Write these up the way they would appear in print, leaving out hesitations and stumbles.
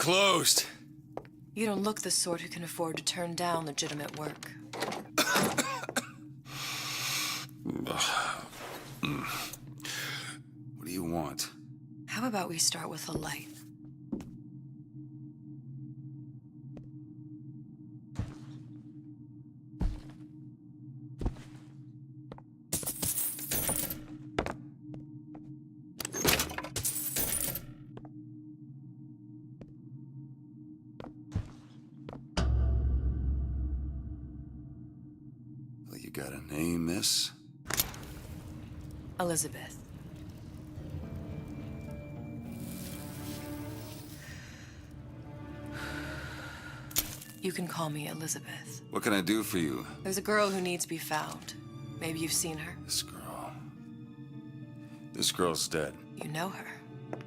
closed. You don't look the sort who can afford to turn down legitimate work. What do you want? How about we start with a light? Well, you got a name, miss? Elizabeth. You can call me Elizabeth. What can I do for you? There's a girl who needs to be found. Maybe you've seen her. This girl. This girl's dead. You know her.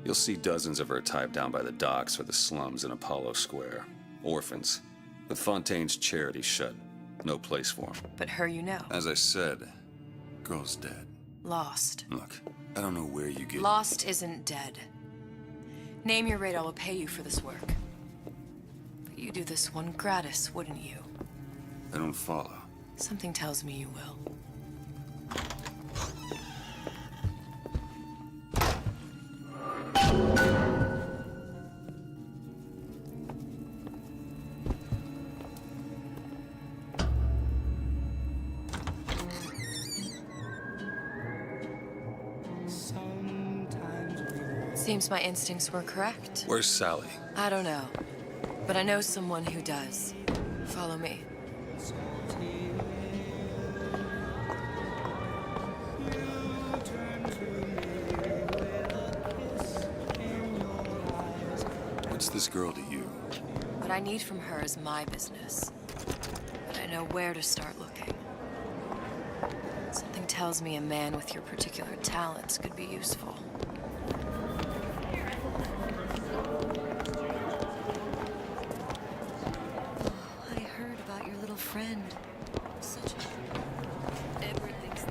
You'll see dozens of her tied down by the docks or the slums in Apollo Square. Orphans. With Fontaine's charity shut. No place for them. But her you know. As I said, girl's dead. Lost. Look, I don't know where you get... Lost isn't dead. Name your rate, I will pay you for this work. But you do this one gratis, wouldn't you? I don't follow. Something tells me you will. Seems my instincts were correct. Where's Sally? I don't know, but I know someone who does. Follow me. What's this girl to you? What I need from her is my business. But I know where to start looking. Something tells me a man with your particular talents could be useful. I heard about your little friend. Such a... Edward thinks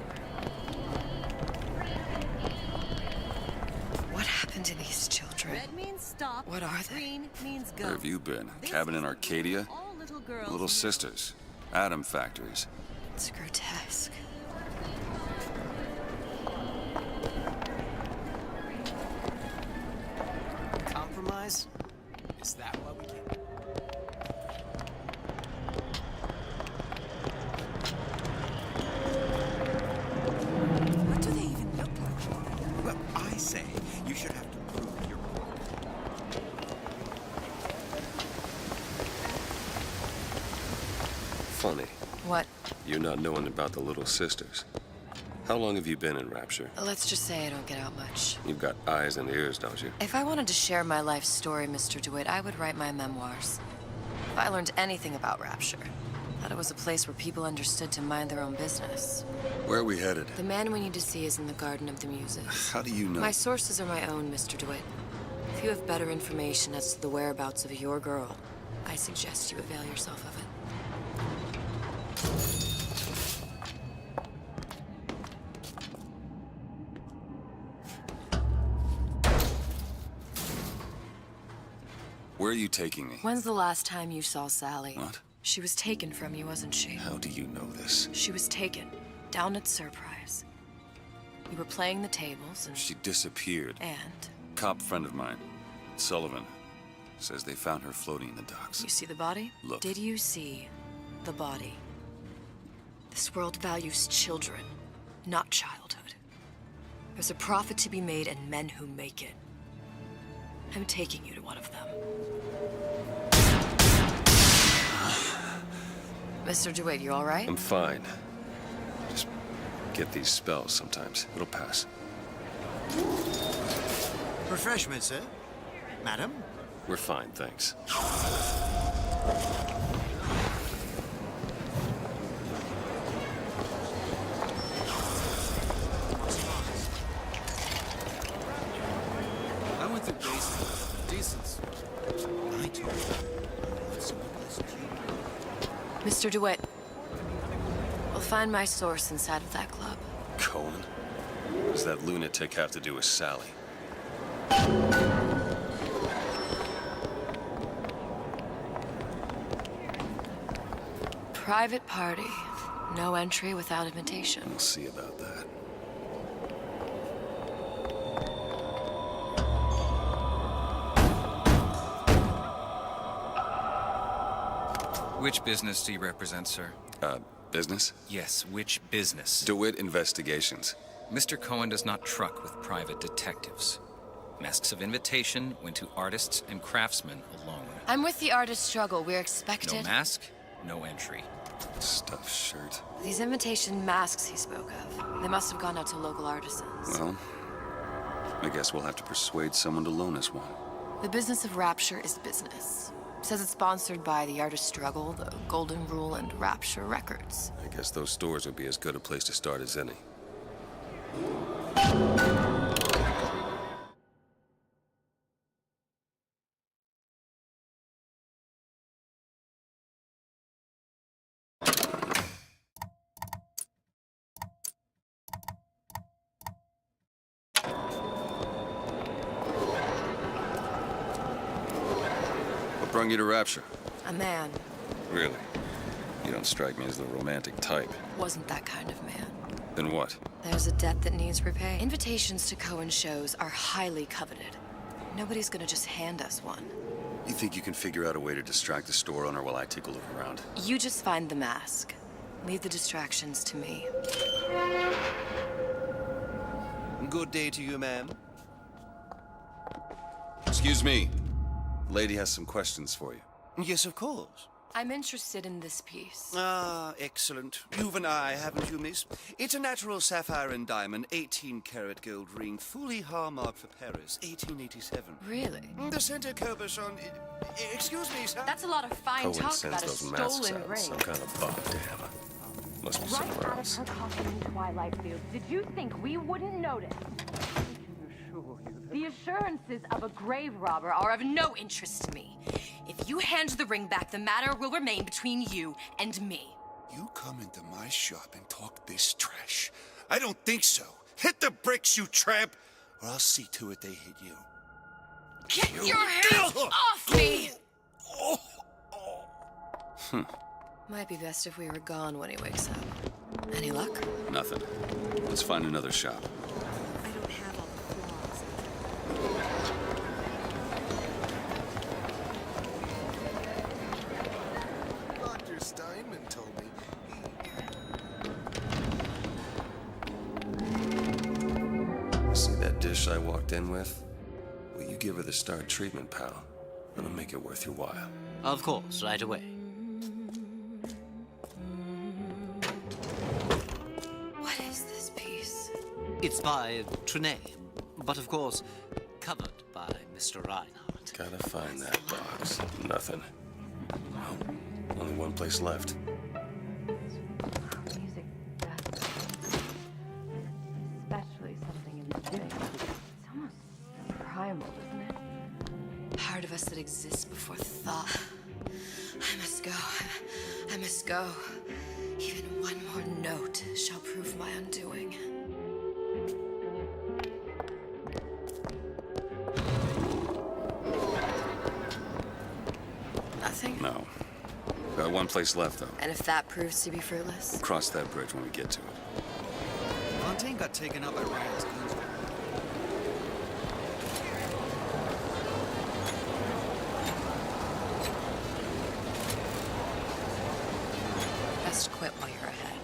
what happened to these children? Red means stop. What are they? Green means go. Where have you been? Cabin in Arcadia? All little girls. Little sisters. Atom factories. It's grotesque. Compromise? Is that what we can? What do they even look like? Well, I say you should have to prove your point. Funny. What? You not knowing about the little sisters. How long have you been in Rapture? Let's just say I don't get out much. You've got eyes and ears, don't you? If I wanted to share my life story, Mr. DeWitt, I would write my memoirs. If I learned anything about Rapture, I thought it was a place where people understood to mind their own business. Where are we headed? The man we need to see is in the Garden of the Muses. How do you know? My sources are my own, Mr. DeWitt. If you have better information as to the whereabouts of your girl, I suggest you avail yourself of it. Where are you taking me? When's the last time you saw Sally? What? She was taken from you, wasn't she? How do you know this? She was taken, down at Surprise. You were playing the tables and... She disappeared. And? Cop friend of mine, Sullivan, says they found her floating in the docks. You see the body? Look. Did you see the body? This world values children, not childhood. There's a profit to be made and men who make it. I'm taking you to one of them. Mr. DeWitt, you all right? I'm fine. Just get these spells sometimes. It'll pass. Refreshment, sir? Madam? We're fine, thanks. I went through decent. I told you. Mr. DeWitt, we'll find my source inside of that club. Cohen? What does that lunatic have to do with Sally? private party. No entry without invitation. We'll see about that. Which business do you represent, sir? Business? Yes, which business? DeWitt Investigations. Mr. Cohen does not truck with private detectives. Masks of invitation went to artists and craftsmen alone. I'm with the artist struggle. We're expected. No mask, no entry. Stuffed shirt. These invitation masks he spoke of, they must have gone out to local artisans. Well, I guess we'll have to persuade someone to loan us one. The business of Rapture is business. Says it's sponsored by the artist struggle, the Golden Rule, and Rapture Records. I guess those stores would be as good a place to start as any. What brung you to Rapture? A man. Really? You don't strike me as the romantic type. Wasn't that kind of man. Then what? There's a debt that needs repay. Invitations to Cohen shows are highly coveted. Nobody's gonna just hand us one. You think you can figure out a way to distract the store owner while I take a look around? You just find the mask. Leave the distractions to me. Good day to you, ma'am. Excuse me. Lady has some questions for you. Yes, of course. I'm interested in this piece. Ah, excellent. You've an eye, haven't you, miss? It's a natural sapphire and diamond, 18-karat gold ring, fully hallmarked for Paris, 1887. Really? The center Coberson... Excuse me, sir. That's a lot of fine Cohen talk sends about a those masks stolen out. ring. Some kind of bug, damn. Must be Right somewhere out of else. her coffin in Twilight Fields. Did you think we wouldn't notice? The assurances of a grave robber are of No interest to me. If you hand the ring back, the matter will remain between you and me. You come into my shop and talk this trash. I don't think so. Hit the bricks, you tramp, or I'll see to it they hit you. Get your hands off me! Might be best if we were gone when he wakes up. Any luck? Nothing. Let's find another shop. I don't have all the flaws. Dr. Steinman told me. See that dish I walked in with? Will you give her the star treatment, pal? It'll make it worth your while. Of course, right away. What is this piece? It's by Trenet, but of course, covered by Mr. Reinhardt. Gotta find that box. Nothing. Well, only one place left. music does. Especially something in the beginning. It's almost primal, isn't it? Part of us that exists before thought. I must go. I must go. Even one more note shall prove my undoing. Nothing? No. Got one place left, though. And if that proves to be fruitless? Cross that bridge when we get to it. Fontaine got taken out by Ryan's goons. Best quit while you're ahead.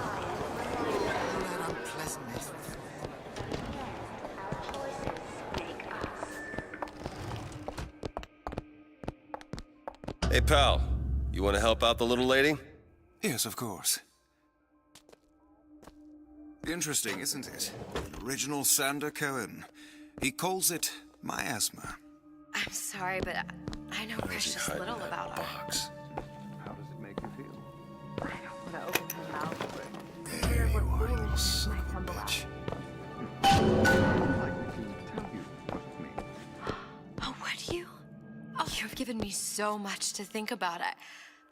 All that unpleasantness. Hey, pal. You want to help out the little lady? Yes, of course. Interesting, isn't it? An original Sander Cohen. He calls it miasma. I'm sorry, but I know Why is he precious hiding little that about her. box? How does it make you feel? I don't want to open her mouth. There you are, you little son of a tumble out. bitch. Oh, would you? Oh, you've given me so much to think about. I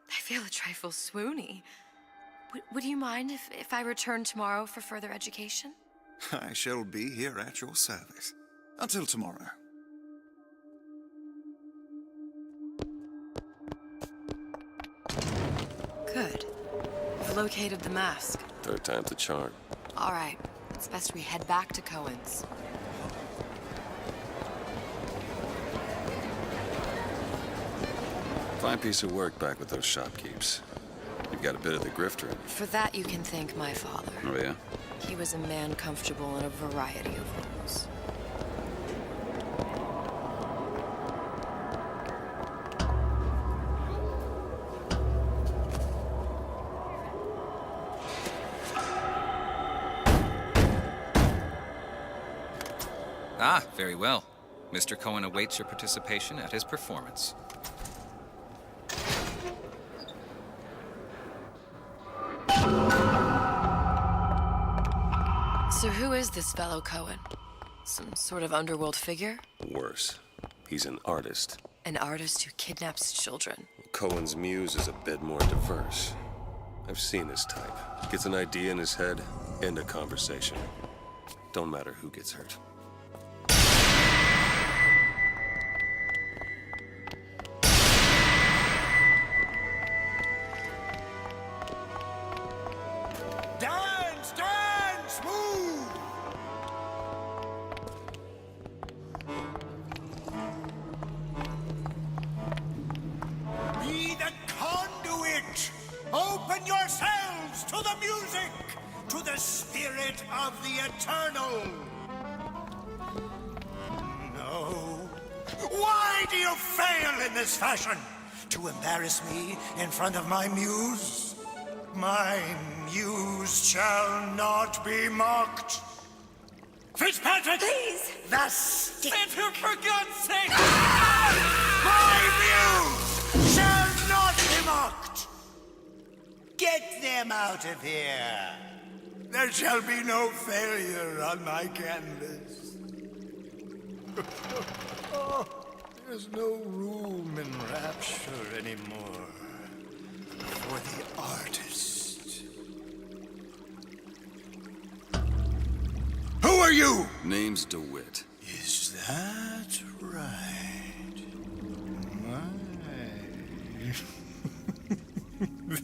feel a trifle swoony. Would you mind if I return tomorrow for further education? I shall be here at your service. Until tomorrow. Good. You've located the mask. Third time's the charm. All right. It's best we head back to Cohen's. Fine piece of work back with those shopkeepers. You've got a bit of the grifter in you. For that, you can thank my father. Oh, yeah? He was a man comfortable in a variety of roles. Ah, very well. Mr. Cohen awaits your participation at his performance. So who is this fellow Cohen? Some sort of underworld figure? Worse. He's an artist. An artist who kidnaps children. Cohen's muse is a bit more diverse. I've seen this type. Gets an idea in his head, end a conversation. Don't matter who gets hurt. Dance, dance, move! Be the conduit! Open yourselves to the music, to the spirit of the eternal! No. Why do you fail in this fashion? To embarrass me in front of my muse? My muse shall not be mocked. Fitzpatrick! Please! The stick! For God's sake! My muse shall not be mocked! Get them out of here! There shall be no failure on my canvas. There's no room in rapture anymore for the artist. Who are you? Name's DeWitt. Is that right? My.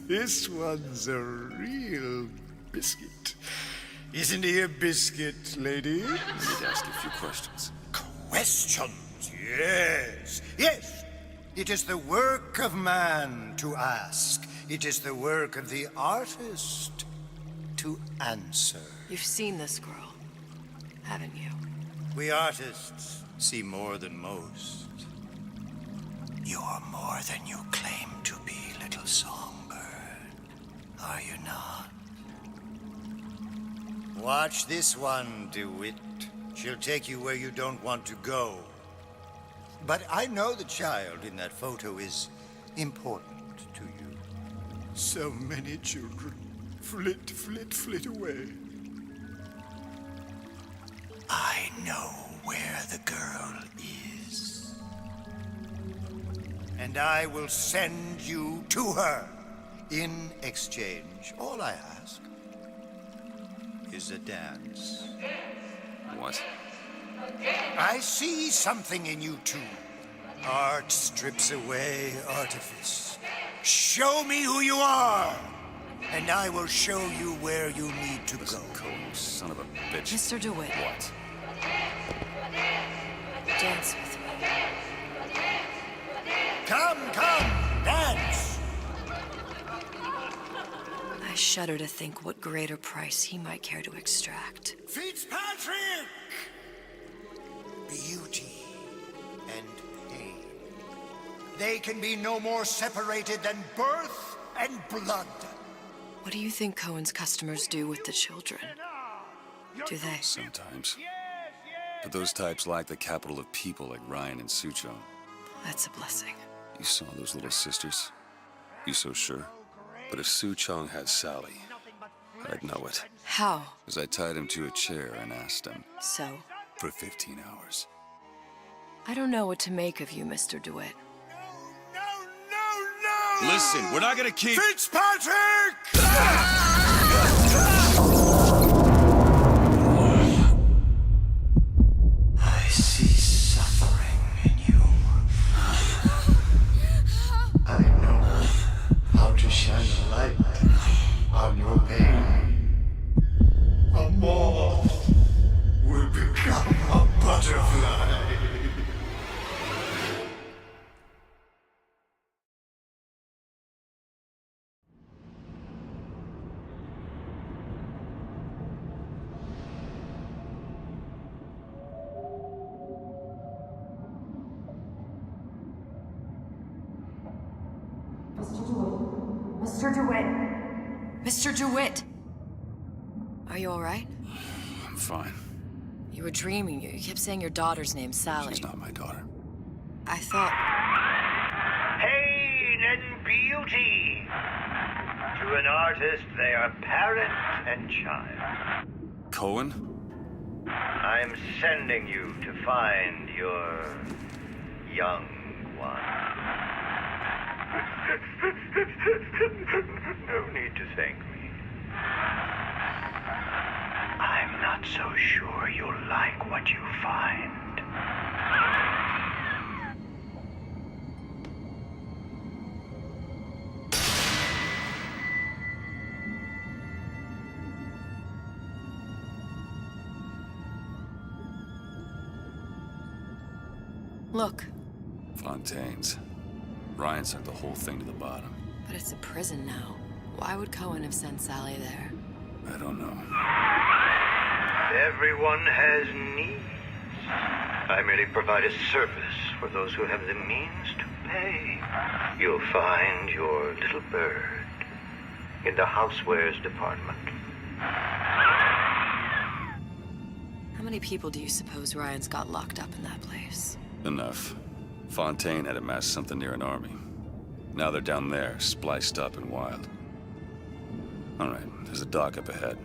This one's a real biscuit. Isn't he a biscuit, lady? I need to ask you a few questions. Questions? Yes. Yes. It is the work of man to ask. It is the work of the artist to answer. You've seen this girl, haven't you? We artists see more than most. You're more than you claim to be, little songbird. Are you not? Watch this one, DeWitt. She'll take you where you don't want to go. But I know the child in that photo is important to you. So many children flit, flit, flit away. I know where the girl is. And I will send you to her. In exchange, all I ask is a dance. What? I see something in you two. Art strips away artifice. Show me who you are, and I will show you where you need to Listen, go. Cole, son of a bitch. Mr. DeWitt, What? dance with me. Come, dance! I shudder to think what greater price he might care to extract. Fitzpatrick! Beauty and pain. They can be no more separated than birth and blood. What do you think Cohen's customers do with the children? Do they? Sometimes. But those types lack the capital of people like Ryan and Suchong. That's a blessing. You saw those little sisters? You so sure? But if Suchong had Sally, I'd know it. How? As I tied him to a chair and asked him So? for 15 hours. I don't know what to make of you, Mr. DeWitt. No! Listen, we're not gonna keep... Fitzpatrick! Mr. DeWitt! Mr. DeWitt! Are you alright? I'm fine. You were dreaming. You kept saying your daughter's name, Sally. She's not my daughter. I thought... Pain and beauty. To an artist, they are parent and child. Cohen? I'm sending you to find your young one. No need to thank me. I'm not so sure you'll like what you find. Look, Fontaine's. Ryan sent the whole thing to the bottom. but it's a prison now. Why would Cohen have sent Sally there? I don't know. Everyone has needs. I merely provide a service for those who have the means to pay. You'll find your little bird in the housewares department. How many people do you suppose Ryan's got locked up in that place? Enough. Fontaine had amassed something near an army. Now they're down there, spliced up and wild. All right, there's a dock up ahead.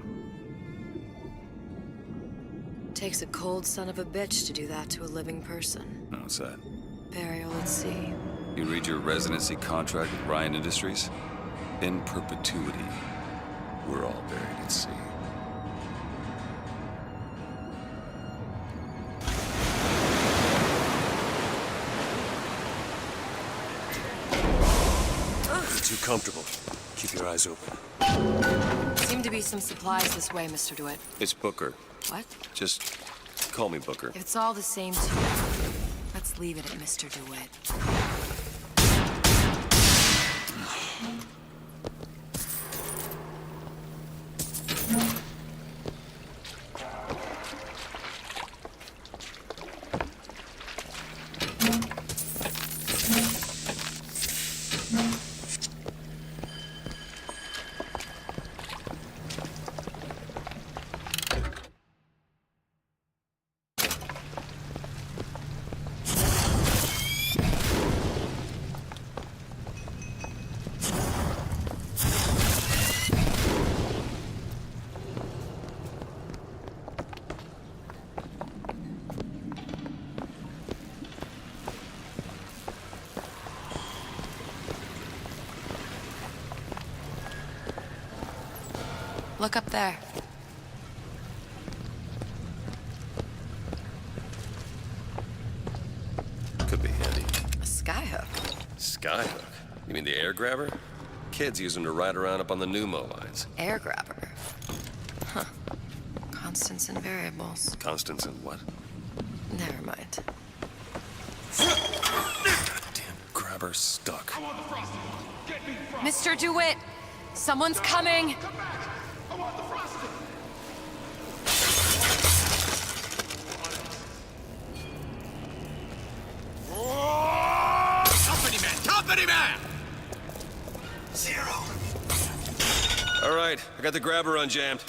Takes a cold son of a bitch to do that to a living person. What's that? Burial at sea. You read your residency contract with Ryan Industries? In perpetuity, we're all buried at sea. Too comfortable. Keep your eyes open. Seem to be some supplies this way, Mr. DeWitt. It's Booker. What? Just call me Booker. If it's all the same to you, let's leave it at Mr. DeWitt. Look up there. Could be handy. A skyhook. Skyhook? You mean the air grabber? Kids use them to ride around up on the pneumo lines. Air grabber. Huh. Constants and variables. Constants and what? Never mind. Damn grabber stuck. Mr. DeWitt! Someone's coming! Company man! Company man! Zero. All right, I got the grabber unjammed.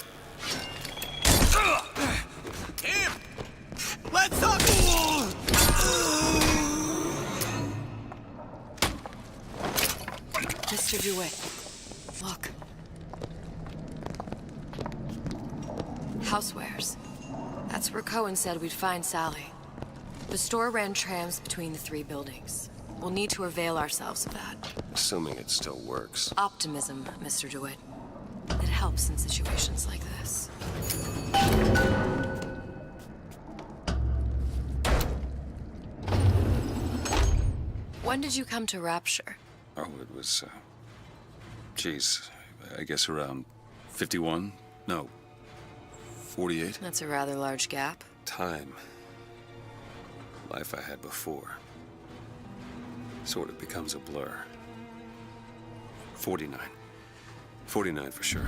Him! Let's up! Mr. DeWitt, look. Housewares. That's where Cohen said we'd find Sally. The store ran trams between the three buildings. We'll need to avail ourselves of that. Assuming it still works. Optimism, Mr. DeWitt. It helps in situations like this. When did you come to Rapture? Oh, it was, geez, I guess around 51? No, 48? That's a rather large gap. Time. Life I had before. Sort of becomes a blur. 49. 49 for sure.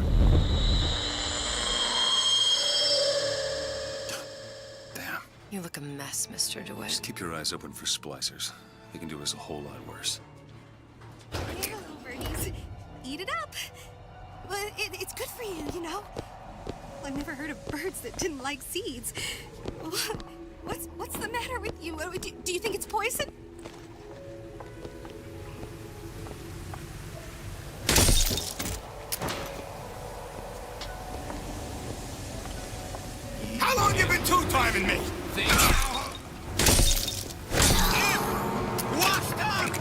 Damn. You look a mess, Mr. DeWitt. Just keep your eyes open for splicers. They can do us a whole lot worse. Hey, little birdies. eat it up. Well, it's good for you, you know? I've never heard of birds that didn't like seeds. What's the matter with you? Do you think it's poison? How long you been two-timing me? What's done?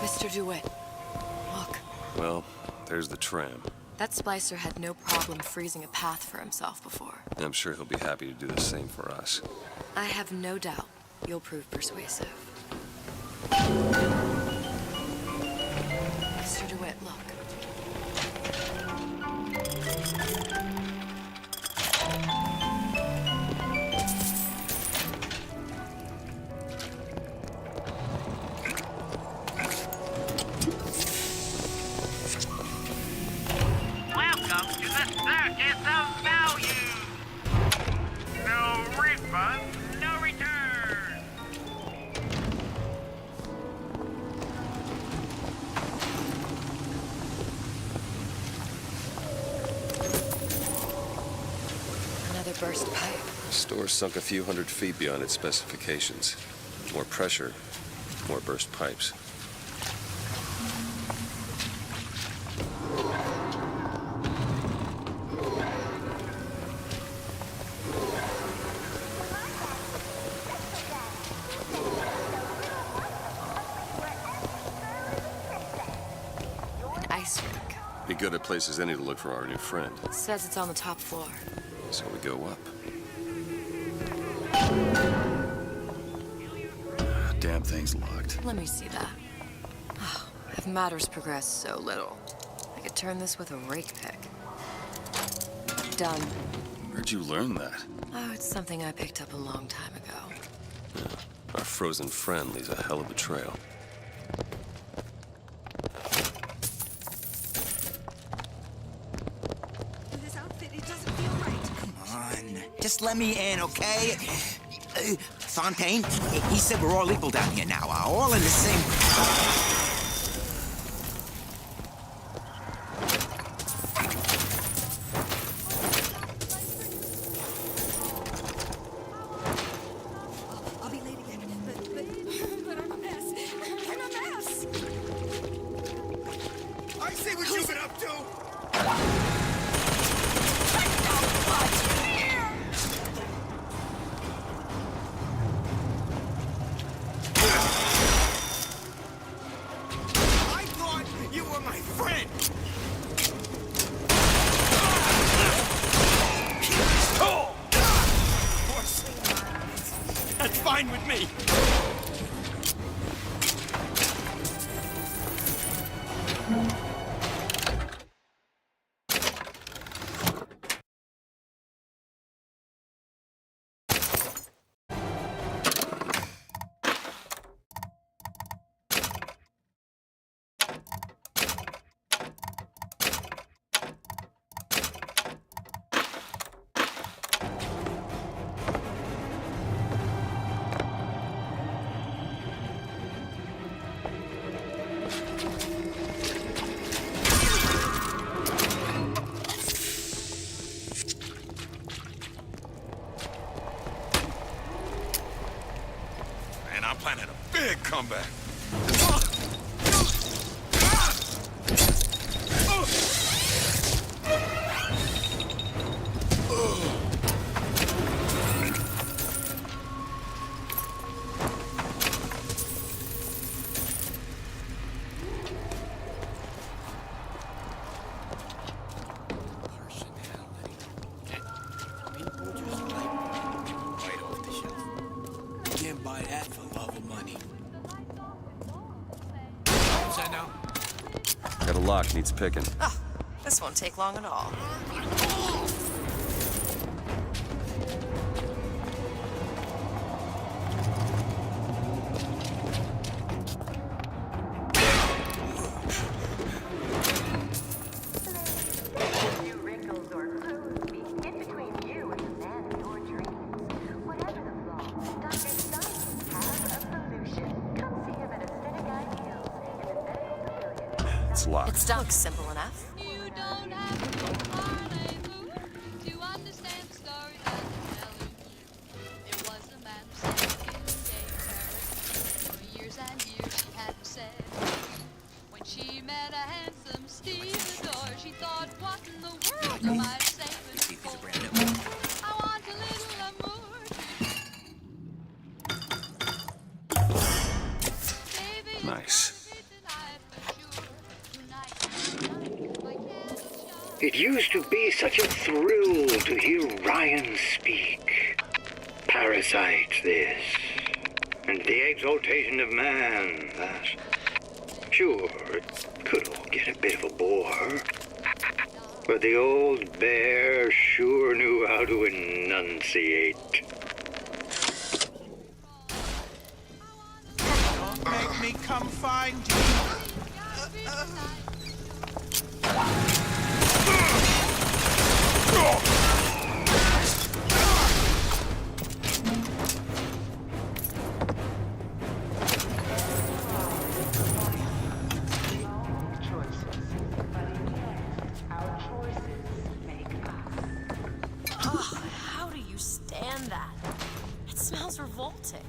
Mr. DeWitt, look. Well, there's the tram. That splicer had no problem freezing a path for himself before. I'm sure he'll be happy to do the same for us. I have no doubt you'll prove persuasive. Mr. DeWitt, look. Welcome to the circus of value. No refund, no return. Another burst pipe. The store sunk a few hundred feet beyond its specifications. More pressure, more burst pipes. Ice rink. Be good at places as any to look for our new friend. It says it's on the top floor. So we go up. Damn thing's locked. Let me see that. Oh, have matters progressed so little? I could turn this with a rake pick. Done. Where'd you learn that? Oh, it's something I picked up a long time ago. Our frozen friend leaves a hell of a trail. This outfit, it doesn't feel right. Come on. Just let me in, okay? Fontaine, he said we're all equal down here now. All in the same... I'll be late again, but I'm a mess. I'm a mess. I see what you've been up to. I thought you were my friend. Of course. That's fine with me. And I'm planning a big comeback. Can't buy that for love of money. Got a lock, needs picking. Ah, this won't take long at all. It's locked. It's looks simple enough. You don't have to go rendezvous to understand the story that they're telling you. There was a man who said in gay Paris for years and years she hadn't said. When she met a handsome stevedore, she thought, what in the world am I saving for? I want a little amour. Baby, Nice. It used to be such a thrill to hear Ryan speak. Parasite, this. And the exaltation of man, that. Sure, it could all get a bit of a bore. But the old bear sure knew how to enunciate. Don't make me come find you. Oh, how do you stand that? It smells revolting.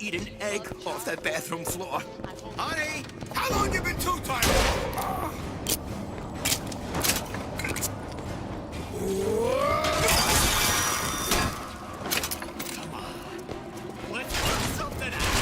Eat an egg off that bathroom floor. Honey, how long you been two-timing? Come on. Let's work something out.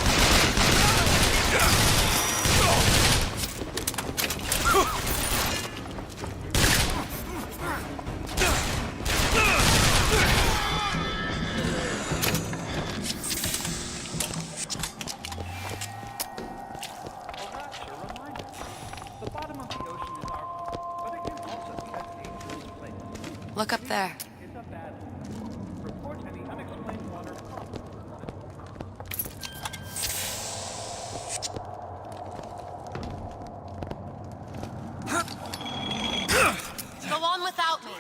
Look up there. Go on without me.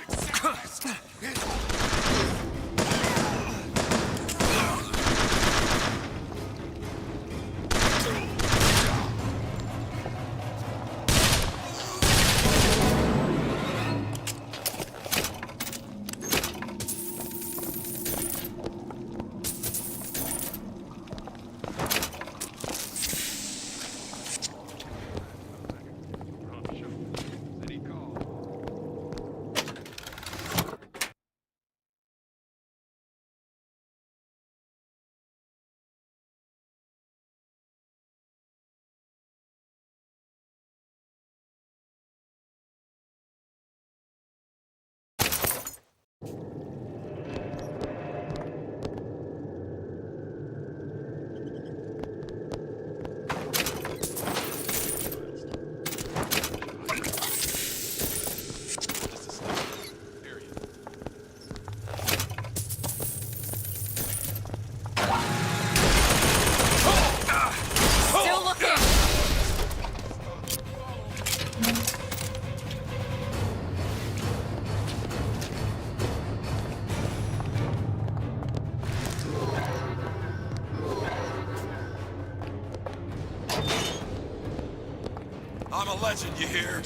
I'm a legend, you hear?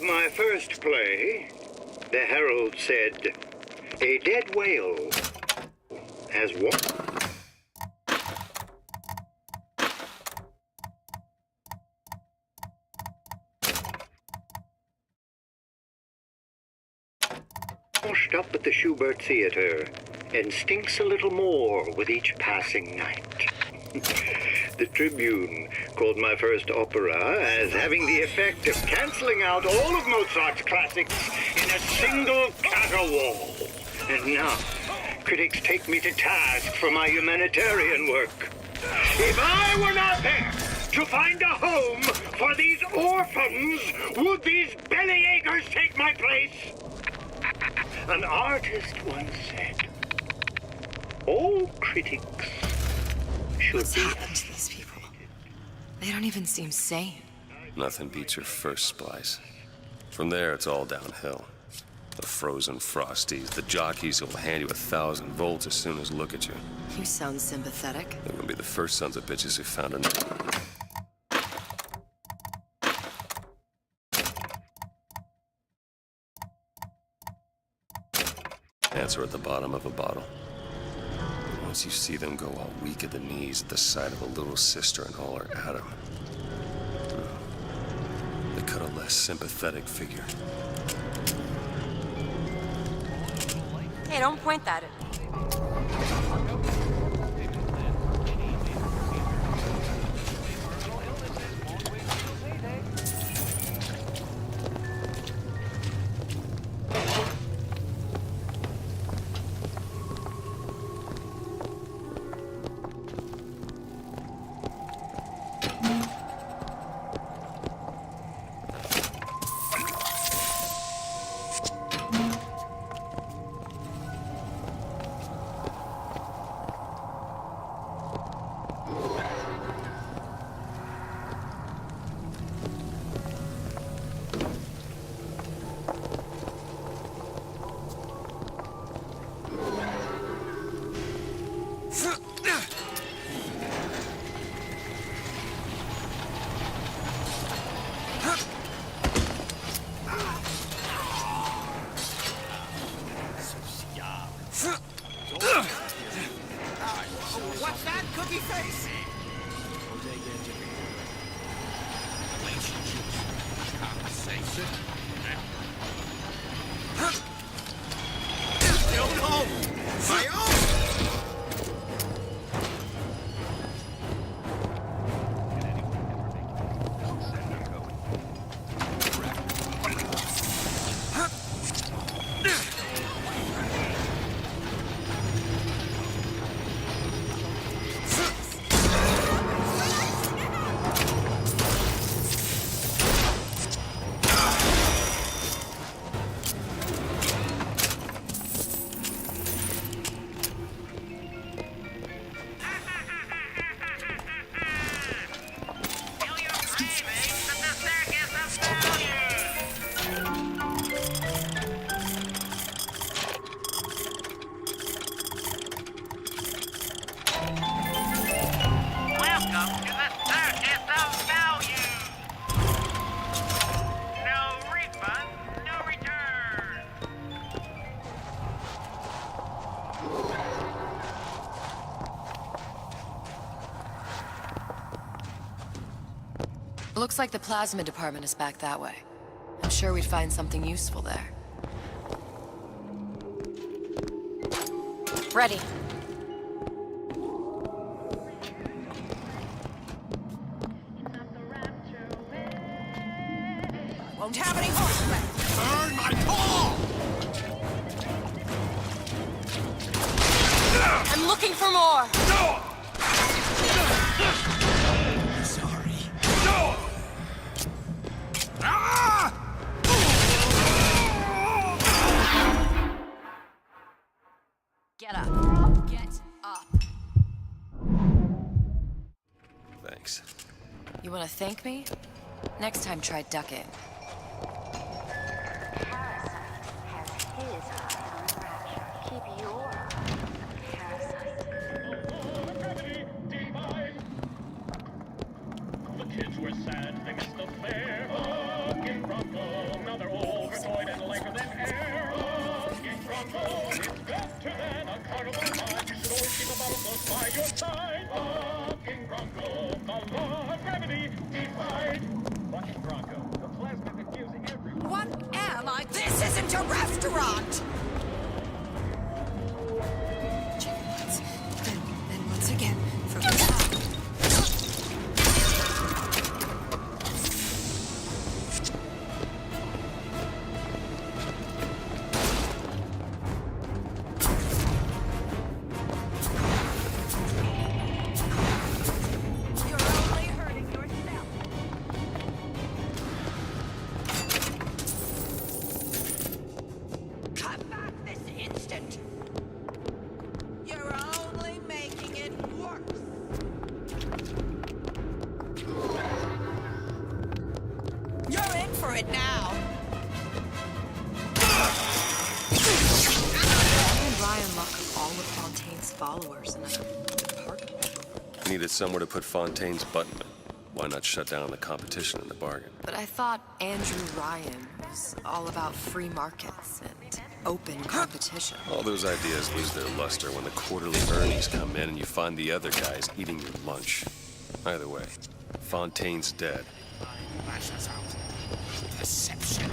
my first play, the herald said, "A dead whale has washed up at the Schubert Theater and stinks a little more with each passing night." The Tribune called my first opera as having the effect of canceling out all of Mozart's classics in a single caterwaul. And now, critics take me to task for my humanitarian work. If I were not there to find a home for these orphans, would these bellyachers take my place? An artist once said, all critics should What's be... happened to these people? They don't even seem sane. Nothing beats your first splice. From there, it's all downhill. The frozen frosties, the jockeys who will hand you 1,000 volts as soon as look at you. You sound sympathetic. They're gonna be the first sons of bitches who found a... Answer at the bottom of a bottle. Once you see them go all weak at the knees at the sight of a little sister and all her Adam, they cut a less sympathetic figure. Hey, don't point that at me. What's that, cookie face? No, no! My own! Looks like the plasma department is back that way. I'm sure we'd find something useful there. Ready. Won't have any horse left. Burn my call! I'm looking for more! No! Get up. Get up. Thanks. You want to thank me? Next time, try ducking. Kids were sad, they missed the fair. Again, Bronco, another to restaurant! Checkpoints. Then once again, from the top. Followers in a apartment. Needed somewhere to put Fontaine's button in. Why not shut down the competition in the bargain? But I thought Andrew Ryan was all about free markets and open competition. All those ideas lose their luster when the quarterly earnings come in and you find the other guys eating your lunch. Either way, Fontaine's dead. Lashes out. Deception.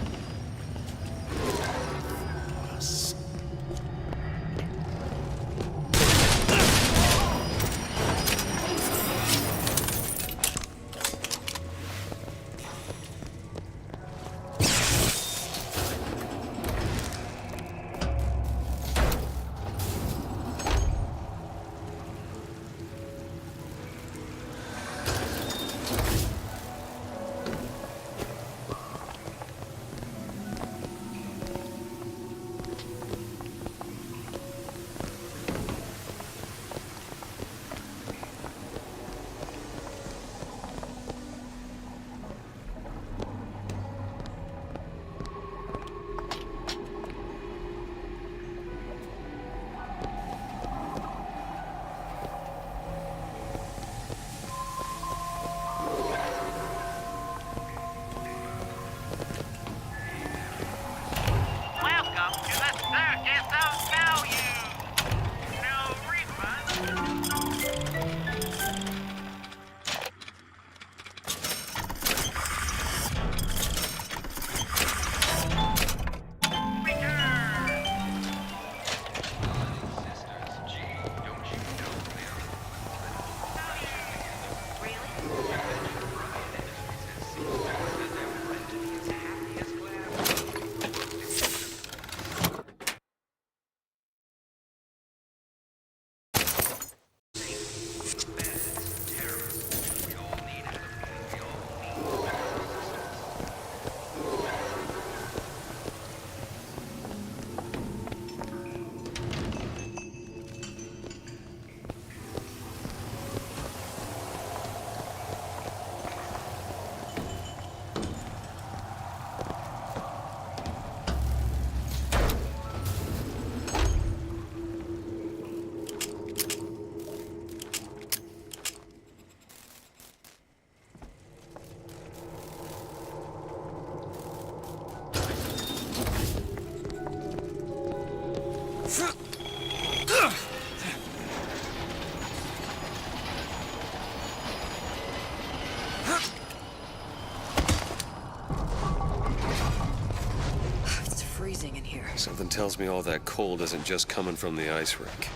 Something tells me all that cold isn't just coming from the ice rink.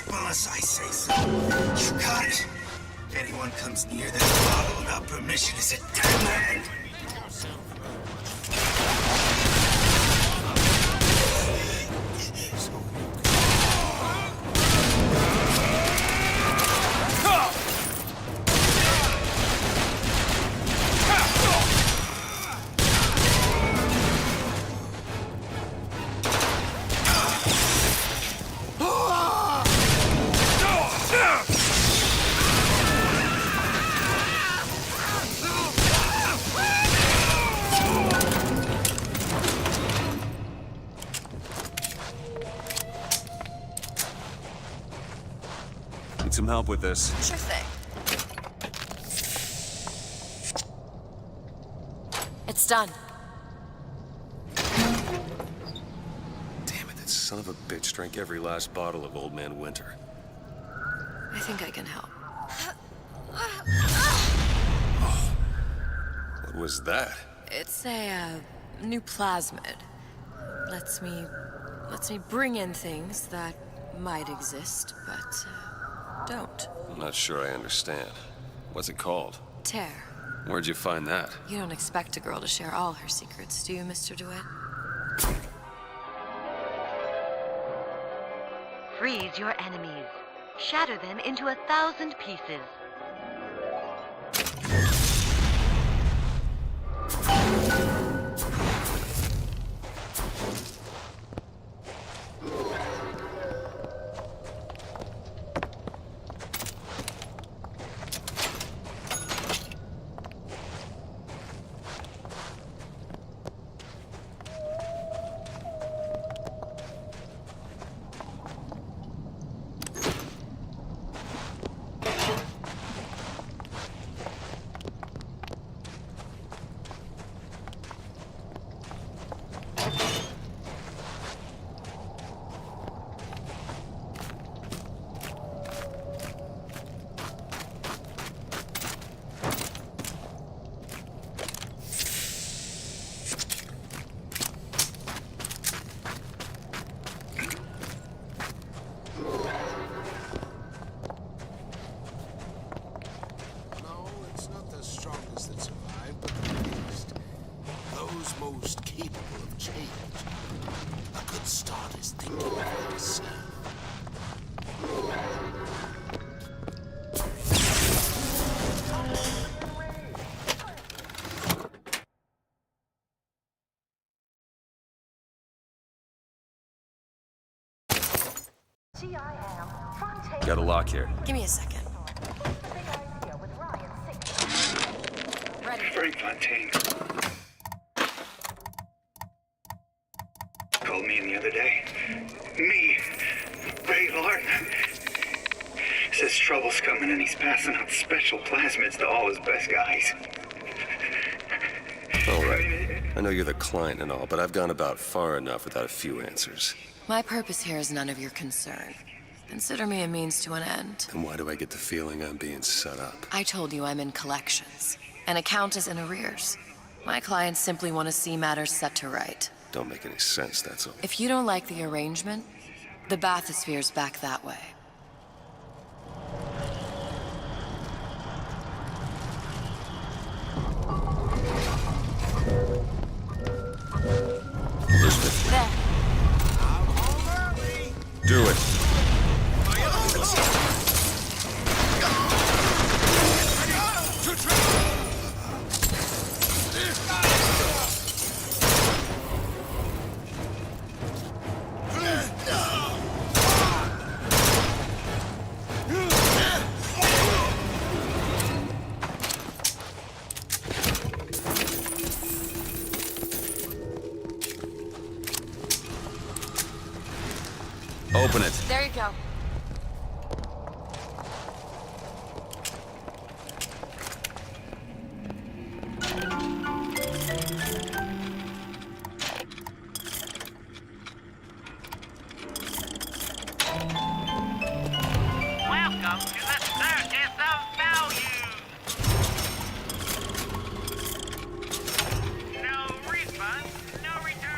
Unless I say so. You got it. If anyone comes near this bottle without permission is a dead man. some help with this. Sure thing. It's done. Damn it, that son of a bitch drank every last bottle of Old Man Winter. I think I can help. What was that? It's a new plasmid. Lets me bring in things that might exist, but don't. I'm not sure I understand. What's it called? Tear. Where'd you find that? You don't expect a girl to share all her secrets, do you, Mr. DeWitt? Freeze your enemies. Shatter them into 1,000 pieces. Most capable of change. A good start is thinking for yourself. Got a lock here. Give me a second. Frank Fontaine called me in the other day. Me, Ray Larton. Says trouble's coming and he's passing out special plasmids to all his best guys. All right. I know you're the client and all, but I've gone about far enough without a few answers. My purpose here is none of your concern. Consider me a means to an end. And why do I get the feeling I'm being set up? I told you I'm in collections. An account is in arrears. My clients simply want to see matters set to right. Don't make any sense, that's all. If you don't like the arrangement, the bathysphere's back that way. Elizabeth. There. Do it. Open it. There you go. Welcome to the circus of value. No refund, no return.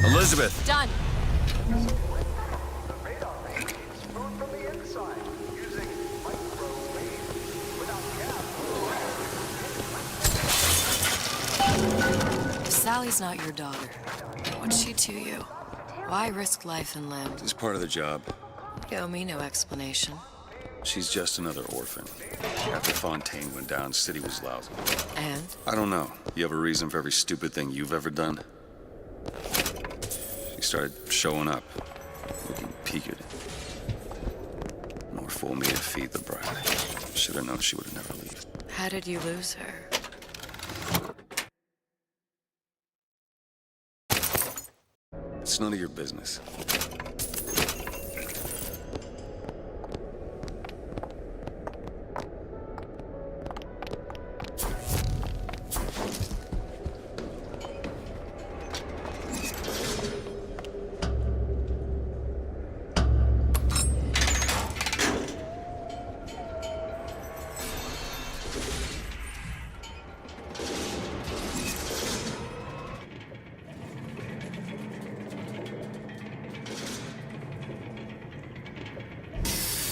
Elizabeth. Done. If Sally's not your daughter, what's she to you? Why risk life and limb? This is part of the job. You owe me no explanation. She's just another orphan. After Fontaine went down, city was lousy. And? I don't know. You have a reason for every stupid thing you've ever done? She started showing up, looking peaked. More fool me to feed the brat. Should have known she would have never left. How did you lose her? It's none of your business.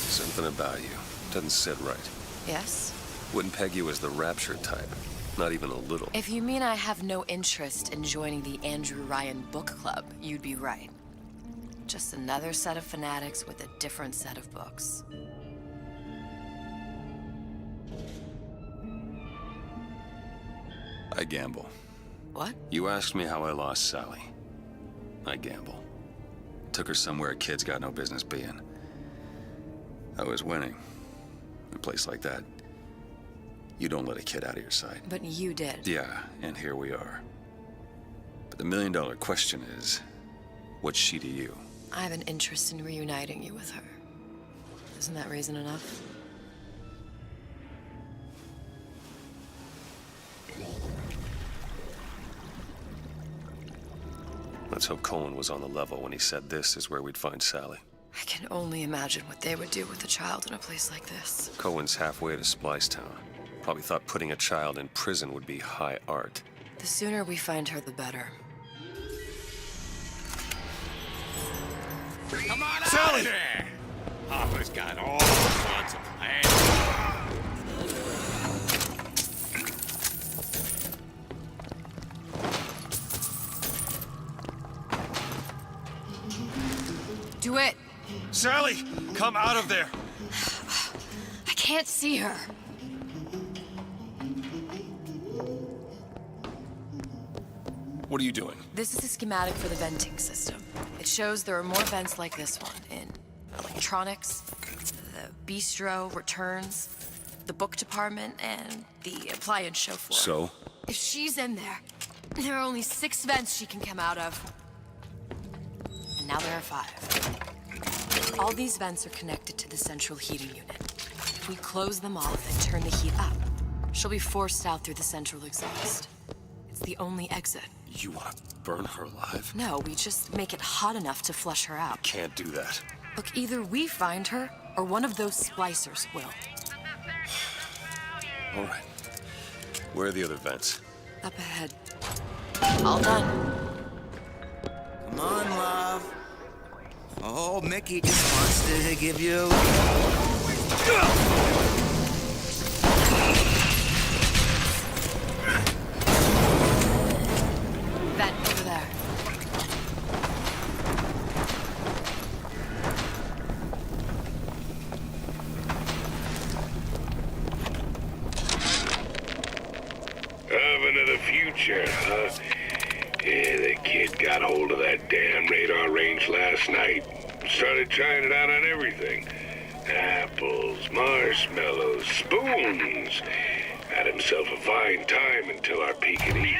Something about you doesn't sit right. Yes? Wouldn't peg you as the rapture type. Not even a little. If you mean I have no interest in joining the Andrew Ryan book club, you'd be right. Just another set of fanatics with a different set of books. I gamble. What? You asked me how I lost Sally. I gamble. Took her somewhere kids got no business being. I was winning. In a place like that, you don't let a kid out of your sight. But you did. Yeah, and here we are. But the million-dollar question is, what's she to you? I have an interest in reuniting you with her. Isn't that reason enough? Let's hope Cohen was on the level when he said this is where we'd find Sally. I can only imagine what they would do with a child in a place like this. Cohen's halfway to Splicetown. Probably thought putting a child in prison would be high art. The sooner we find her, the better. Come on Sally! out there! Papa's got all sorts of plans. Do it! Sally! Come out of there! I can't see her. What are you doing? This is a schematic for the venting system. It shows there are more vents like this one in electronics, the bistro, returns, the book department, and the appliance show floor. So? If she's in there are only 6 vents she can come out of. And now there are 5. All these vents are connected to the central heating unit. If we close them off and turn the heat up, she'll be forced out through the central exhaust. It's the only exit. You want to burn her alive? No, we just make it hot enough to flush her out. Can't do that. Look, either we find her, or one of those splicers will. All right. Where are the other vents? Up ahead. All done. Come on, love. Oh, Mickey just wants to give you... Vent over there. Oven of the future, huh? Yeah, the kid got hold of that damn radar range last night. Started trying it out on everything. Apples, marshmallows, spoons. Had himself a fine time until our peekity.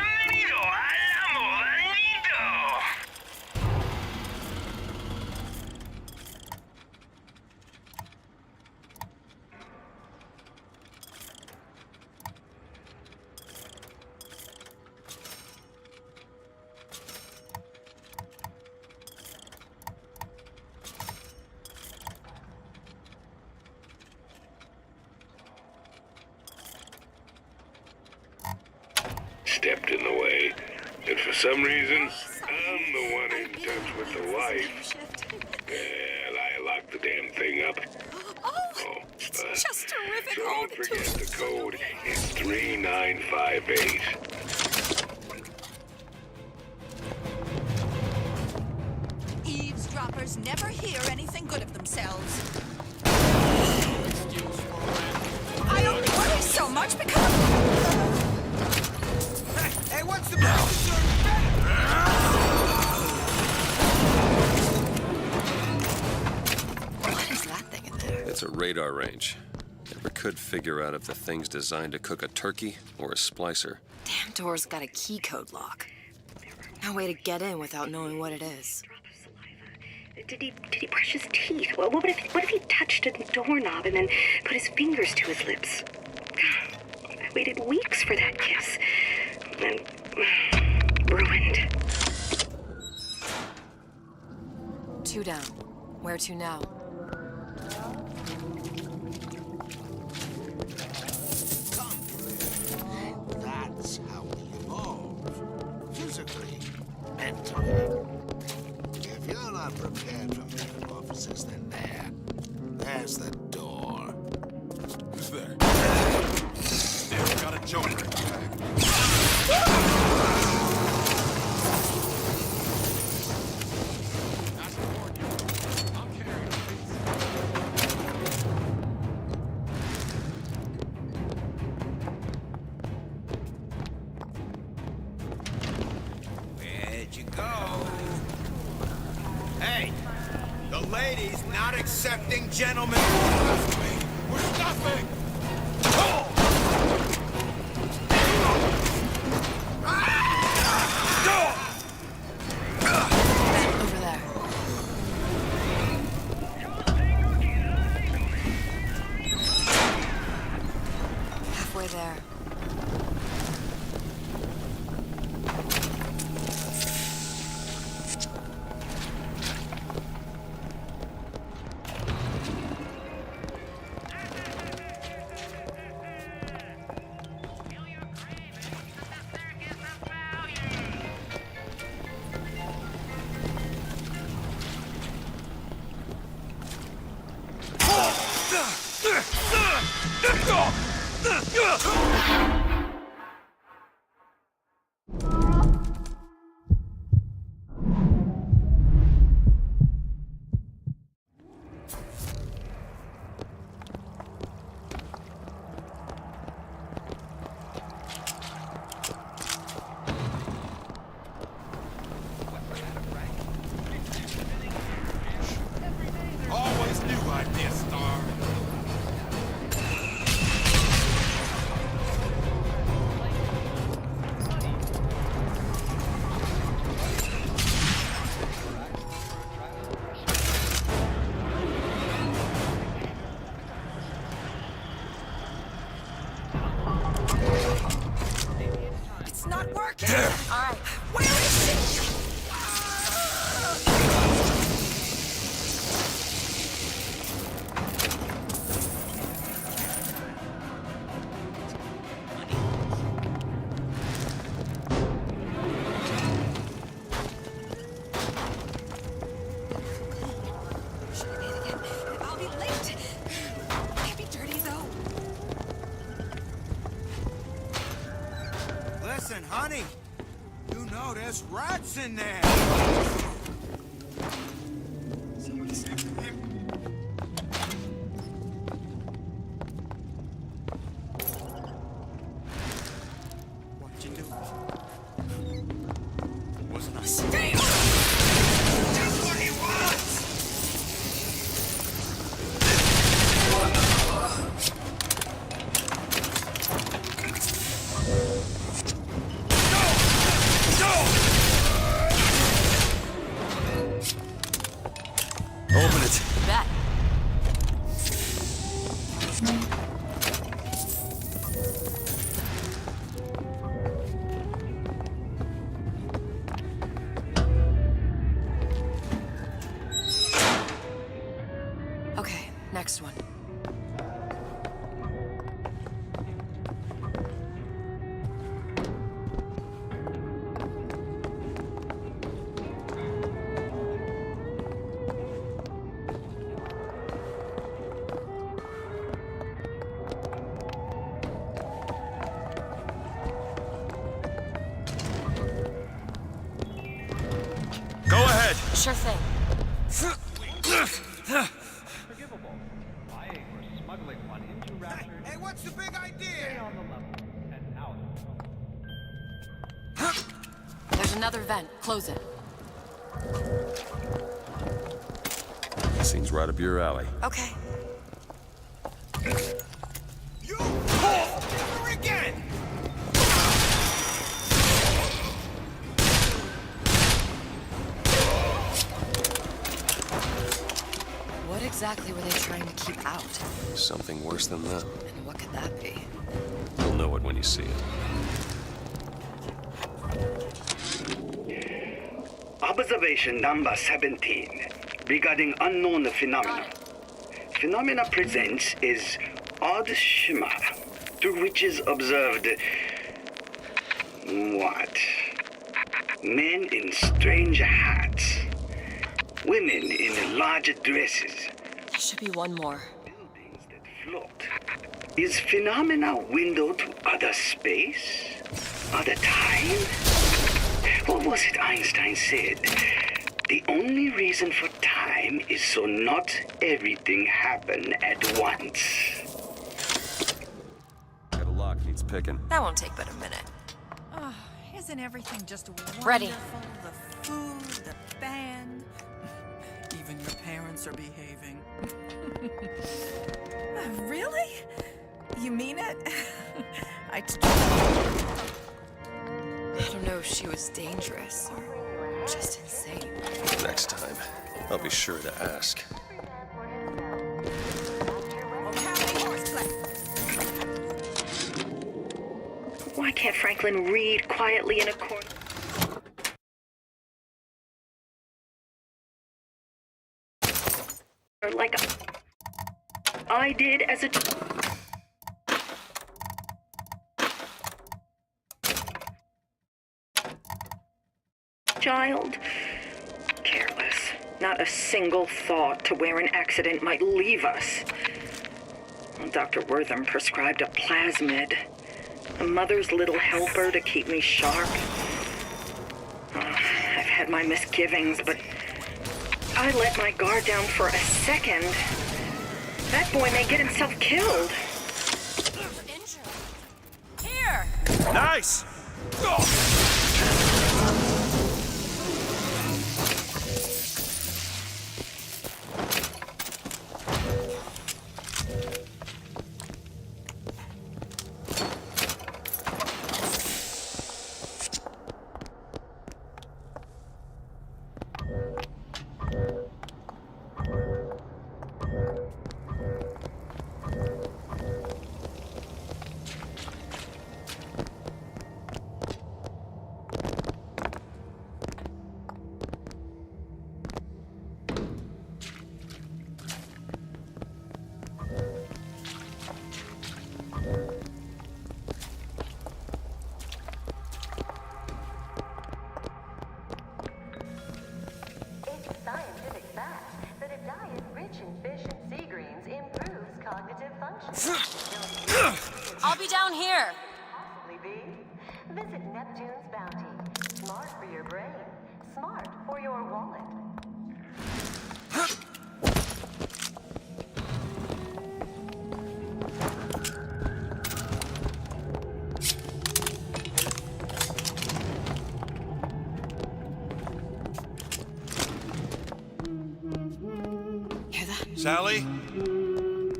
Stepped in the way, and for some reason, I'm the one in touch with the wife. Well, I locked the damn thing up. Oh, it's just terrific. Don't forget the code is 3958. Eavesdroppers never hear anything good of themselves. Watch me come! Hey, what's the What is that thing in there? It's a radar range. Never could figure out if the thing's designed to cook a turkey or a splicer. Damn door's got a key code lock. No way to get in without knowing what it is. Did he brush his teeth? Well, what if he touched a doorknob and then put his fingers to his lips? I waited weeks for that kiss. And ruined. 2 down. Where to now? That's how we evolve. Physically, mentally. If you're not prepared for metamorphosis, then there's the door. Who's there? Still got a joker. Where'd you go? Hey, the lady's not accepting gentlemen. We're stuffing! Over there. Halfway there. Always knew I'd be a star. It's not working. All right, where is she? I'll be late. Can't be dirty, though. Listen, honey. You know there's rats in there. What'd you do? Wasn't I saying? That's what he wants! Open it. Bet. Okay, next one. Go ahead. Sure thing. Hey, what's the big idea? another vent. Close it. Seems right up your alley. Okay. You never again! What exactly were they trying to keep out? Something worse than that. And what could that be? You'll know it when you see it. Observation number 17 regarding unknown phenomena. Phenomena presents is odd shimmer through which is observed what? Men in strange hats, women in large dresses. There should be one more. Buildings that float. Is phenomena window to other space? Other time? What was it Einstein said? The only reason for time is so not everything happen at once. Got a lock needs picking. That won't take but a minute. Oh, isn't everything just wonderful? Ready. The food, the band. Even your parents are behaving. Really? You mean it? I don't know if she was dangerous or just insane. Next time, I'll be sure to ask. Why can't Franklin read quietly in a corner? Like I did as a child. Careless. Not a single thought to where an accident might leave us. Dr. Wortham prescribed a plasmid. A mother's little helper to keep me sharp. I've had my misgivings, but I let my guard down for a second. That boy may get himself killed. Here! Nice! I'll be down here. Visit Neptune's Bounty. Smart for your brain. Smart for your wallet. Hear that? Sally?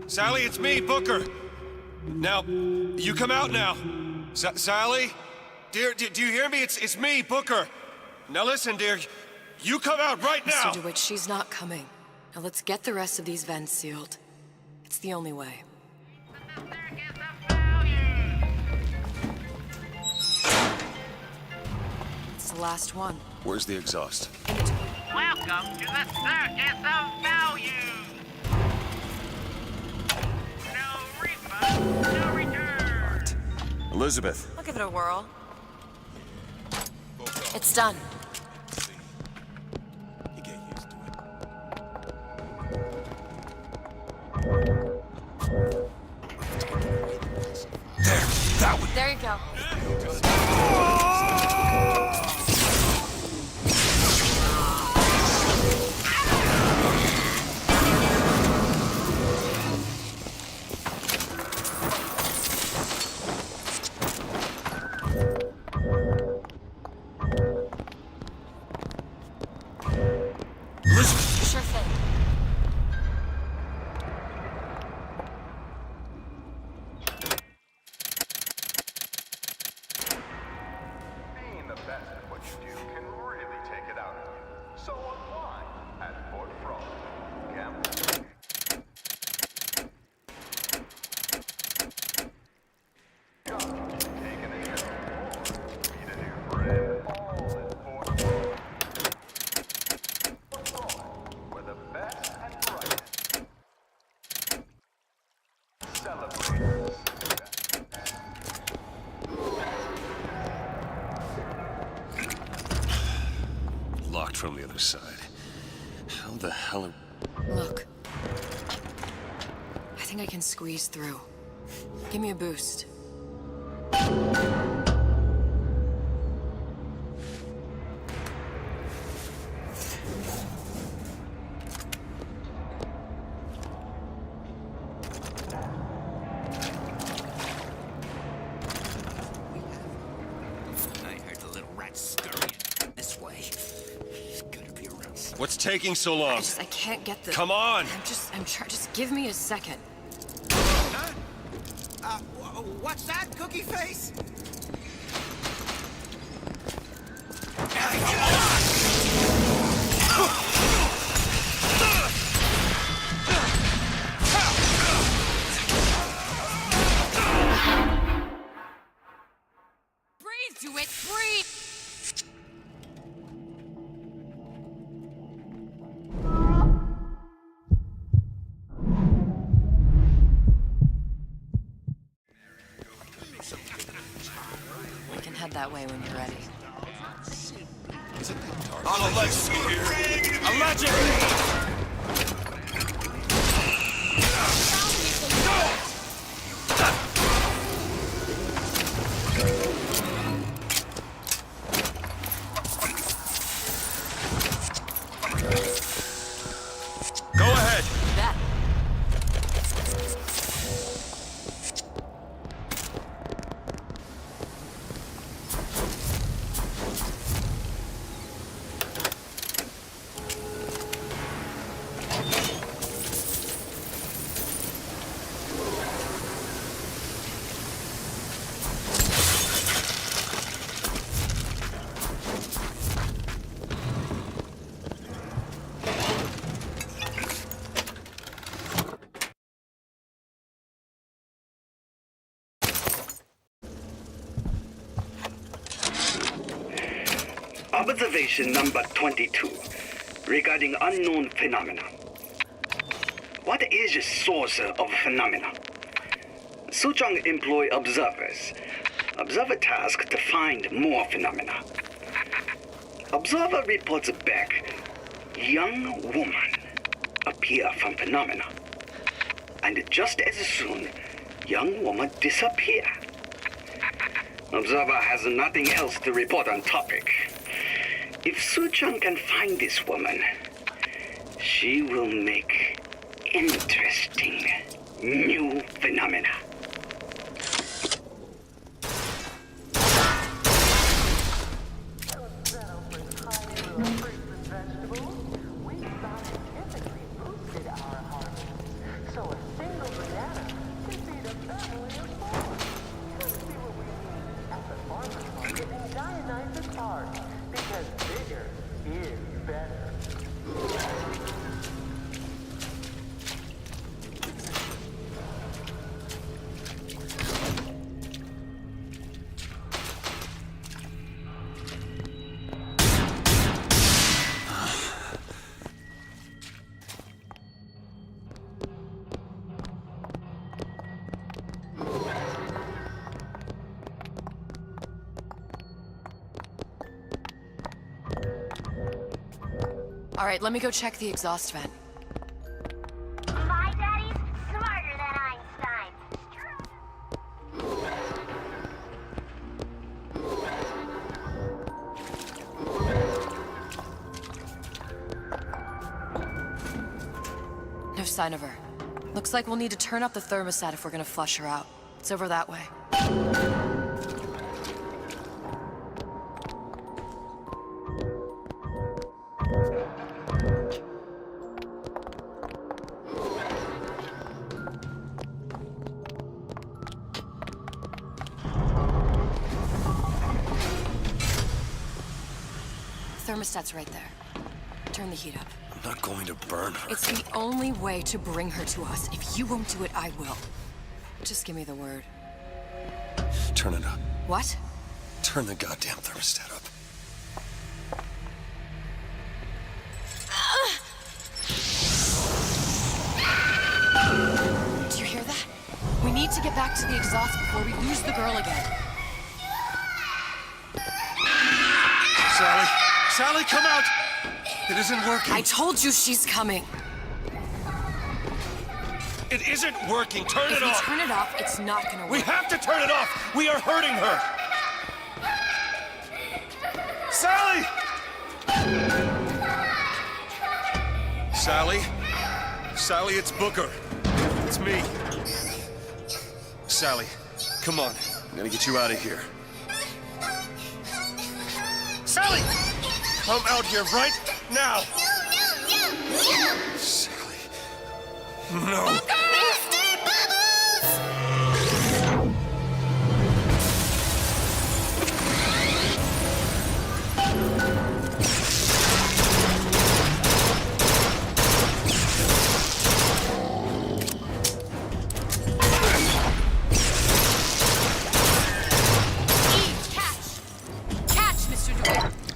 Sally, it's me, Booker. Now, you come out now. Sally? Dear, do you hear me? It's me, Booker. Now listen, dear. You come out right now! Mr. DeWitt, she's not coming. Now let's get the rest of these vents sealed. It's the only way. It's the last one. Where's the exhaust? Welcome to the circus of value. No refund, no return. Elizabeth. I'll give it a whirl. It's done. There, that one. There you go. from the other side. How the hell are... Look. I think I can squeeze through. Give me a boost. What's taking so long? I can't get the... Come on! I'm trying. Just give me a second. What's that, Cookie Face? Breathe to it, breathe! We can head that way when you're ready. Allegedly here. Allegedly! Go ahead. That. Observation number 22, regarding unknown phenomena. What is the source of phenomena? Suchong employ observers. Observer task to find more phenomena. Observer reports back, young woman appear from phenomena. And just as soon, young woman disappear. Observer has nothing else to report on topic. If Suchong can find this woman, she will make interesting new phenomena. All right, let me go check the exhaust vent. My daddy's smarter than Einstein. No sign of her. Looks like we'll need to turn up the thermostat if we're gonna flush her out. It's over that way. Thermostat's right there. Turn the heat up. I'm not going to burn her. It's the only way to bring her to us. If you won't do it, I will. Just give me the word. Turn it up. What? Turn the goddamn thermostat up. Do you hear that? We need to get back to the exhaust before we lose the girl again. Sally! Sally, come out! It isn't working. I told you she's coming. It isn't working. Turn it off. If you turn it off, it's not gonna work. We have to turn it off. We are hurting her. Sally! Sally? Sally, it's Booker. It's me. Sally, come on. I'm gonna get you out of here. Sally! Come out here right now! Sally. No.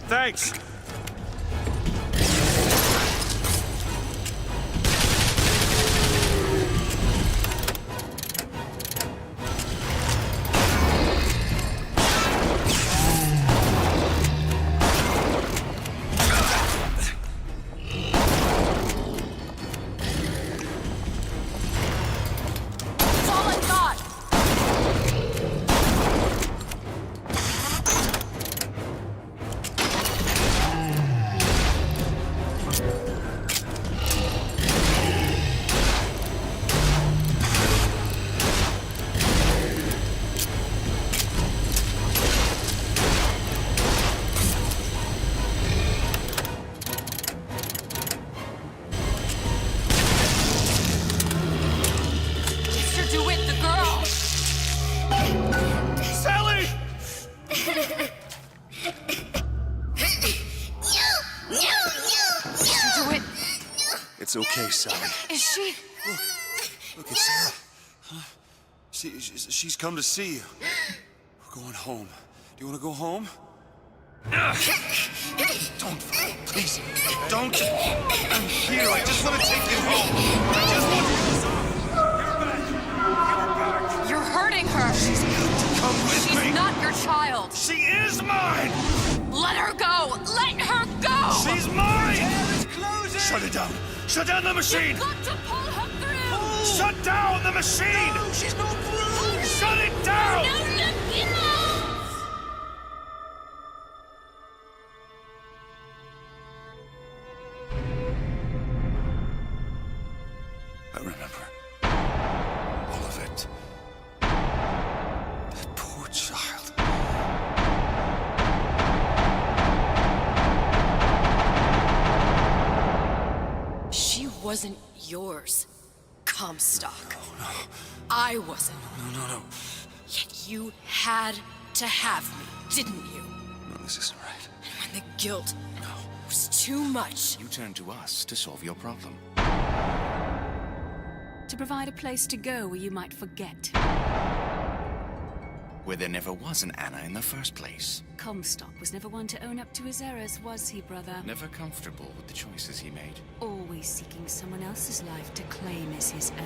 Thanks. It's okay, Sally. Is she? Look, it's Sarah. Huh? She's come to see you. We're going home. Do you want to go home? Don't, please, don't. I'm here. I just want to take you home. I just want you. You're hurting her. She's got to come with me. She's not your child. She is mine. Let her go. Let her go. She's mine. Shut it down. Shut down the machine. You've got to pull her through. Shut down the machine. No, she's not through. Shut it down. No, look it up. I remember all of it. That poor child. She wasn't yours, Comstock. No. I wasn't. No. Yet you had to have me, didn't you? No, this isn't right. And when the guilt was too much. You turned to us to solve your problem. To provide a place to go where you might forget. Where there never was an Anna in the first place. Comstock was never one to own up to his errors, was he, brother? Never comfortable with the choices he made. Always seeking someone else's life to claim as his own.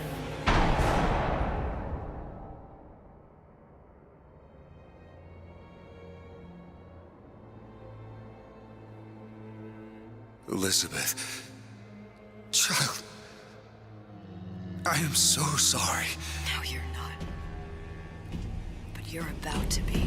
Elizabeth. Child. I am so sorry. No, you're not. But you're about to be.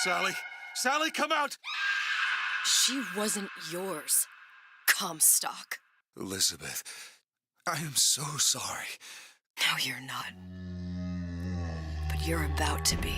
Sally! Sally, come out! She wasn't yours, Comstock. Elizabeth, I am so sorry. No, you're not. But you're about to be.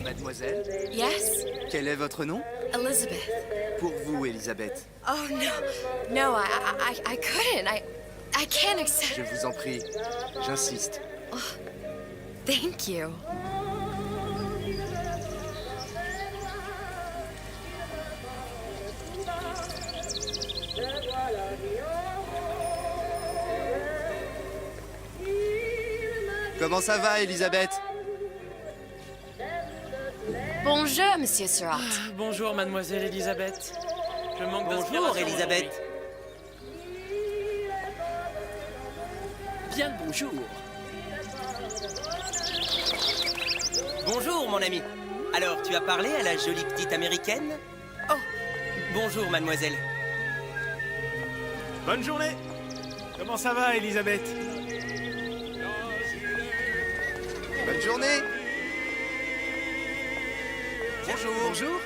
Mademoiselle? Yes? Quel est votre nom? Elizabeth. Pour vous, Elisabeth. Oh, no. No, I couldn't. I can't accept... Je vous en prie. J'insiste. Oh, thank you. Comment ça va, Elisabeth? Bonjour, Monsieur Surratt. Bonjour, mademoiselle Elisabeth. Je manque d'inspiration. Bonjour, Elisabeth. Bien le bonjour. Bonjour, mon ami. Alors, tu as parlé à la jolie petite américaine? Oh, bonjour, mademoiselle. Bonne journée. Comment ça va, Elisabeth? Bonne journée. Bonjour. Bonjour.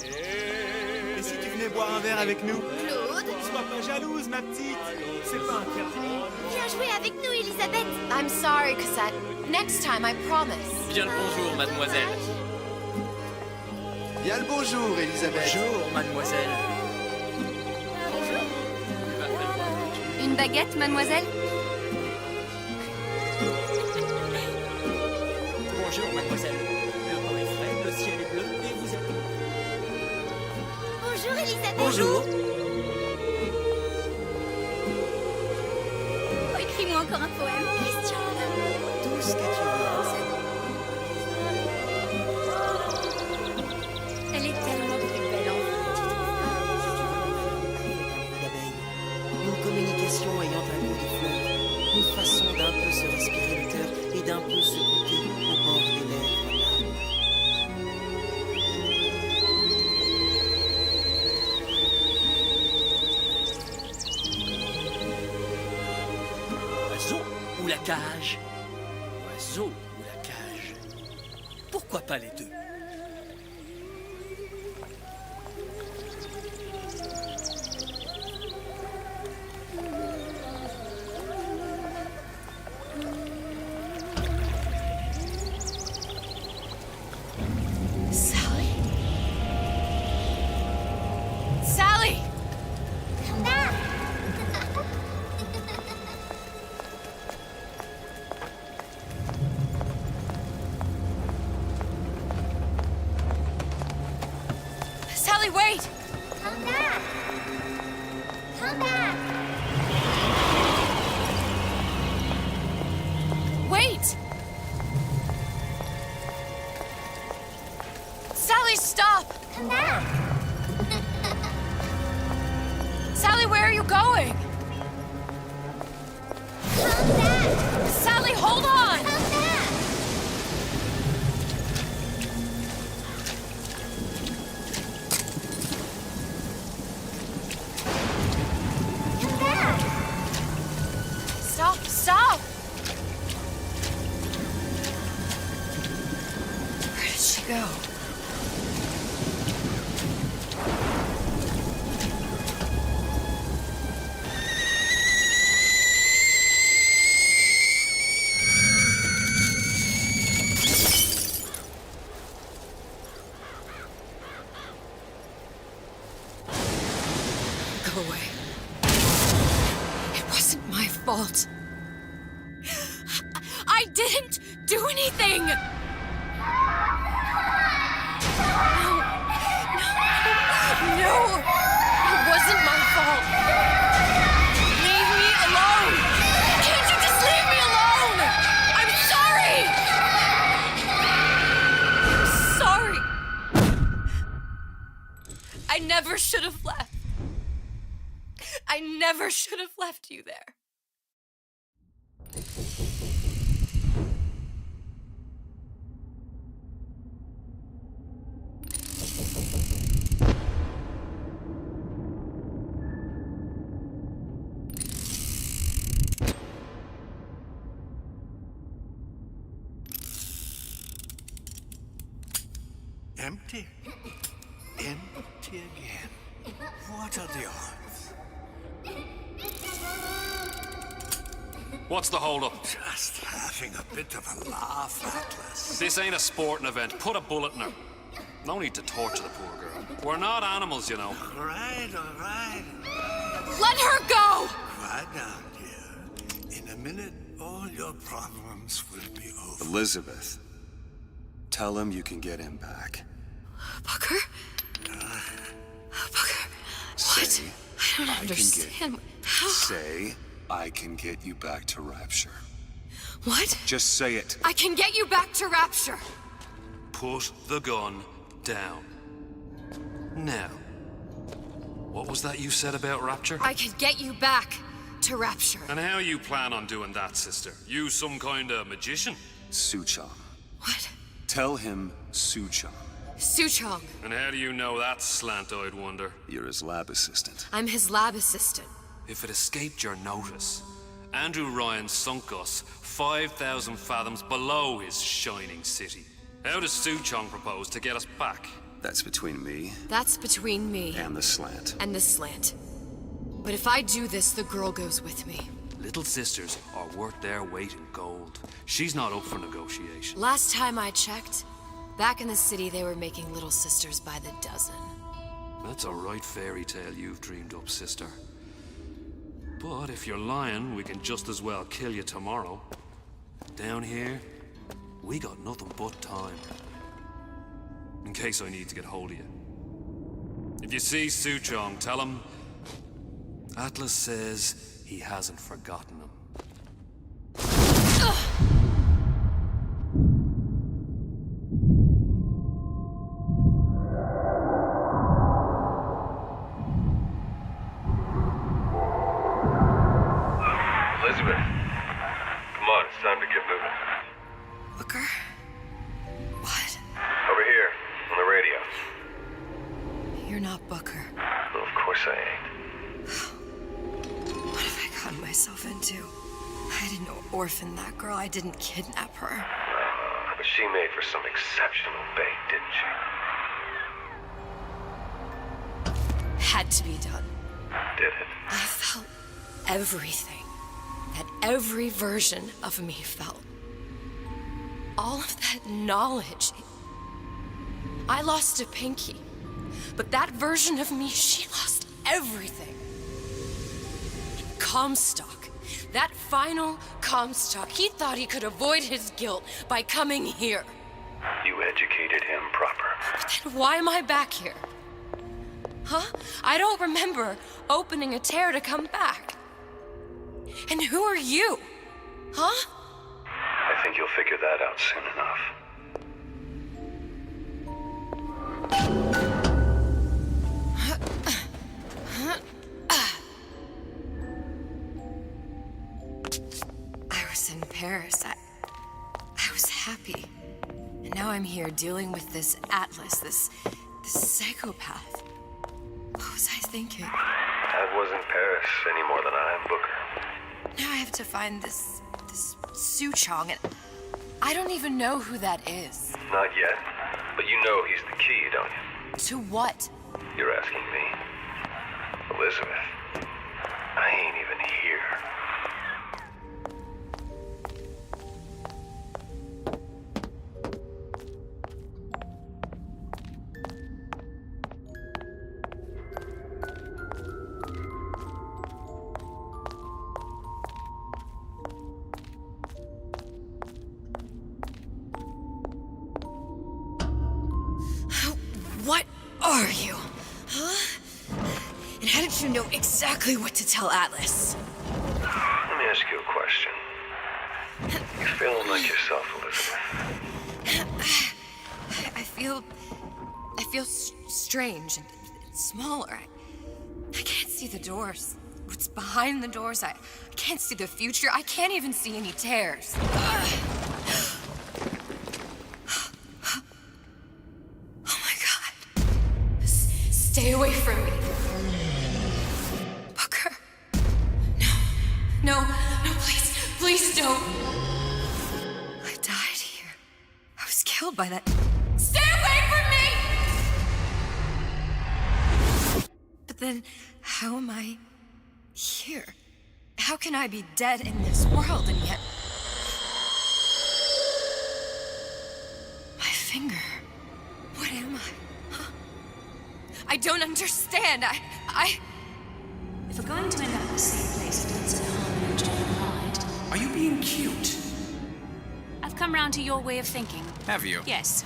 Et si tu venais boire un verre avec nous? Claude? Sois pas jalouse, ma petite. C'est pas interdit. Viens jouer avec nous, Elisabeth. I'm sorry, Cosette. Next time, I promise. Bien le bonjour, mademoiselle. Bien le bonjour, Elisabeth. Bonjour, mademoiselle. Une baguette, mademoiselle? Bonjour, mademoiselle. Le temps est frais, le ciel est bleu et vous êtes... Bonjour, Elisabeth. Bonjour. Oh, écris-moi encore un poème, Christian. Tout ce que tu veux, Roxane. Elle est tellement plus belle en Une communication ayant un goût de fleurs, une façon d'un peu se respirer le cœur et d'un peu se goûter au bord des lèvres l'âme. Oiseau ou la cage? Oiseau ou la cage? Pourquoi pas les deux? Sally? Sally! Come back. Sally, wait! Come back. Come back. Wait! Sally, stop! Come back. Sally, where are you going? Come back. Sally, hold on! Come back. Come back. Stop, stop! Where did she go? Go away. It wasn't my fault. I didn't do anything! No, it wasn't my fault. Leave me alone! Can't you just leave me alone? I'm sorry! I'm sorry. I never should have left. I never should have left you there. Empty. Empty again. What are the odds? What's the holdup? Just having a bit of a laugh, Atlas. This ain't a sporting event. Put a bullet in her. No need to torture the poor girl. We're not animals, you know. All right. Let her go! Quiet down, dear. In a minute, all your problems will be over. Elizabeth, tell him you can get him back. Booker? Booker, Say, I don't understand. How? Say, I can get you back to Rapture. What? Just say it. I can get you back to Rapture. Put the gun down. Now, what was that you said about Rapture? I can get you back to Rapture. And how you plan on doing that, sister? You some kind of magician? Suchong. What? Tell him Suchong. Suchong. And how do you know that, slant-eyed wonder? You're his lab assistant. I'm his lab assistant. If it escaped your notice, Andrew Ryan sunk us 5,000 fathoms below his shining city. How does Suchong propose to get us back? That's between me. That's between me. And the slant. And the slant. But if I do this, the girl goes with me. Little sisters are worth their weight in gold. She's not up for negotiation. Last time I checked, back in the city they were making little sisters by the dozen. That's a right fairy tale you've dreamed up, sister. But if you're lying, we can just as well kill you tomorrow. Down here, we got nothing but time. In case I need to get hold of you. If you see Suchong, tell him Atlas says he hasn't forgotten him. Elizabeth, come on, it's time to get moving. Booker? What? Over here, on the radio. You're not Booker. Well, of course I ain't. What have I gotten myself into? I didn't orphan that girl. I didn't kidnap her. But she made for some exceptional bait, didn't she? Had to be done. Did it? I felt everything that every version of me felt. All of that knowledge. I lost a pinky, but that version of me, she lost everything. Comstock, that final Comstock, he thought he could avoid his guilt by coming here. You educated him proper. Then why am I back here? Huh? I don't remember opening a tear to come back. And who are you? Huh? I think you'll figure that out soon enough. I was in Paris. I was happy. And now I'm here dealing with this Atlas, this psychopath. What was I thinking? That wasn't Paris any more than I am Booker. Now I have to find this Suchong, and I don't even know who that is. Not yet, but you know he's the key, don't you? To what? You're asking me. Elizabeth, I ain't even here. What are you? Huh? And how did you know exactly what to tell Atlas? Let me ask you a question. You feeling like yourself, Elizabeth? I feel strange and smaller. I can't see the doors. What's behind the doors? I can't see the future. I can't even see any tears. Oh my God. Stay away from me. Booker. No, please don't. I died here. I was killed by that. Stay away from me! But then, how am I here? How can I be dead in this world and yet... My finger. What am I? Huh? I don't understand. If we're going to end up in the same place at Hudson Harmon and John Hyde... Are you being cute? I've come round to your way of thinking. Have you? Yes.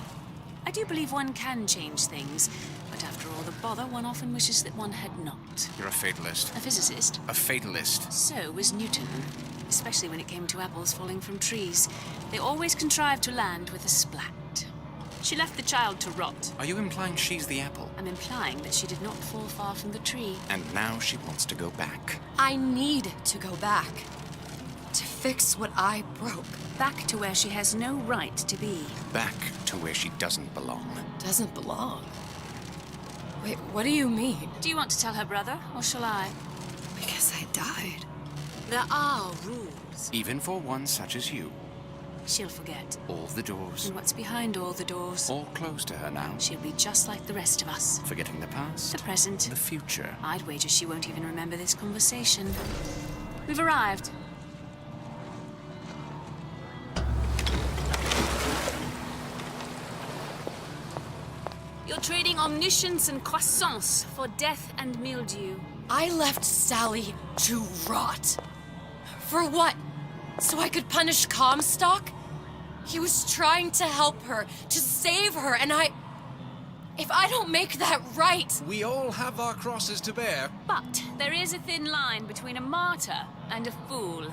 I do believe one can change things, but after all the bother, one often wishes that one had not. You're a fatalist. A physicist. A fatalist. So was Newton, especially when it came to apples falling from trees. They always contrived to land with a splat. She left the child to rot. Are you implying she's the apple? I'm implying that she did not fall far from the tree. And now she wants to go back. I need to go back. To fix what I broke. Back to where she has no right to be. Back to where she doesn't belong. Doesn't belong? Wait, what do you mean? Do you want to tell her brother, or shall I? Because I died. There are rules. Even for one such as you. She'll forget. All the doors. And what's behind all the doors? All closed to her now. She'll be just like the rest of us. Forgetting the past. The present. The future. I'd wager she won't even remember this conversation. We've arrived. You're trading omniscience and croissance for death and mildew. I left Sally to rot. For what? So I could punish Comstock? He was trying to help her, to save her, and if I don't make that right... We all have our crosses to bear. But there is a thin line between a martyr and a fool.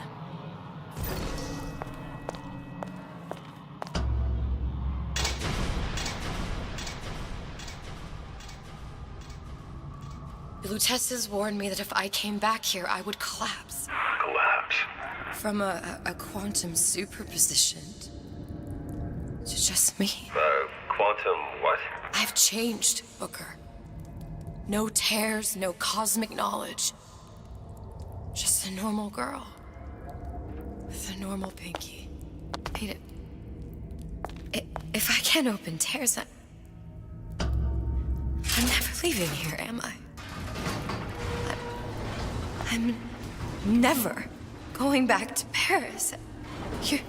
The Lutesses warned me that if I came back here, I would collapse. Collapse? From a quantum superposition to just me. Quantum what? I've changed, Booker. No tears, no cosmic knowledge. Just a normal girl. With a normal pinky. Peter, if I can't open tears, I'm never leaving here, am I? I'm never going back to Paris. You're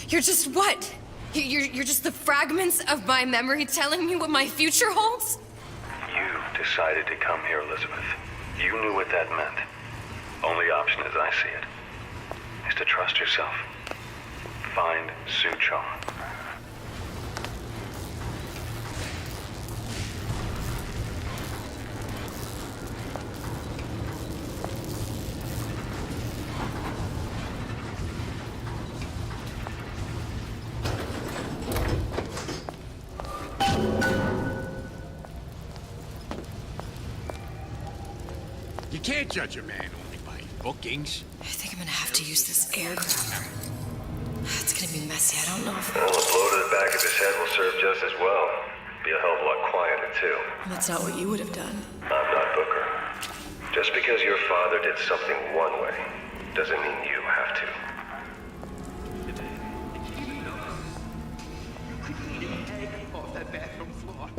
just what? You're just the fragments of my memory telling me what my future holds? You decided to come here, Elizabeth. You knew what that meant. Only option, as I see it, is to trust yourself. Find Suchong. You can't judge a man only by bookings. I think I'm gonna have to use this air grabber. It's gonna be messy. I don't know if... Well, a blow to the back of his head will serve just as well. Be a hell of a lot quieter, too. That's not what you would have done. I'm not Booker. Just because your father did something one way, doesn't mean you have to. Off that bathroom floor.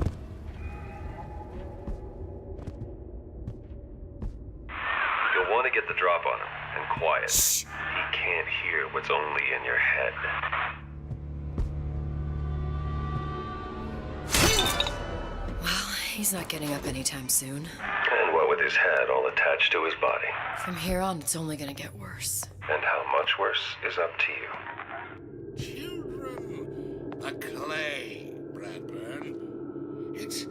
You'll want to get the drop on him, and quiet. Shh. He can't hear what's only in your head. Well, he's not getting up anytime soon. And what with his head all attached to his body. From here on, it's only gonna get worse. And how much worse is up to you. Children, the clay, Bradburn. It's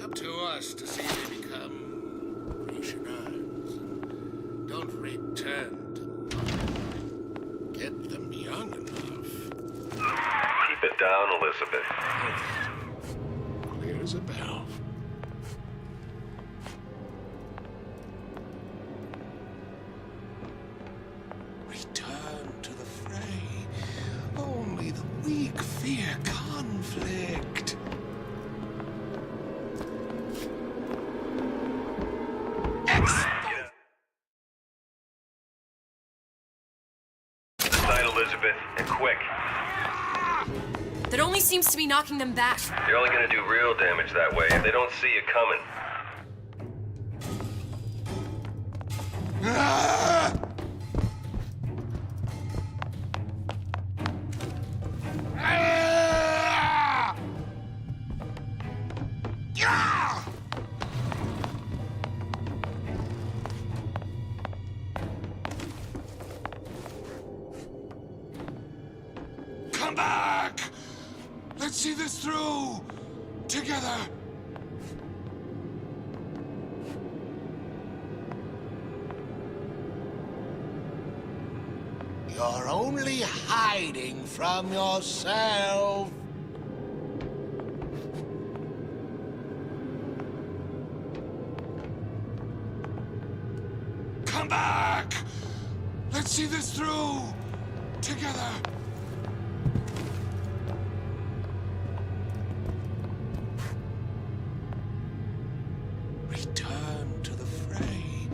up to us to see they become Grecianized. Don't return to mine. Get them young enough. Keep it down, Elizabeth. weak fear conflict. Side, Elizabeth, and quick. That only seems to be knocking them back. You're only gonna do real damage that way if they don't see you coming. Come back! Let's see this through! Together! You're only hiding from yourself. Come back! Let's see this through! Together! Return to the fray.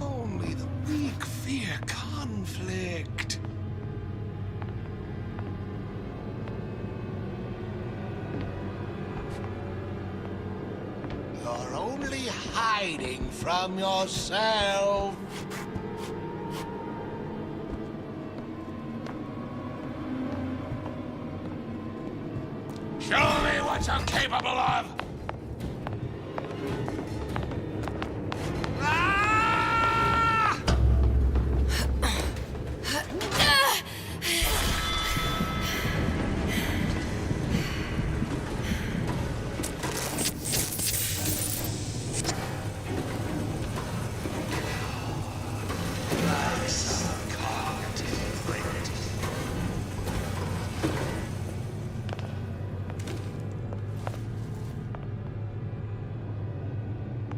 Only the weak fear conflict. You're only hiding from yourself. Show me what you're capable of!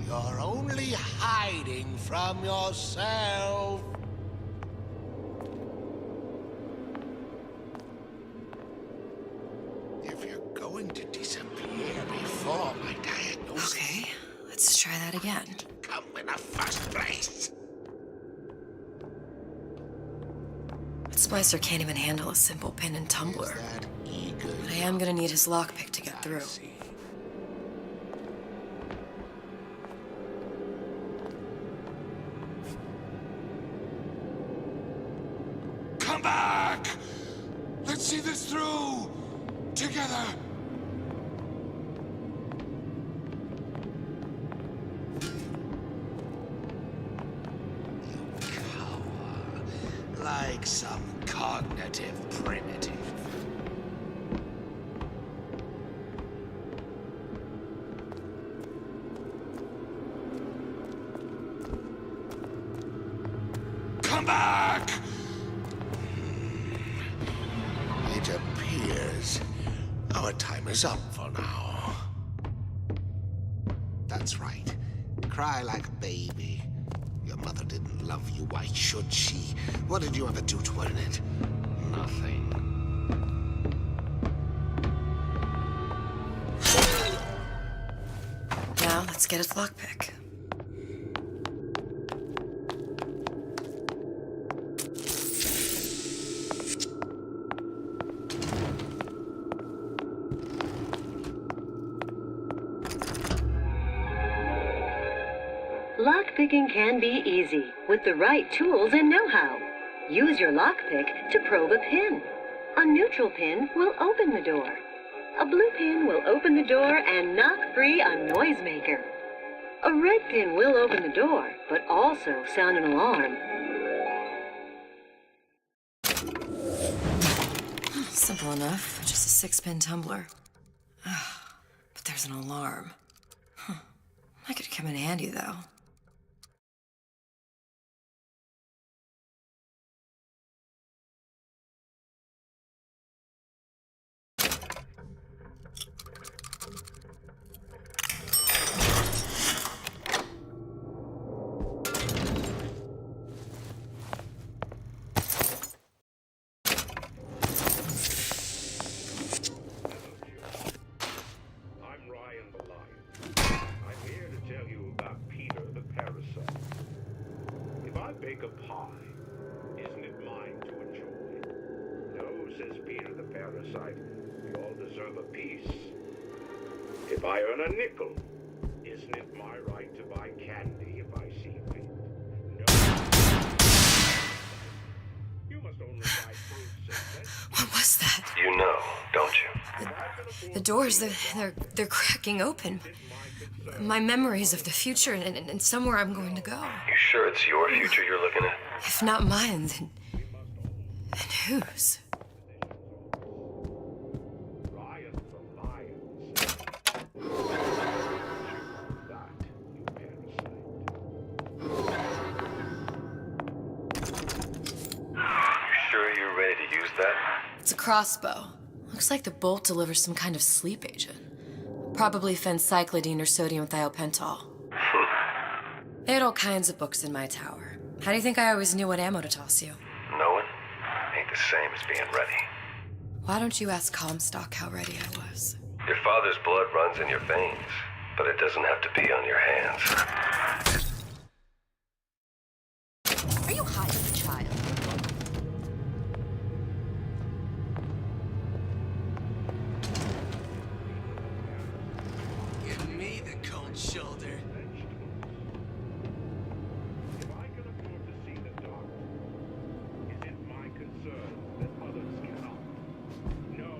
You're only hiding from yourself. If you're going to disappear before my diagnosis... Okay, let's try that again. ...come in the first place. That Splicer can't even handle a simple pin and tumbler. But I am gonna need his lockpick to get through. Come back! Let's see this through! Together! You cower like some cognitive primitive. Come back! It appears our time is up for now. That's right. Cry like a baby. Your mother didn't love you. Why should she? What did you ever do to earn it? Nothing. Now, let's get its lockpick. Lockpicking can be easy with the right tools and know-how. Use your lockpick to probe a pin. A neutral pin will open the door. A blue pin will open the door and knock free a noisemaker. A red pin will open the door, but also sound an alarm. Simple enough, just a 6-pin tumbler. But there's an alarm. That could come in handy, though. parasite. We all deserve a piece. If I earn a nickel, isn't it my right to buy candy if I see fit? No. You must only buy fruits and vegetables. What was that? You know, don't you? The doors, they're cracking open. My memories of the future and somewhere I'm going to go. You sure it's your future you're looking at? If not mine, then whose? Sure you're ready to use that? It's a crossbow. Looks like the bolt delivers some kind of sleep agent. Probably phencyclidine or sodium thiopental. They had all kinds of books in my tower. How do you think I always knew what ammo to toss you? Knowing ain't the same as being ready. Why don't you ask Comstock how ready I was? Your father's blood runs in your veins, but it doesn't have to be on your hands. Are you hiding the child? Give me the cold shoulder. If I can afford to see the dark, is it my concern that others cannot? No.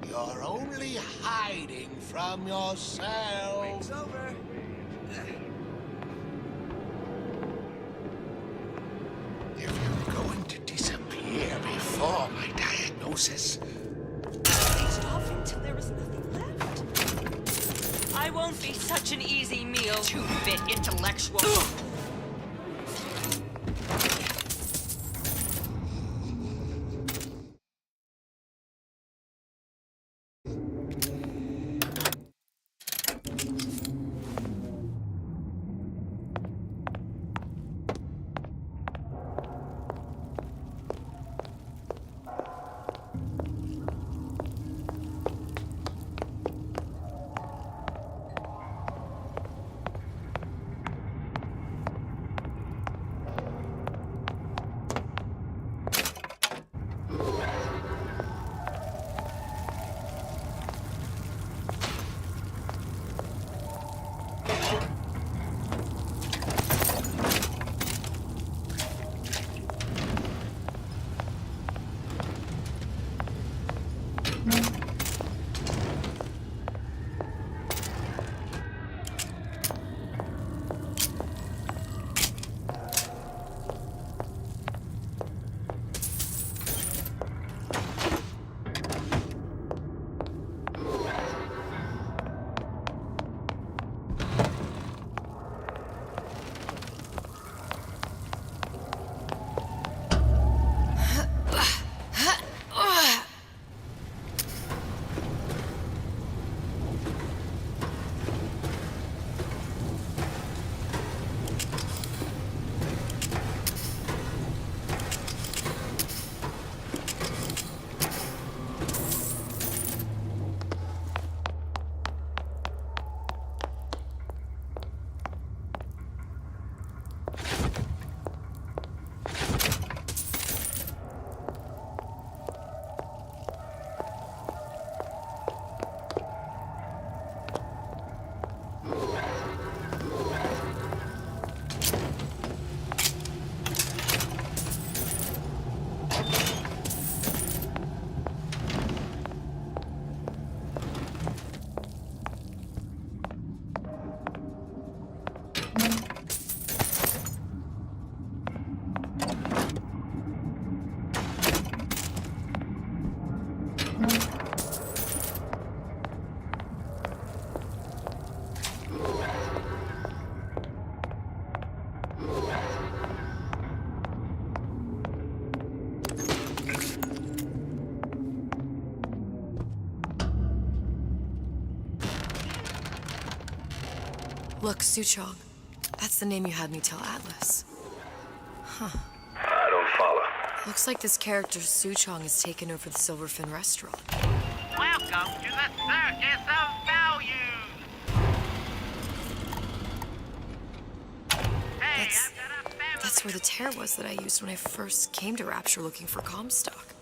You're only hiding from yourself. It's over. If you're going to disappear before my diagnosis, Stop until there is nothing left. I won't be such an easy meal. Two-bit intellectual. Look, Suchong. That's the name you had me tell Atlas. Huh. I don't follow. Looks like this character Suchong has taken over the Silverfin restaurant. Welcome to the Circus of Value. That's where the tear was that I used when I first came to Rapture looking for Comstock.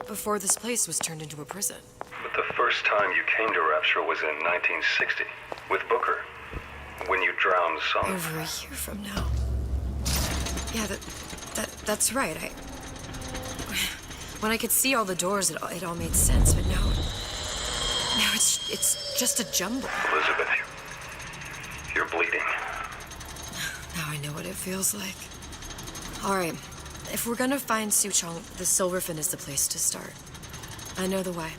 before this place was turned into a prison. But the first time you came to Rapture was in 1960, with Booker. When you drowned some... Over a year from now. Yeah, that's right. When I could see all the doors, it all made sense, but now it's just a jumble. Elizabeth, you're bleeding. Now I know what it feels like. All right, if we're gonna find Suchong, the Silverfin is the place to start. I know the way.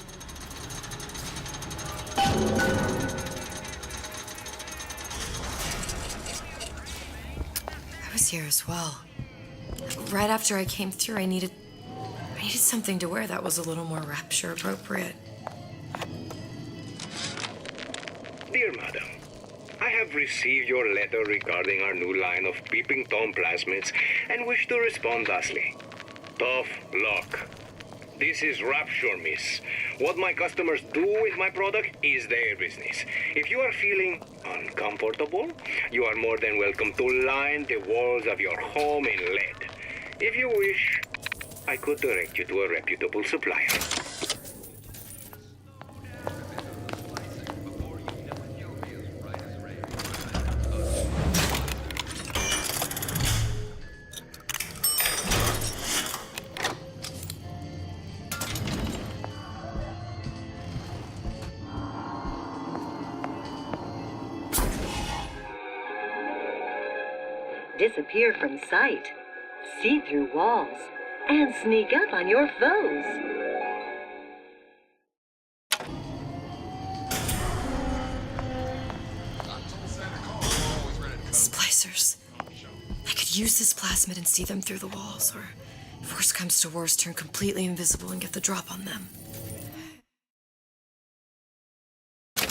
I was here as well. Right after I came through, I needed something to wear that was a little more Rapture appropriate. Dear Madam, I have received your letter regarding our new line of Peeping Tom plasmids and wish to respond thusly. Tough luck. This is Rapture, miss. What my customers do with my product is their business. If you are feeling uncomfortable, you are more than welcome to line the walls of your home in lead. If you wish, I could direct you to a reputable supplier. Disappear from sight, see through walls, and sneak up on your foes. Splicers. I could use this plasmid and see them through the walls, or if worst comes to worst, turn completely invisible and get the drop on them.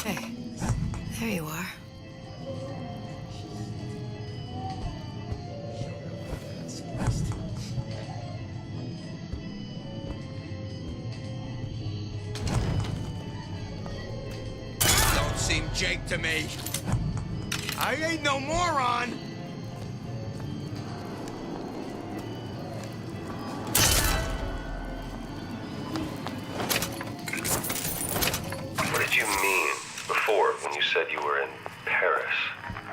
Hey, there you are. Seem Jake to me. I ain't no moron. What did you mean before when you said you were in Paris?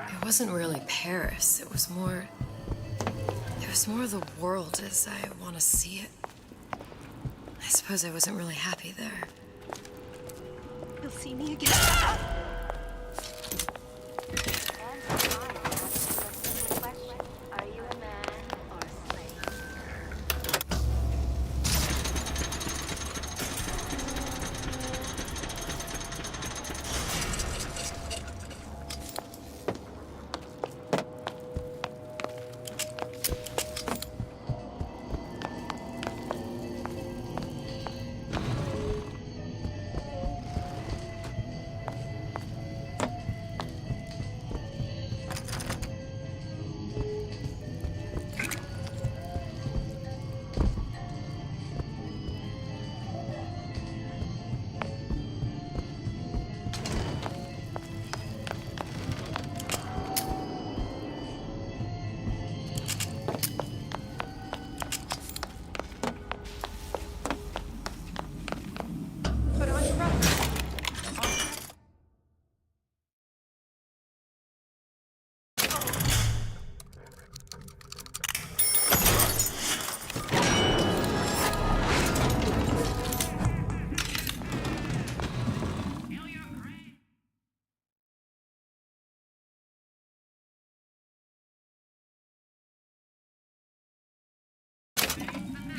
It wasn't really Paris. It was more the world as I want to see it. I suppose I wasn't really happy there. You'll see me again.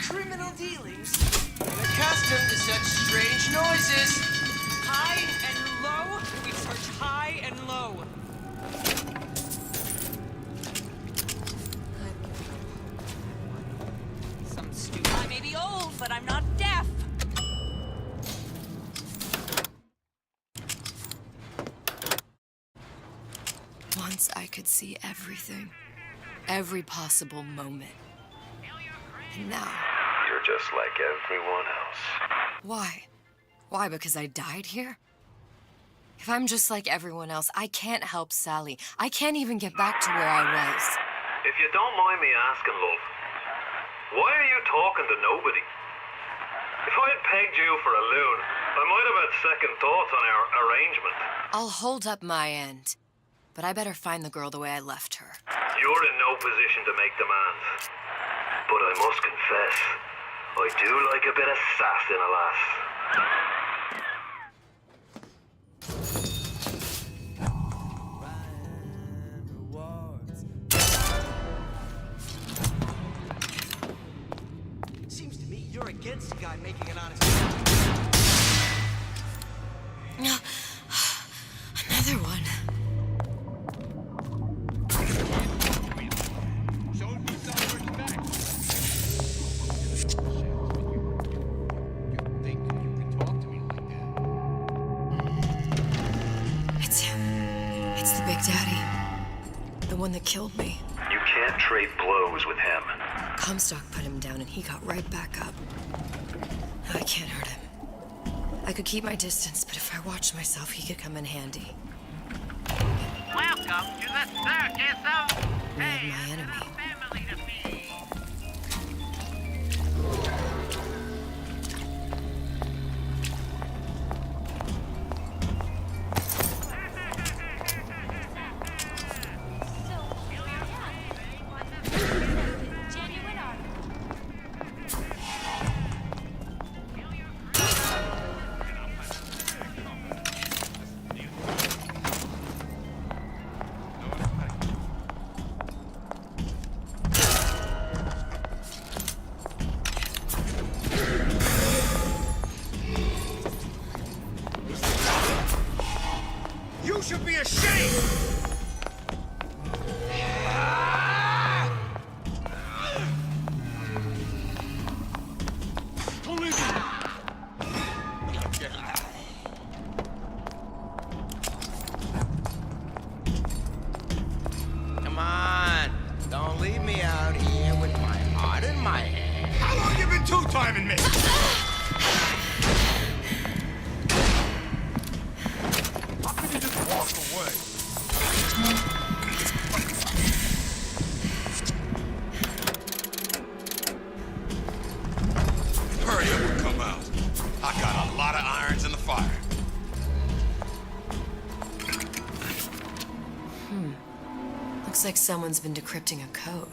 Criminal dealings. I'm accustomed to such strange noises. High and low. We search high and low. Some stupid. I may be old, but I'm not deaf. Once I could see everything. Every possible moment. And now... You're just like everyone else. Why? Why, because I died here? If I'm just like everyone else, I can't help Sally. I can't even get back to where I was. If you don't mind me asking, love, why are you talking to nobody? If I'd pegged you for a loon, I might have had second thoughts on our arrangement. I'll hold up my end, but I better find the girl the way I left her. You're in no position to make demands. But I must confess, I do like a bit of sass in a lass. Seems to me you're against a guy making an honest. Another one. It's him. It's the Big Daddy. The one that killed me. You can't trade blows with him. Comstock put him down and he got right back up. I can't hurt him. I could keep my distance, but if I watched myself, he could come in handy. Welcome to the circus of Man, my enemy. family to feed. You should be ashamed! Come on. Don't leave me out here with my heart in my hand. How long you been two-timing me? How could you just walk away? Hurry up and come out. I got a lot of irons in the fire. Looks like someone's been decrypting a code.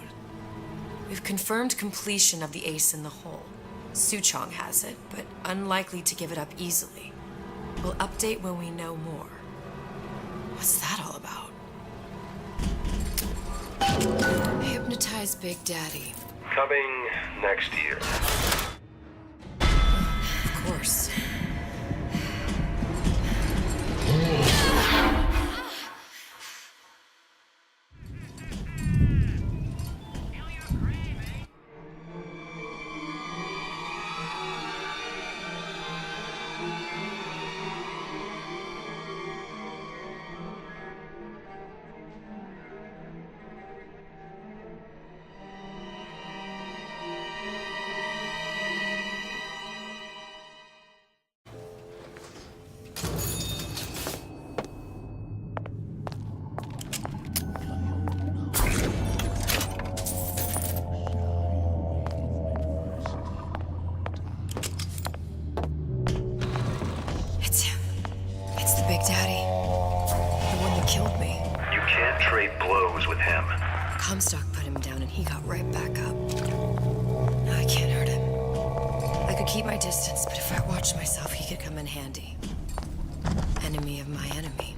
We've confirmed completion of the ace in the hole. Suchong has it, but unlikely to give it up easily. We'll update when we know more. What's that all about? Hypnotize Big Daddy. Coming next year. Of course. It's him. It's the Big Daddy. The one that killed me. You can't trade blows with him. Comstock put him down and he got right back up. I can't hurt him. I could keep my distance, but if I watched myself, he could come in handy. Enemy of my enemy.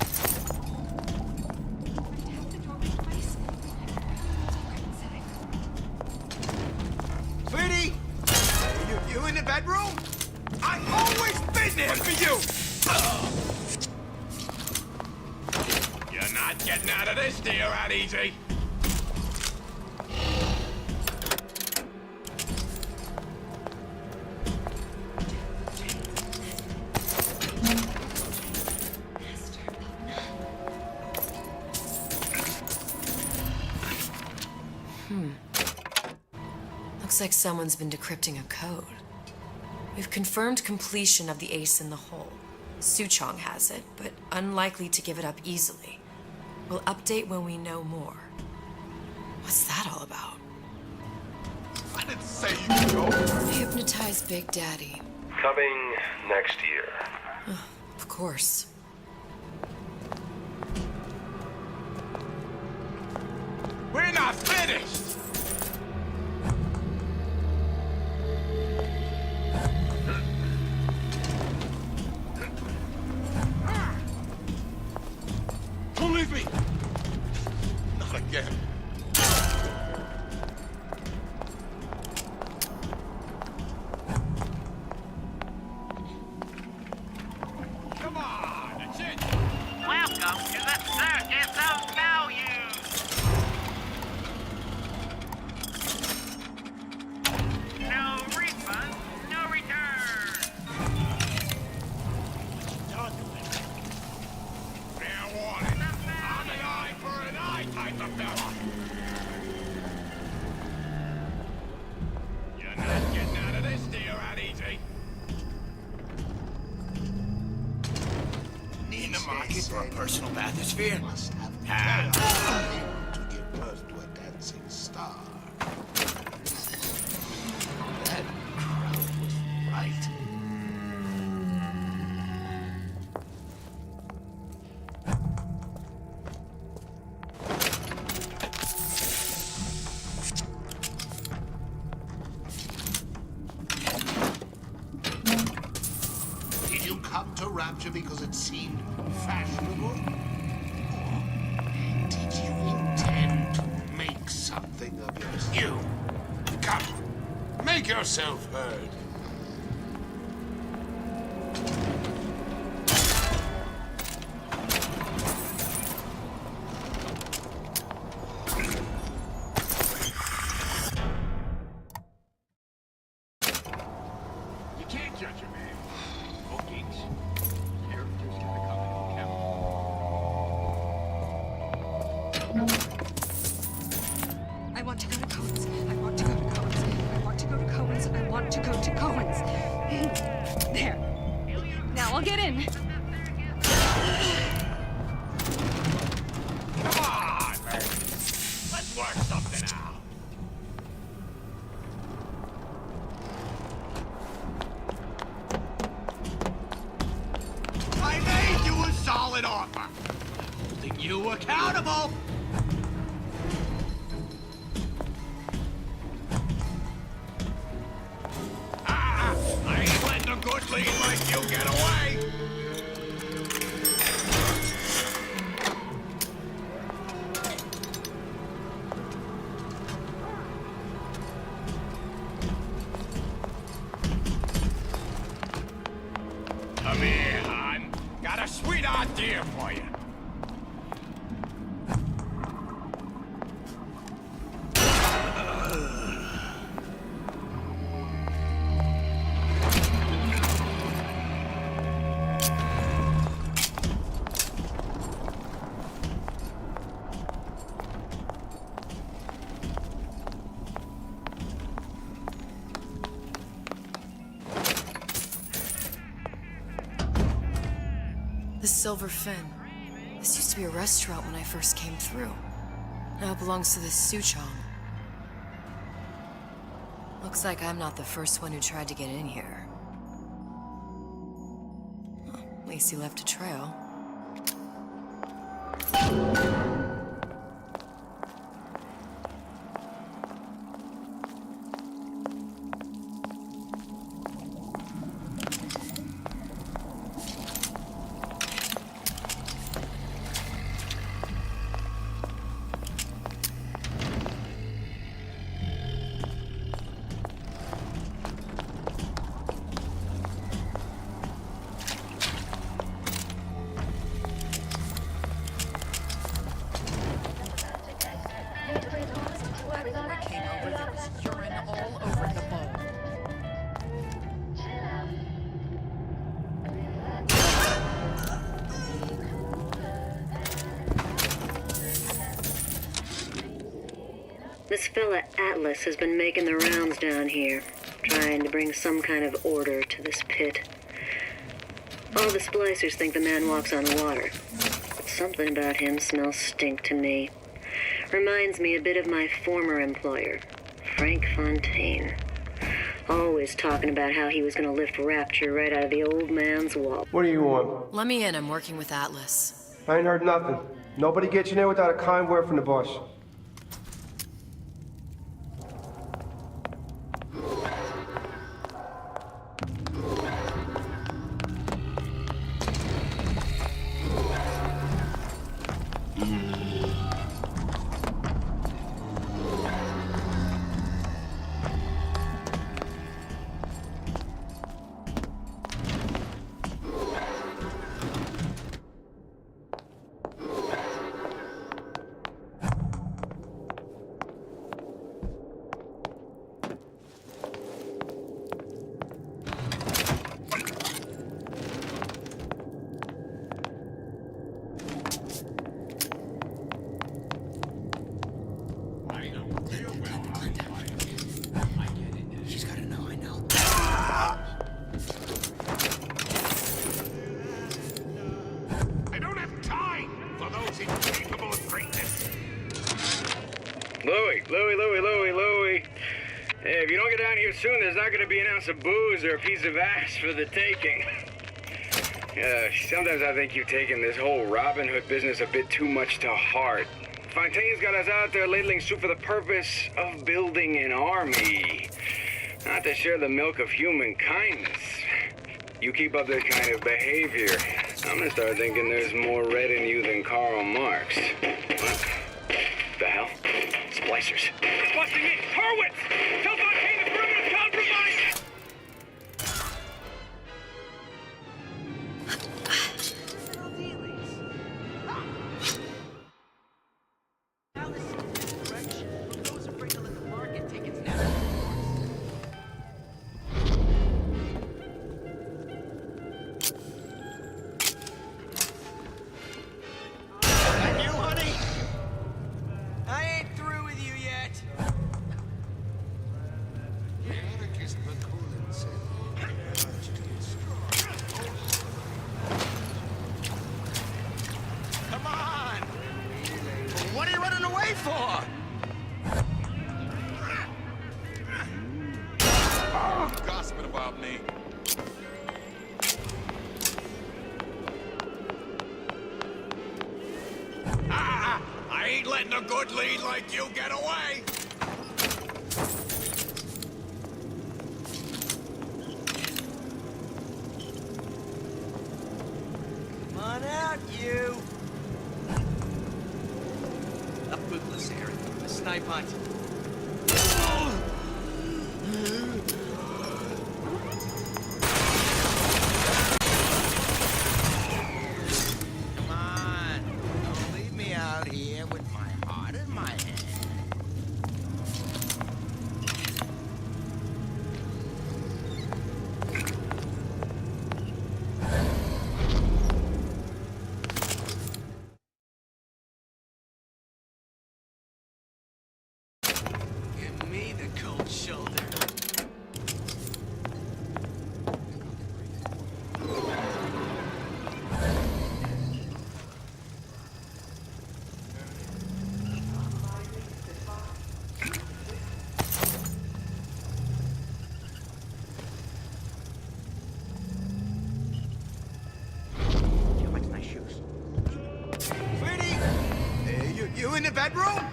Sweetie! You in the bedroom? I've always been there for you! You're not getting out of this deal that easy. Looks like someone's been decrypting a code. We've confirmed completion of the ace in the hole. Suchong has it, but unlikely to give it up easily. We'll update when we know more. What's that all about? I didn't say you could go. Hypnotize Big Daddy. Coming next year. Of course. We're not finished! Don't leave me! Not again. Come on, that's it! Welcome to the Circus of Value! No refund, no return! Fair warning. I'm an eye for an eye type of fella. You're not getting out of this deal that easy. In the market for a personal bathysphere? Must have to give birth to a dancing star. That crowd was right. Did you come to Rapture because it seemed fashionable? Or did you intend to make something of yourself? You! Come! Make yourself heard! You can't judge a man. Bookings. Characters gotta come in chemicals. I want to go to Cohen's. I want to go to Cohen's. I want to go to Cohen's. I want to go to Cohen's. There. Now I'll get in. Come on! Let's work something out. I made you a solid offer. Holding you accountable. I ain't letting a good lead like you get away. Come here, hon. Got a sweet idea for you. The Silver Fin. This used to be a restaurant when I first came through. Now it belongs to this Suchong. Looks like I'm not the first one who tried to get in here. Well, at least he left a trail. This fella Atlas has been making the rounds down here, trying to bring some kind of order to this pit. All the splicers think the man walks on water, but something about him smells stink to me. Reminds me a bit of my former employer, Frank Fontaine. Always talking about how he was gonna lift Rapture right out of the old man's wall. What do you want? Let me in. I'm working with Atlas. I ain't heard nothing. Nobody gets in there without a kind word from the boss. She's gotta know I know. I don't have time for those incapable of greatness. Louie. Hey, if you don't get down here soon, there's not gonna be an ounce of booze or a piece of ass for the taking. Sometimes I think you've taken this whole Robin Hood business a bit too much to heart. Fontaine's got us out there ladling soup for the purpose of building an army, not to share the milk of human kindness. You keep up this kind of behavior, I'm gonna start thinking there's more red in you than Karl Marx. What the hell? Splicers. It's busting in! Hurwitz! Tell Fontaine the perimeter's compromised! You, honey? I ain't through with you yet. Come on! What are you running away for? Gossiping about me. I ain't letting a good lead like you get away. Come on out, you. A bootless Harry. A snipe hunt. Come on. Don't leave me out here with my heart in my hand. Give me the cold shoulder. You like my shoes? Pretty! You in the bedroom?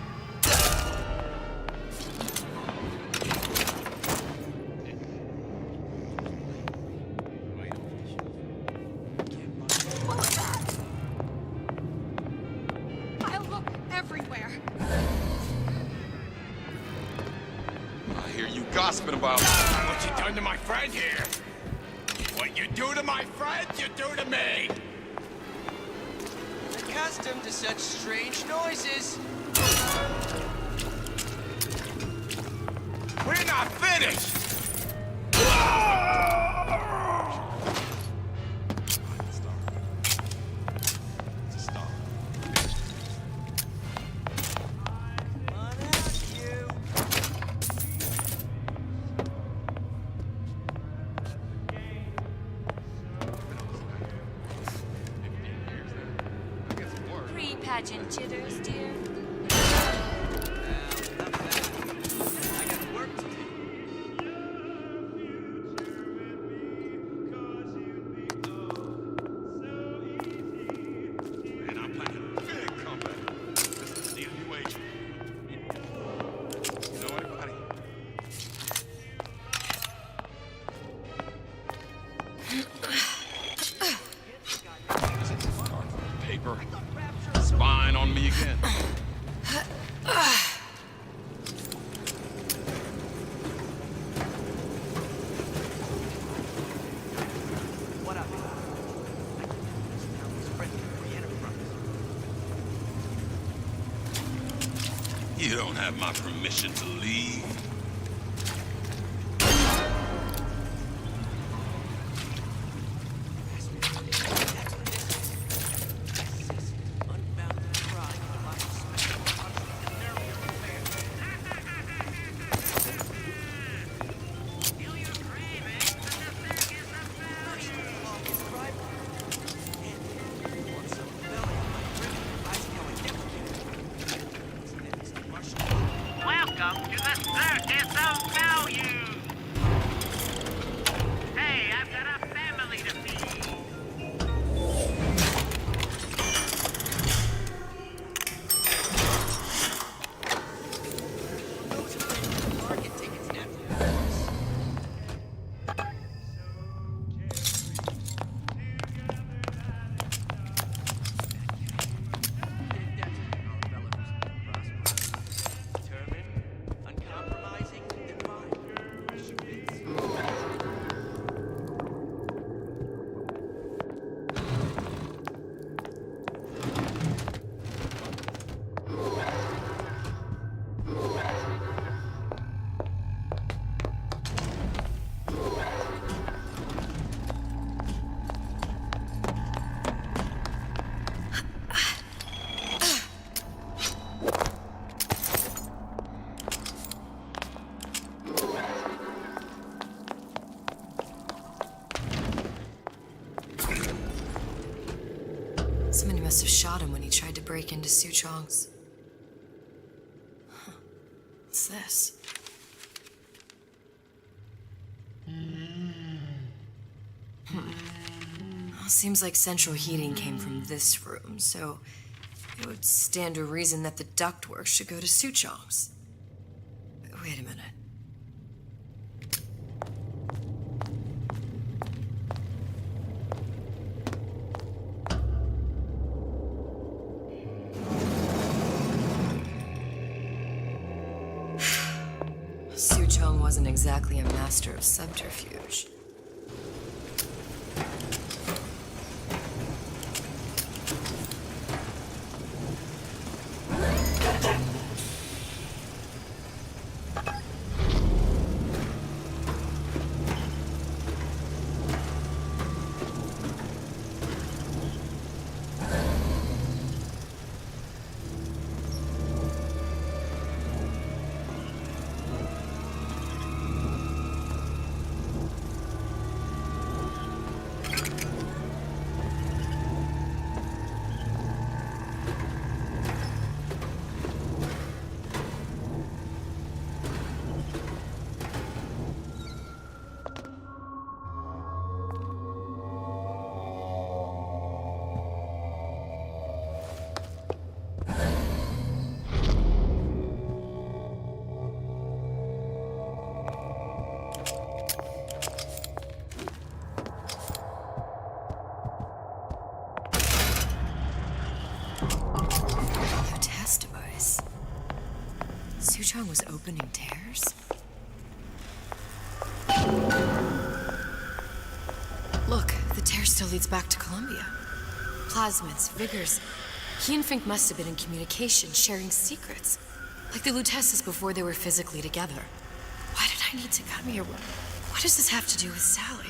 I'll look everywhere. I hear you gossiping about me. What you done to my friend here? What you do to my friend, you do to me. Accustomed to such strange noises. We're not finished. Pre-pageant jitters, dear. You don't have my permission to leave. Welcome to the circus of value. Hey, I've got a family to feed. Somebody must have shot him when he tried to break into Suchong's. Huh. What's this? Well, seems like central heating came from this room, so it would stand to reason that the ductwork should go to Suchong's. Wait a minute. Suchong wasn't exactly a master of subterfuge. Suchong was opening tears? Look, the tear still leads back to Columbia. Plasmids, vigors. He and Fink must have been in communication, sharing secrets. Like the Lutesses before they were physically together. Why did I need to come here? What does this have to do with Sally?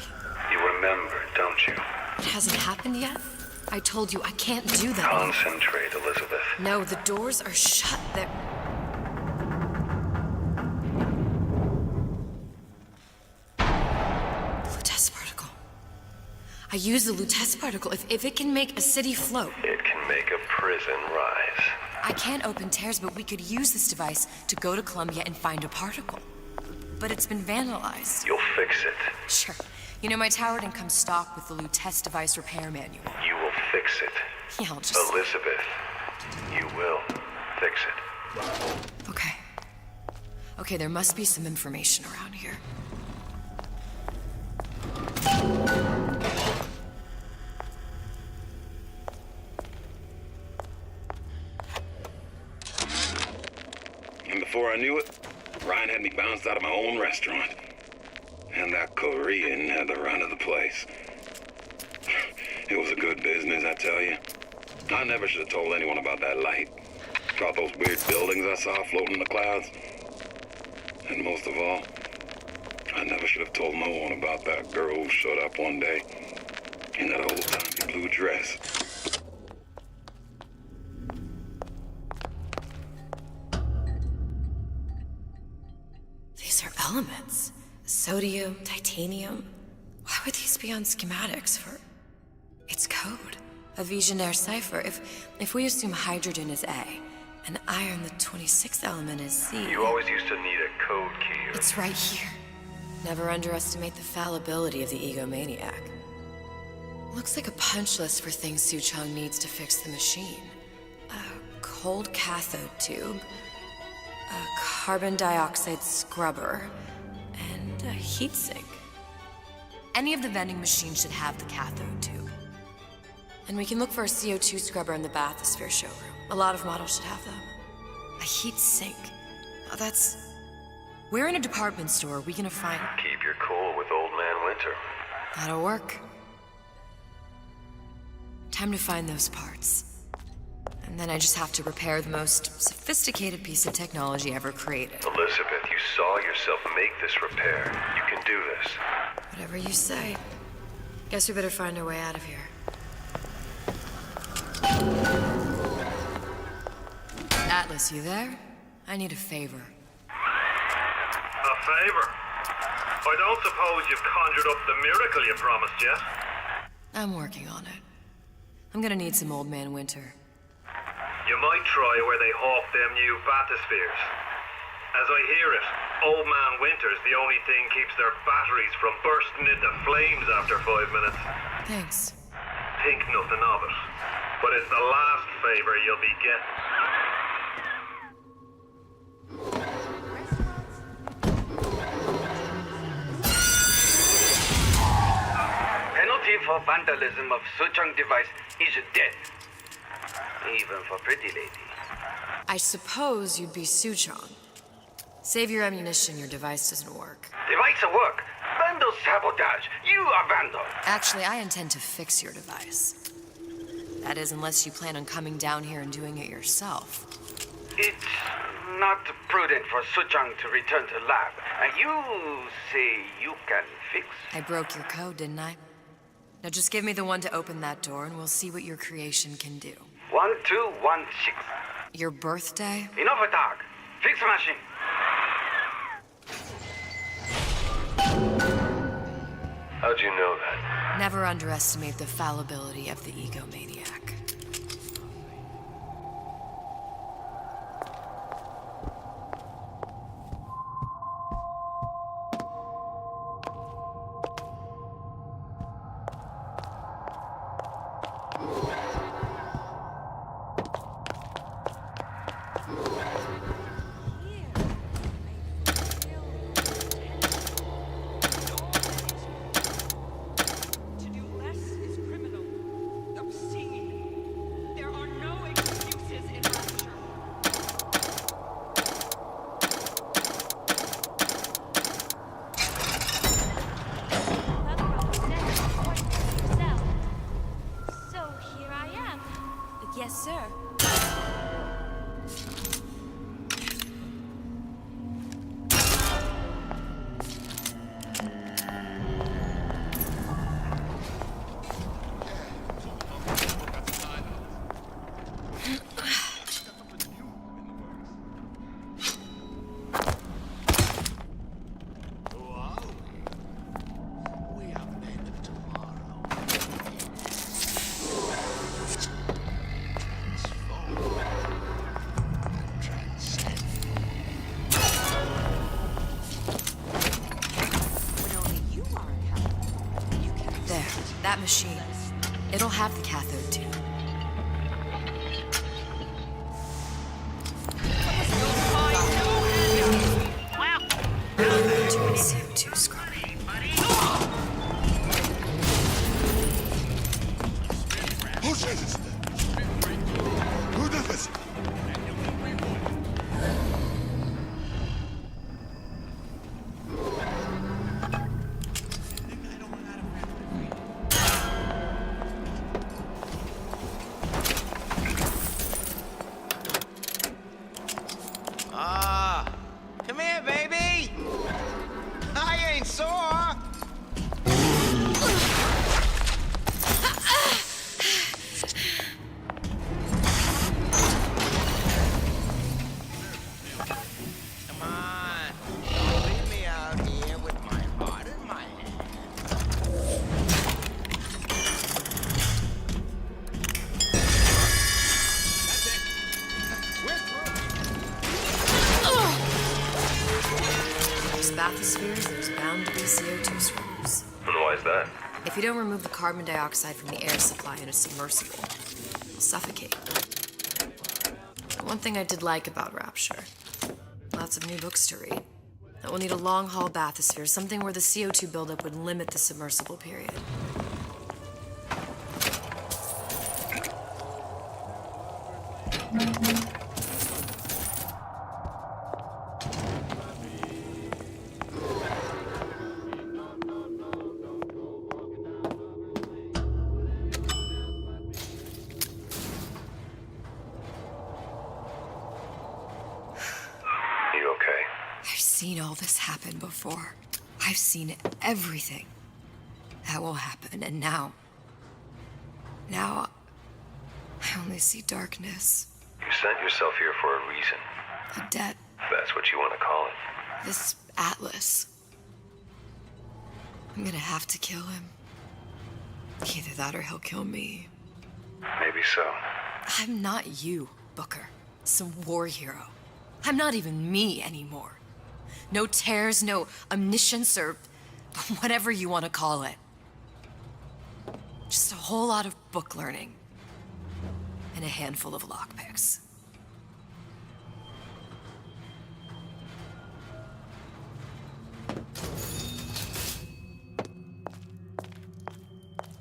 You remember, don't you? It hasn't happened yet? I told you I can't do that. Concentrate, Elizabeth. No, the doors are shut. They're... Lutece particle. I use the Lutece particle. If it can make a city float. It can make a prison rise. I can't open tears, but we could use this device to go to Columbia and find a particle. But it's been vandalized. You'll fix it. Sure. You know, my tower didn't come stocked with the Lutece device repair manual. You will fix it. Yeah, I'll just... Elizabeth, you will fix it. Okay. Okay, there must be some information around here. And before I knew it, Ryan had me bounced out of my own restaurant. And that Korean had the run of the place. It was a good business, I tell you. I never should have told anyone about that light. Got those weird buildings I saw floating in the clouds. And most of all, I never should have told no one about that girl who showed up one day in that old-timey blue dress. These are elements. Sodium, titanium. Why would these be on schematics for... It's code. A Visionaire cipher. If we assume hydrogen is A, and iron, the 26th element, is C... You always used to need a code key. It's right here. Never underestimate the fallibility of the egomaniac. Looks like a punch list for things Suchong needs to fix the machine. A cold cathode tube, a carbon dioxide scrubber, and a heatsink. Any of the vending machines should have the cathode tube. And we can look for a CO2 scrubber in the bathysphere showroom. A lot of models should have them. A heat sink. Oh, that's... Where in a department store are we gonna find... Keep your cool with Old Man Winter. That'll work. Time to find those parts. And then I just have to repair the most sophisticated piece of technology ever created. Elizabeth, you saw yourself make this repair. You can do this. Whatever you say. Guess we better find our way out of here. Atlas, you there? I need a favor. A favor? I don't suppose you've conjured up the miracle you promised yet? I'm working on it. I'm gonna need some Old Man Winter. You might try where they hawk them new bathyspheres. As I hear it, Old Man Winter's the only thing keeps their batteries from bursting into flames after 5 minutes. Thanks. Think nothing of it. But it's the last favor you'll be getting. Penalty for vandalism of Suchong device is death. Even for pretty lady. I suppose you'd be Suchong. Save your ammunition, your device doesn't work. Device at work. Vandal sabotage. You are vandal. Actually, I intend to fix your device. That is, unless you plan on coming down here and doing it yourself. It's not prudent for Suchong to return to lab. And you say you can fix? I broke your code, didn't I? Now just give me the one to open that door and we'll see what your creation can do. 1216. Your birthday? Enough of talk. Fix the machine. How'd you know that? Never underestimate the fallibility of the egomaniac. Yes, sir. That machine, it'll have the cathode tube. CO2 scrubber. Oh, Jesus! Who did this? If you don't remove the carbon dioxide from the air supply in a submersible, it'll suffocate. But one thing I did like about Rapture, lots of new books to read. That will need a long-haul bathysphere, something where the CO2 buildup would limit the submersible period. I've seen all this happen before. I've seen everything that will happen, and now I only see darkness. You sent yourself here for a reason. A debt. That's what you want to call it. This Atlas. I'm gonna have to kill him. Either that or he'll kill me. Maybe so. I'm not you, Booker. Some war hero. I'm not even me anymore. No tears, no omniscience, or whatever you want to call it. Just a whole lot of book learning. And a handful of lockpicks.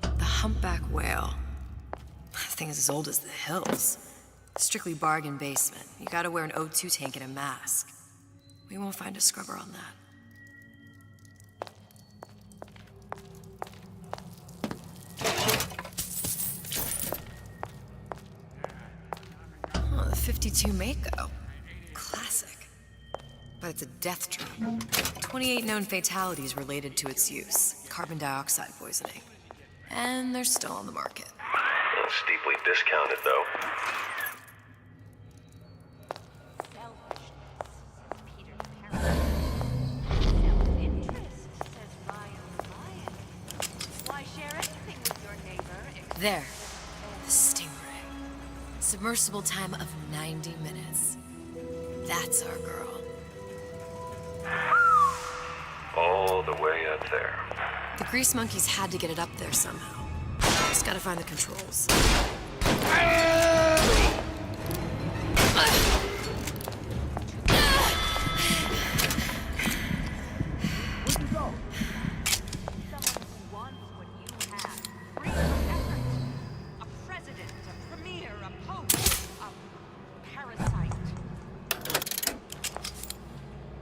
The humpback whale. That thing is as old as the hills. Strictly bargain basement. You gotta wear an O2 tank and a mask. We won't find a scrubber on that. Oh, the 52 Mako. Classic. But it's a death trap. 28 known fatalities related to its use. Carbon dioxide poisoning. And they're still on the market. Well, steeply discounted, though. There. The Stingray. Submersible time of 90 minutes. That's our girl. All the way up there. The grease monkeys had to get it up there somehow. Just gotta find the controls.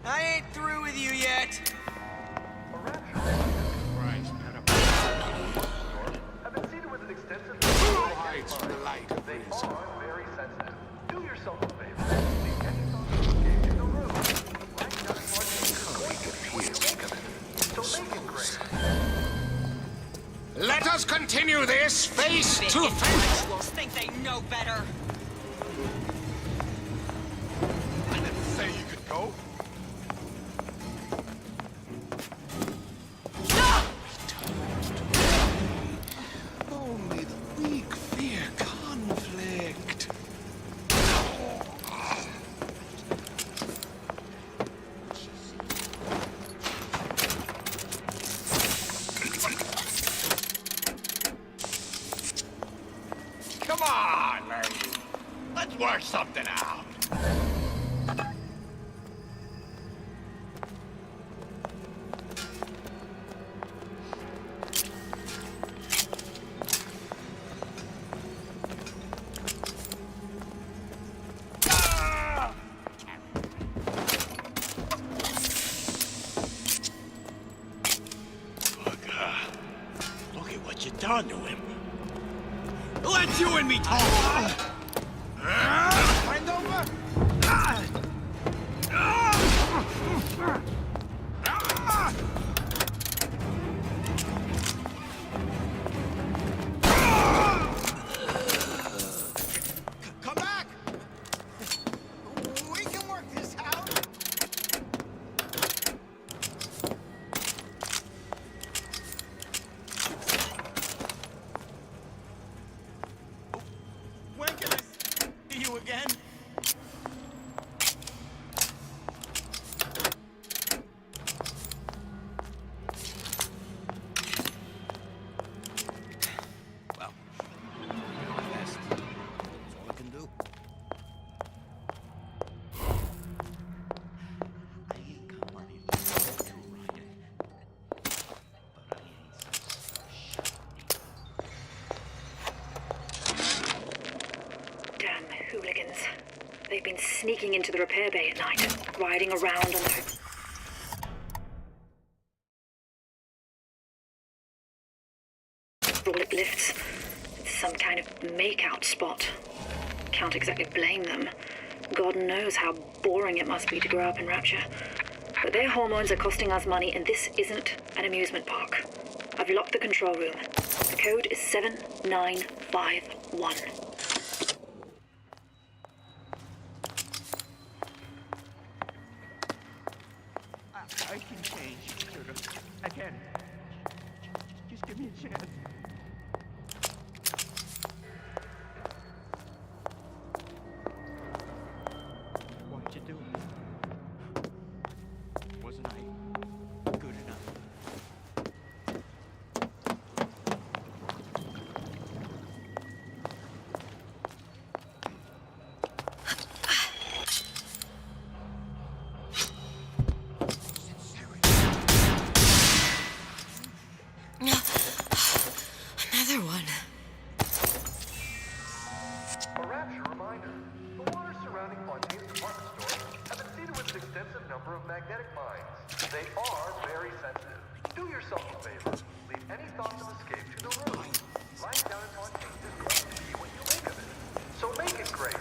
I ain't through with you yet. Hides from the light of reason. Very sensitive. Do yourself a favor. Let us continue this face to face. Intellectuals think they know better. I didn't say you could go. Only the weak fear conflict. Come on, lady. Let's work something out. Look at what you done to him. Let you and me talk. Friend over? Come back! We can work this out. When can I see you again? They've been sneaking into the repair bay at night, riding around on the... hydraulic lifts. It's some kind of make-out spot. Can't exactly blame them. God knows how boring it must be to grow up in Rapture. But their hormones are costing us money, and this isn't an amusement park. I've locked the control room. The code is 7951. I can change, sugar. I can. Just give me a chance. Why'd you do it? Wasn't I good enough? Another one. A Rapture reminder. The waters surrounding Fontaine's department store have been seeded with an extensive number of magnetic mines. They are very sensitive. Do yourself a favor. Leave any thoughts of escape to the room. Lying down in Fontaine is going to be what you make of it. So make it great.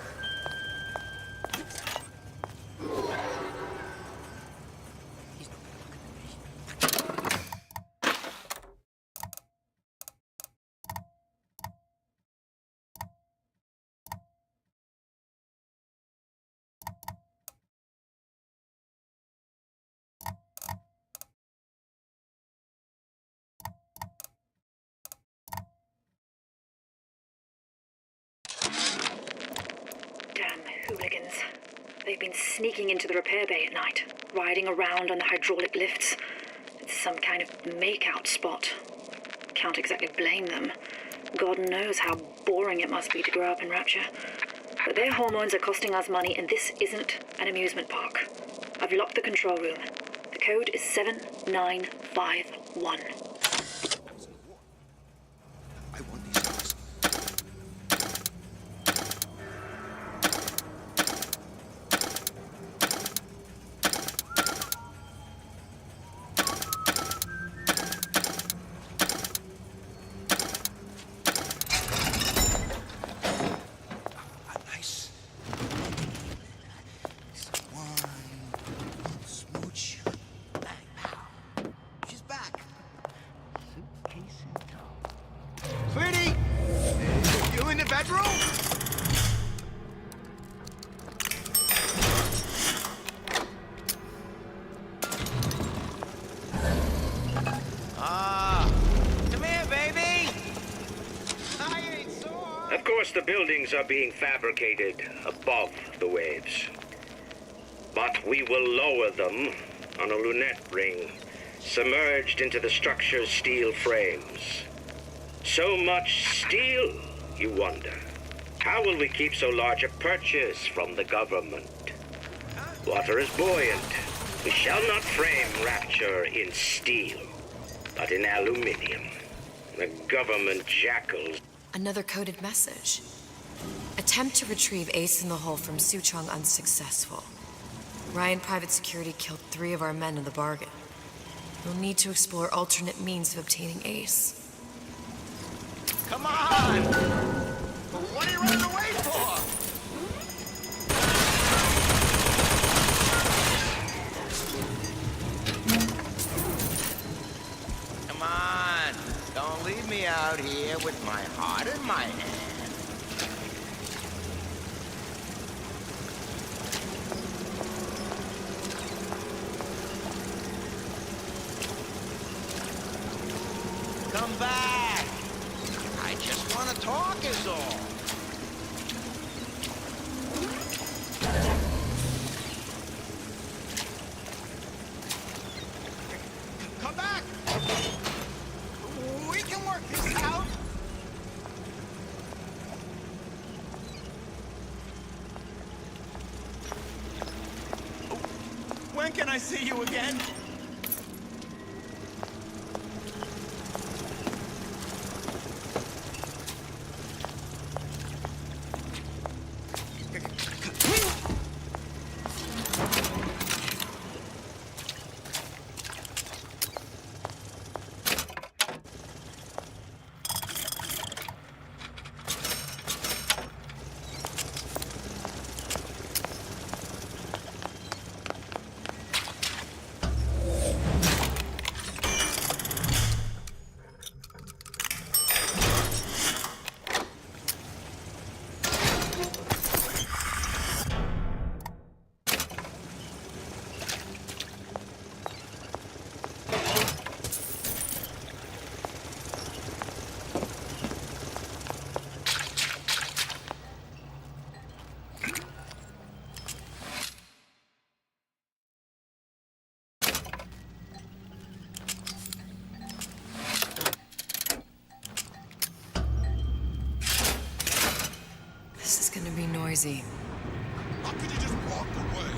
Damn hooligans. They've been sneaking into the repair bay at night, riding around on the hydraulic lifts. It's some kind of make-out spot. Can't exactly blame them. God knows how boring it must be to grow up in Rapture. But their hormones are costing us money, and this isn't an amusement park. I've locked the control room. The code is 7951. Sweetie! You in the bedroom? Come here, baby! I ain't sore! Of course, the buildings are being fabricated above the waves. But we will lower them on a lunette ring, submerged into the structure's steel frames. So much steel, you wonder. How will we keep so large a purchase from the government? Water is buoyant. We shall not frame Rapture in steel, but in aluminium. The government jackals. Another coded message. Attempt to retrieve Ace in the Hole from Suchong unsuccessful. Ryan Private Security killed 3 of our men in the bargain. We'll need to explore alternate means of obtaining Ace. Come on! What are you running away for? Come on! Don't leave me out here with my heart in my hand. Come back! I just want to talk is all. Come back! We can work this out. When can I see you again? gonna be noisy. How could you just walk away?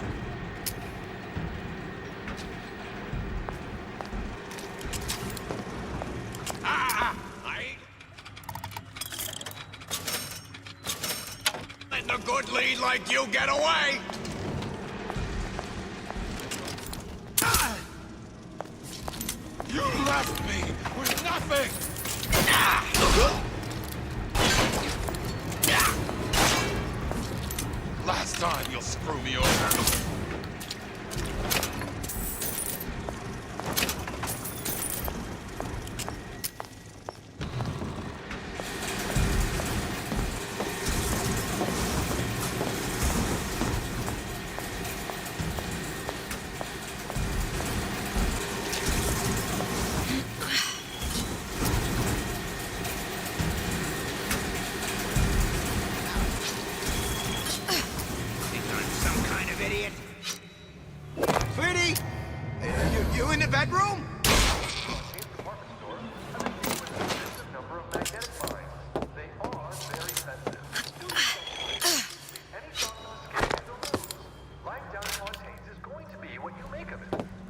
Letting a good lead like you get away! You left me with nothing! Last time you'll screw me over.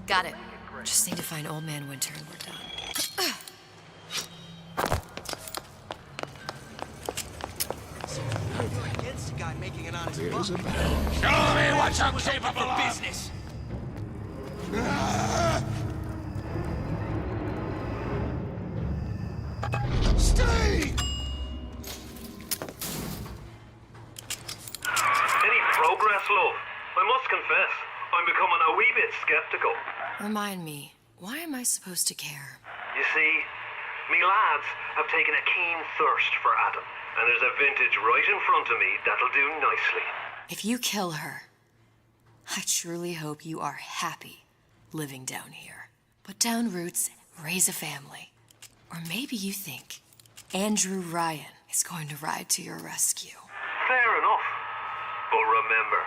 Got it. Just need to find Old Man Winter and we're done. Against a guy making an honest Here's buck. a bell. Show me what you're capable For of! business. Stay! Any progress, love? I must confess, I'm becoming a wee bit skeptical. Remind me, why am I supposed to care? You see, me lads have taken a keen thirst for Adam, and there's a vintage right in front of me that'll do nicely. If you kill her, I truly hope you are happy living down here. Put down roots, raise a family. Or maybe you think Andrew Ryan is going to ride to your rescue. Fair enough. But remember,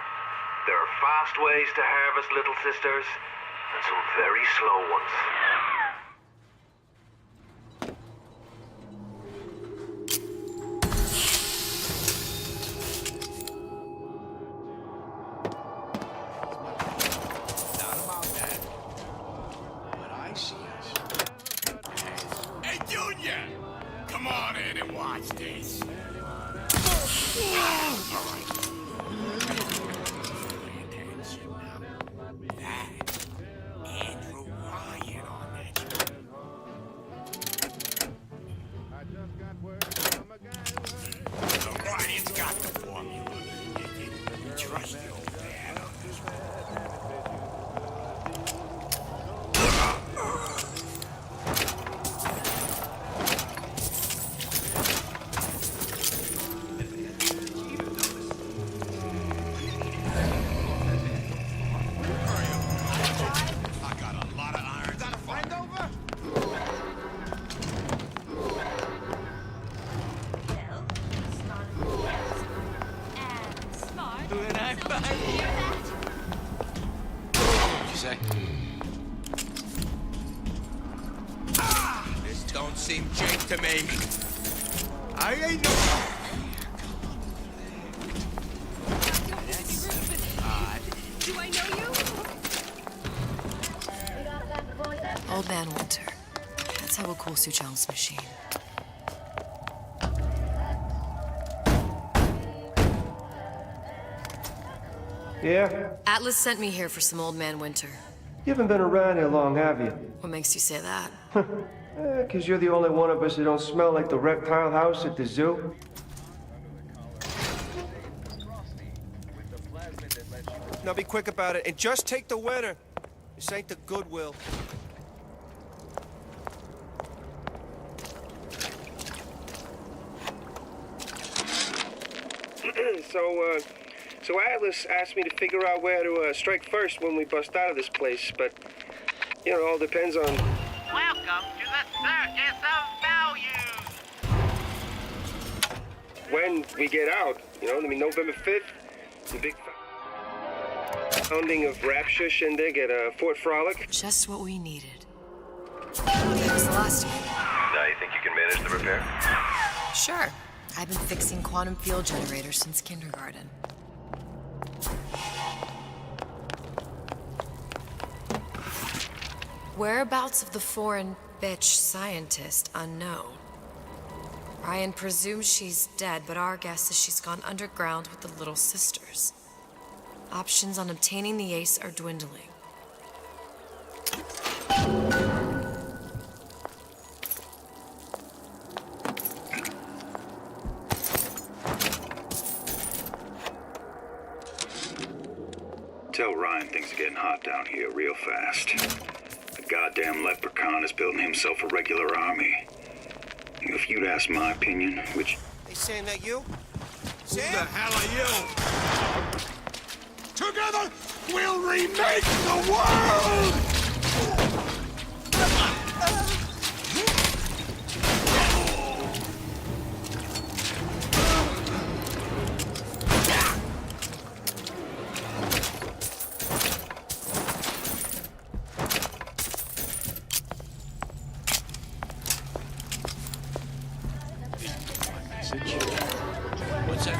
there are fast ways to harvest little sisters, and some very slow ones. Not about that. What I see is... Hey, Junior! Come on in and watch this. All right. Andrew Ryan on that. The Ryan's got the formula. You trust the old man on this one. I got a lot of irons to find over. When I find you. What'd you say? This don't seem Jake to me. I ain't no... Do I know you? Old Man Winter. That's how we'll cool Suchong's machine. Yeah? Atlas sent me here for some Old Man Winter. You haven't been around here long, have you? What makes you say that? 'Cause you're the only one of us who don't smell like the reptile house at the zoo. Now be quick about it and just take the winner. This ain't the Goodwill. So Atlas asked me to figure out where to strike first when we bust out of this place, but, you know, it all depends on... Welcome to the Circus of Values! when we get out, you know? I mean, November 5th, the big founding of Rapture Shindig at Fort Frolic. Just what we needed. That was the last one. Now you think you can manage the repair? Sure. I've been fixing quantum field generators since kindergarten. Whereabouts of the foreign bitch scientist unknown. Ryan presumes she's dead, but our guess is she's gone underground with the Little Sisters. Options on obtaining the ace are dwindling. Tell Ryan things are getting hot down here real fast. The goddamn leprechaun is building himself a regular army. If you'd ask my opinion, which... They saying that you? Who the hell are you? Together, we'll remake the world! What's that?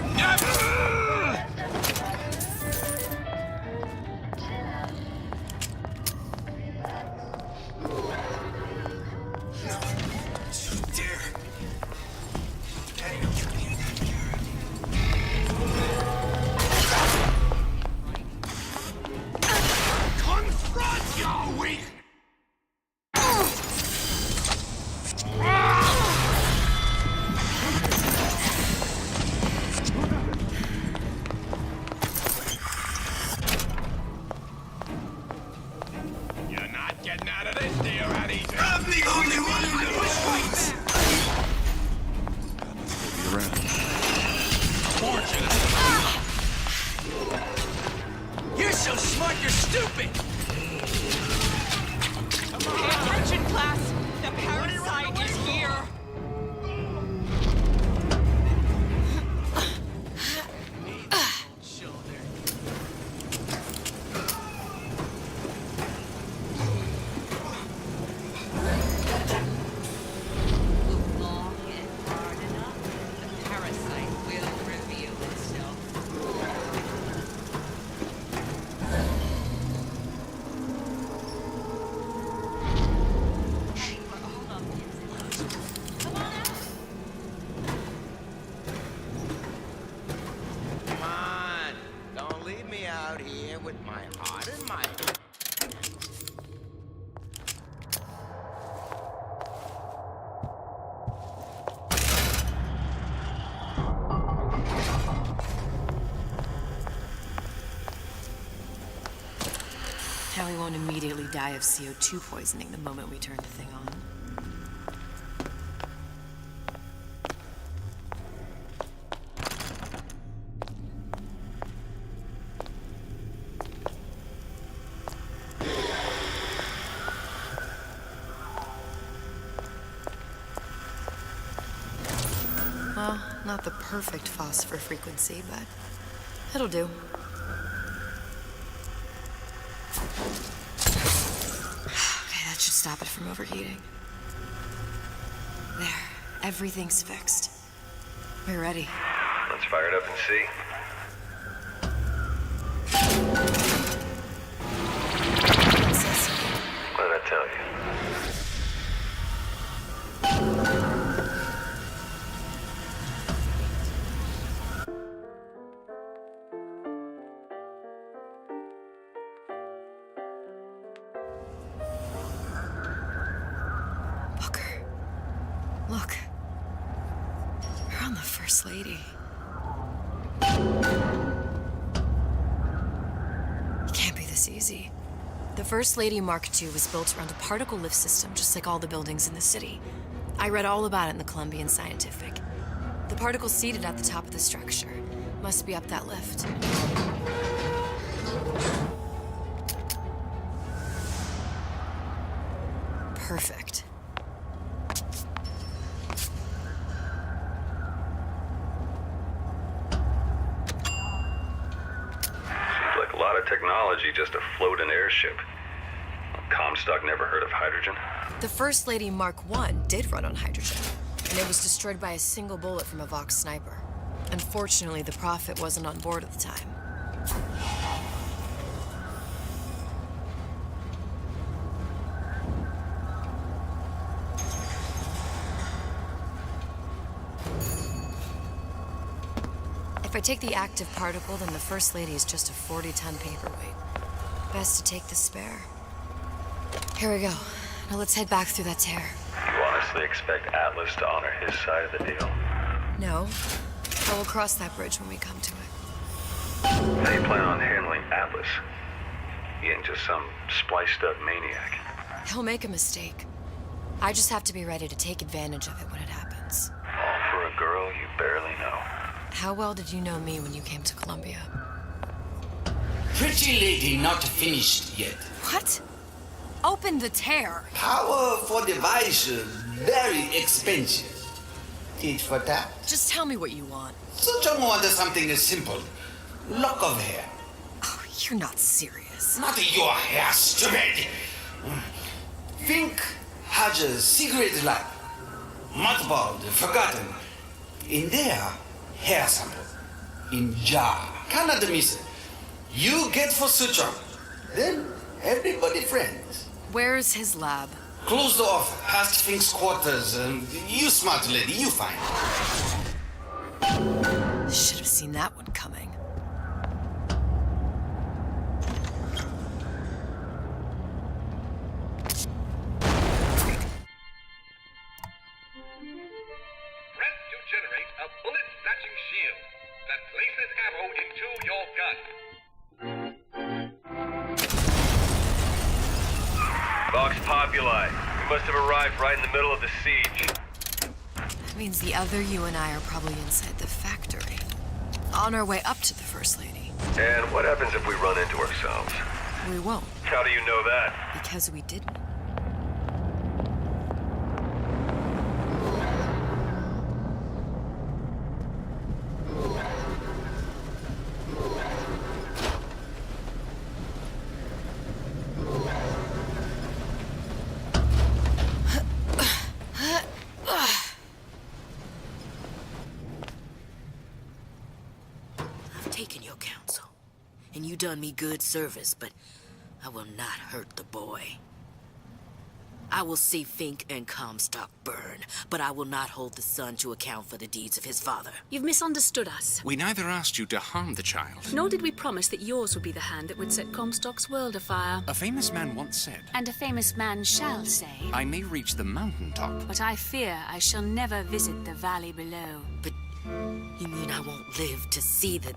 Confront your weak! You're not getting out of this, dear Eddie. I'm the only one who knows fights. You're so smart, you're stupid! Pay attention, class. The parasite is here. Look long and hard enough, the parasite will reveal itself. Come on, don't leave me out here with my heart in my... Now we won't immediately die of CO2 poisoning the moment we turn the thing on. Well, not the perfect phosphor frequency, but it'll do. Okay, that should stop it from overheating. There, everything's fixed. We're ready. Let's fire it up and see. What did I tell you? Look. We're on the First Lady. It can't be this easy. The First Lady Mark II was built around a particle lift system, just like all the buildings in the city. I read all about it in the Columbian Scientific. The particles seated at the top of the structure must be up that lift. Perfect. A lot of technology just to float an airship. Comstock never heard of hydrogen. The First Lady Mark I did run on hydrogen. and it was destroyed by a single bullet from a Vox sniper. Unfortunately, the Prophet wasn't on board at the time. If I take the active particle, then the First Lady is just a 40-ton paperweight. Best to take the spare. Here we go. Now let's head back through that tear. You honestly expect Atlas to honor his side of the deal? No. But we'll cross that bridge when we come to it. How do you plan on handling Atlas? He ain't just some spliced-up maniac. He'll make a mistake. I just have to be ready to take advantage of it when it happens. All for a girl you barely know. How well did you know me when you came to Columbia? Pretty lady not finished yet. What? Open the tear. Powerful device, very expensive. Tit for tat. Just tell me what you want. Suchong wants something simple. Lock of hair. Oh, you're not serious. Not your hair, stupid. Fink has a secret lab. Mothballed, forgotten. In there, hair sample. In jar. Cannot miss it. You get for Suchong. Then everybody friends. Where's his lab? Closed off, past Fink's quarters. You smart lady, you find. Should have seen that one coming. Press to generate a bullet-snatching shield that places ammo into your gun. Vox Populi. We must have arrived right in the middle of the siege. That means the other you and I are probably inside the factory. On our way up to the First Lady. And what happens if we run into ourselves? We won't. How do you know that? Because we didn't. Taken your counsel, and you done me good service, but I will not hurt the boy. I will see Fink and Comstock burn, but I will not hold the son to account for the deeds of his father. You've misunderstood us. We neither asked you to harm the child. Nor did we promise that yours would be the hand that would set Comstock's world afire. A famous man once said, And a famous man shall say, I may reach the mountaintop, but I fear I shall never visit the valley below. But you mean I won't live to see the...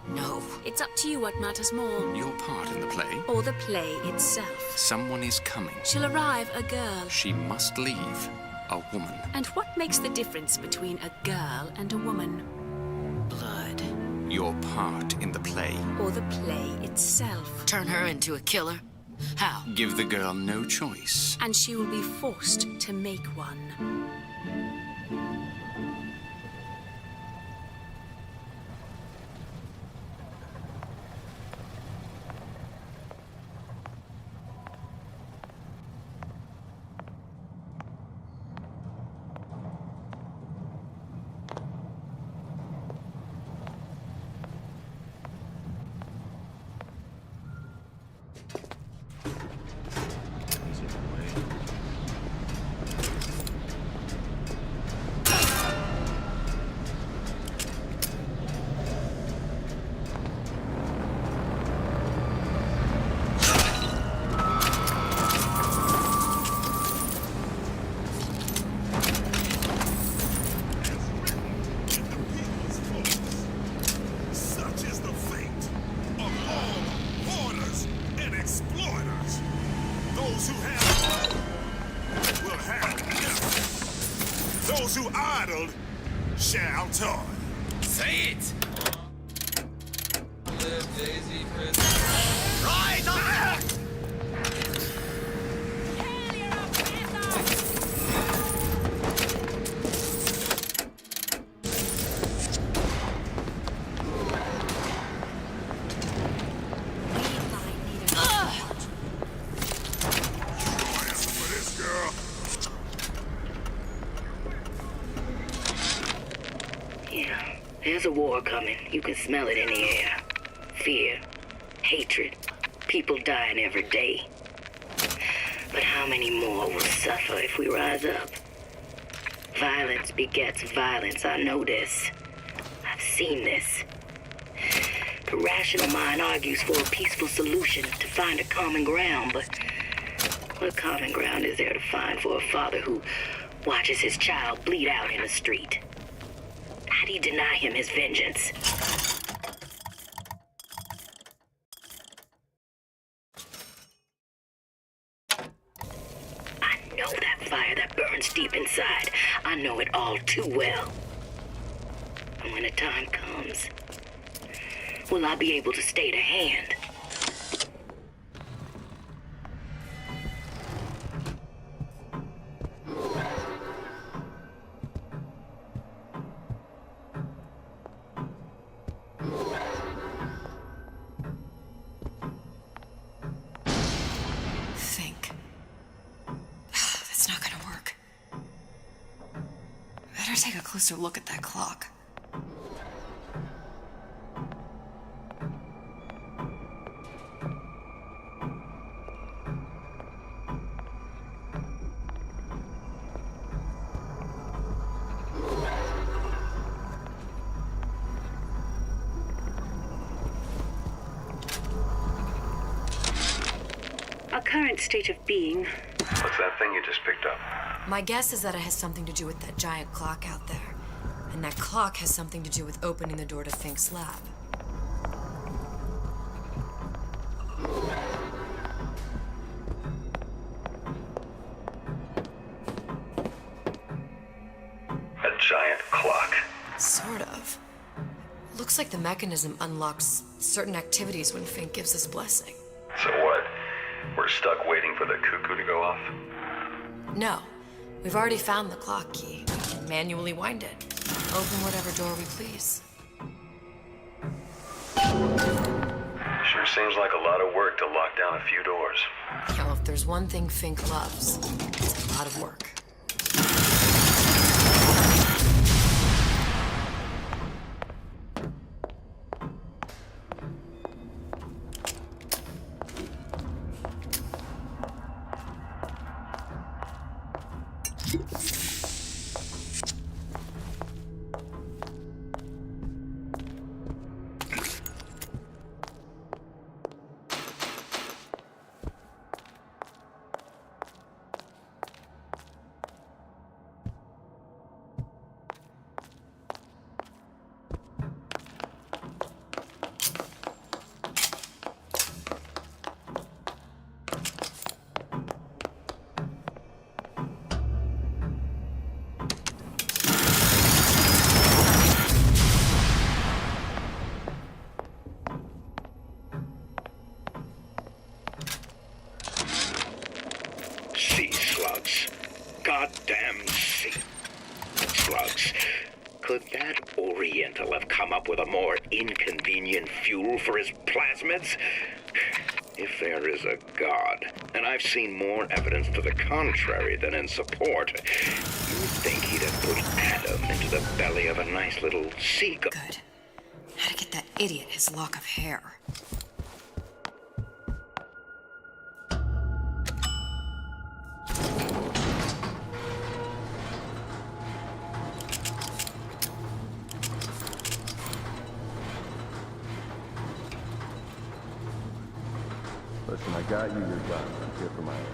No. It's up to you what matters more. Your part in the play? Or the play itself. Someone is coming. She'll arrive, a girl. She must leave, a woman. And what makes the difference between a girl and a woman? Blood. Your part in the play. Or the play itself. Turn her into a killer? How? Give the girl no choice. And she will be forced to make one. Those who idled shall toil. Say it! Live Daisy Rise up! There's a war coming. You can smell it in the air. Fear, hatred, people dying every day. But how many more will suffer if we rise up? Violence begets violence. I know this. I've seen this. The rational mind argues for a peaceful solution to find a common ground, but what common ground is there to find for a father who watches his child bleed out in the street? How do you deny him his vengeance? I know that fire that burns deep inside. I know it all too well. And when the time comes, will I be able to stay to hand? Think. That's not gonna work. Better take a closer look at that clock. Our current state of being. What's that thing you just picked up? My guess is that it has something to do with that giant clock out there. And that clock has something to do with opening the door to Fink's lab. A giant clock. Sort of. Looks like the mechanism unlocks certain activities when Fink gives his blessing. So what? We're stuck waiting for the cuckoo to go off? No. We've already found the clock key. We can manually wind it. Open whatever door we please. Sure seems like a lot of work to lock down a few doors. Well, if there's one thing Fink loves, it's a lot of work. Sea slugs. Goddamn sea slugs. Could that Oriental have come up with a more inconvenient fuel for his plasmids? If there is a God, and I've seen more evidence to the contrary than in support, you'd think he'd have put Adam into the belly of a nice little seagull. Good. How to get that idiot his lock of hair. Listen, I got you your gun. I'm here for my own.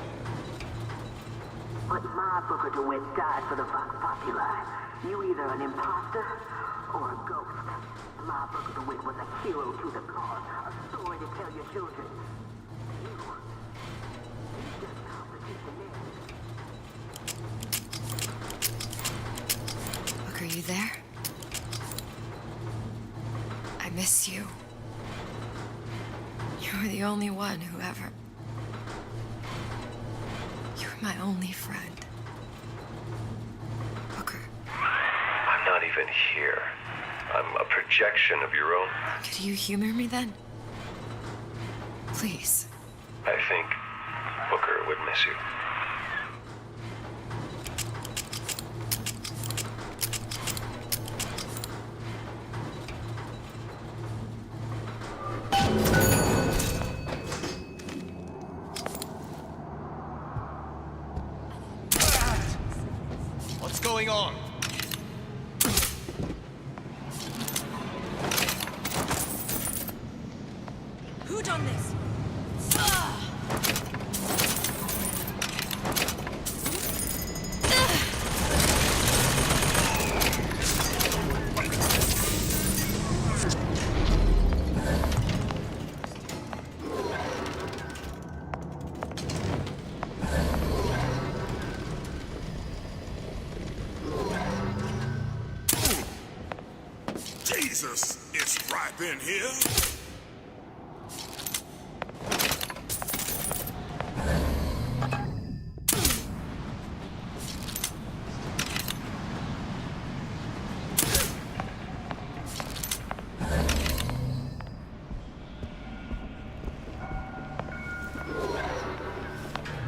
But my Booker DeWitt died for the Vox Populi. You either an imposter or a ghost. My Booker DeWitt was a hero to the cause, a story to tell your children. You just competition there. Look, are you there? I miss you. You were the only one who ever... You were my only friend. Booker. I'm not even here. I'm a projection of your own. Could you humor me then? Please. I think Booker would miss you. What's going on? Who done this? Jesus, it's ripe in here.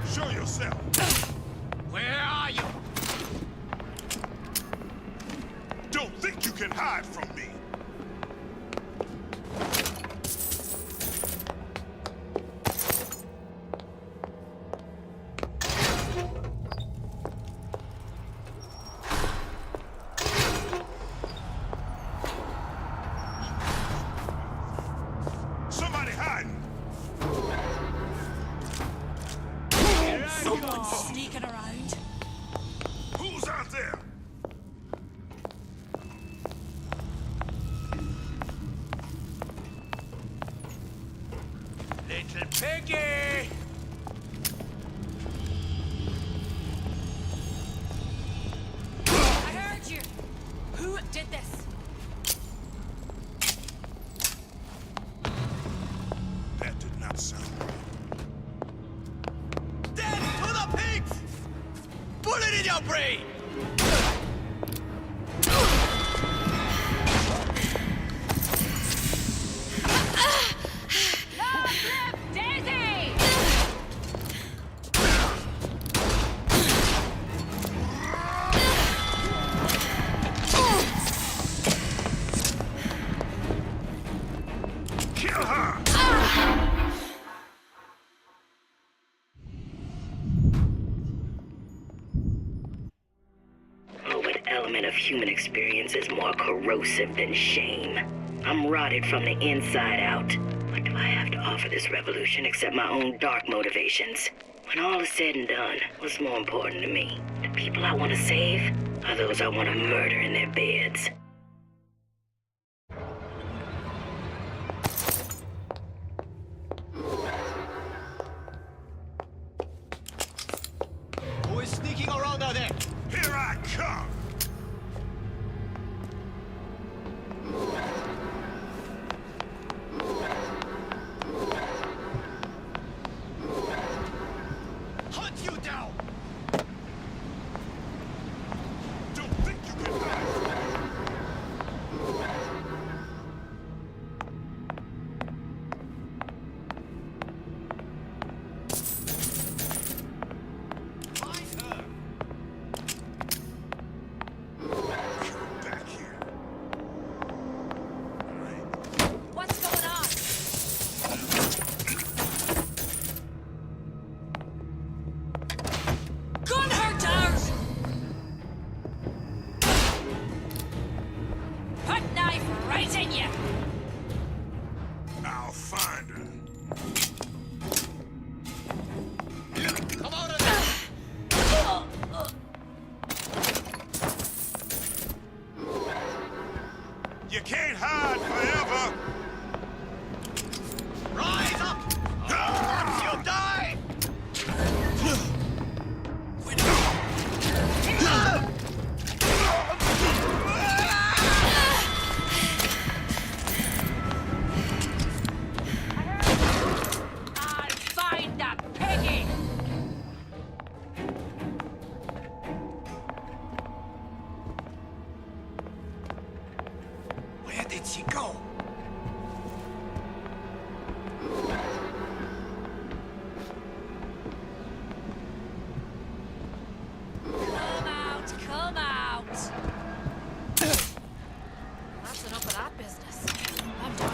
Show yourself. Where are you? Don't think you can hide from me. Somebody hiding. Someone's sneaking around. Who's out there? Little piggy! I heard you. Who did this? That did not sound right. Death to the pigs! Put it in your brain! Daisy! Kill her! Oh, what element of human experience is more corrosive than shame? I'm rotted from the inside out. What do I have to offer this revolution except my own dark motivations? When all is said and done, what's more important to me? The people I want to save, or those I want to murder in their beds? Who is sneaking around out there? Here I come! Hunt you down! Don't think you can hide from Find her! me. Back here. What's going on? Gun her down! Put knife right in you! I'll find her. Come out of there! You can't hide forever. Rise up! Once you die! I'll find that piggy! Where did she go? Come out, come out! That's enough of that business. I'm done.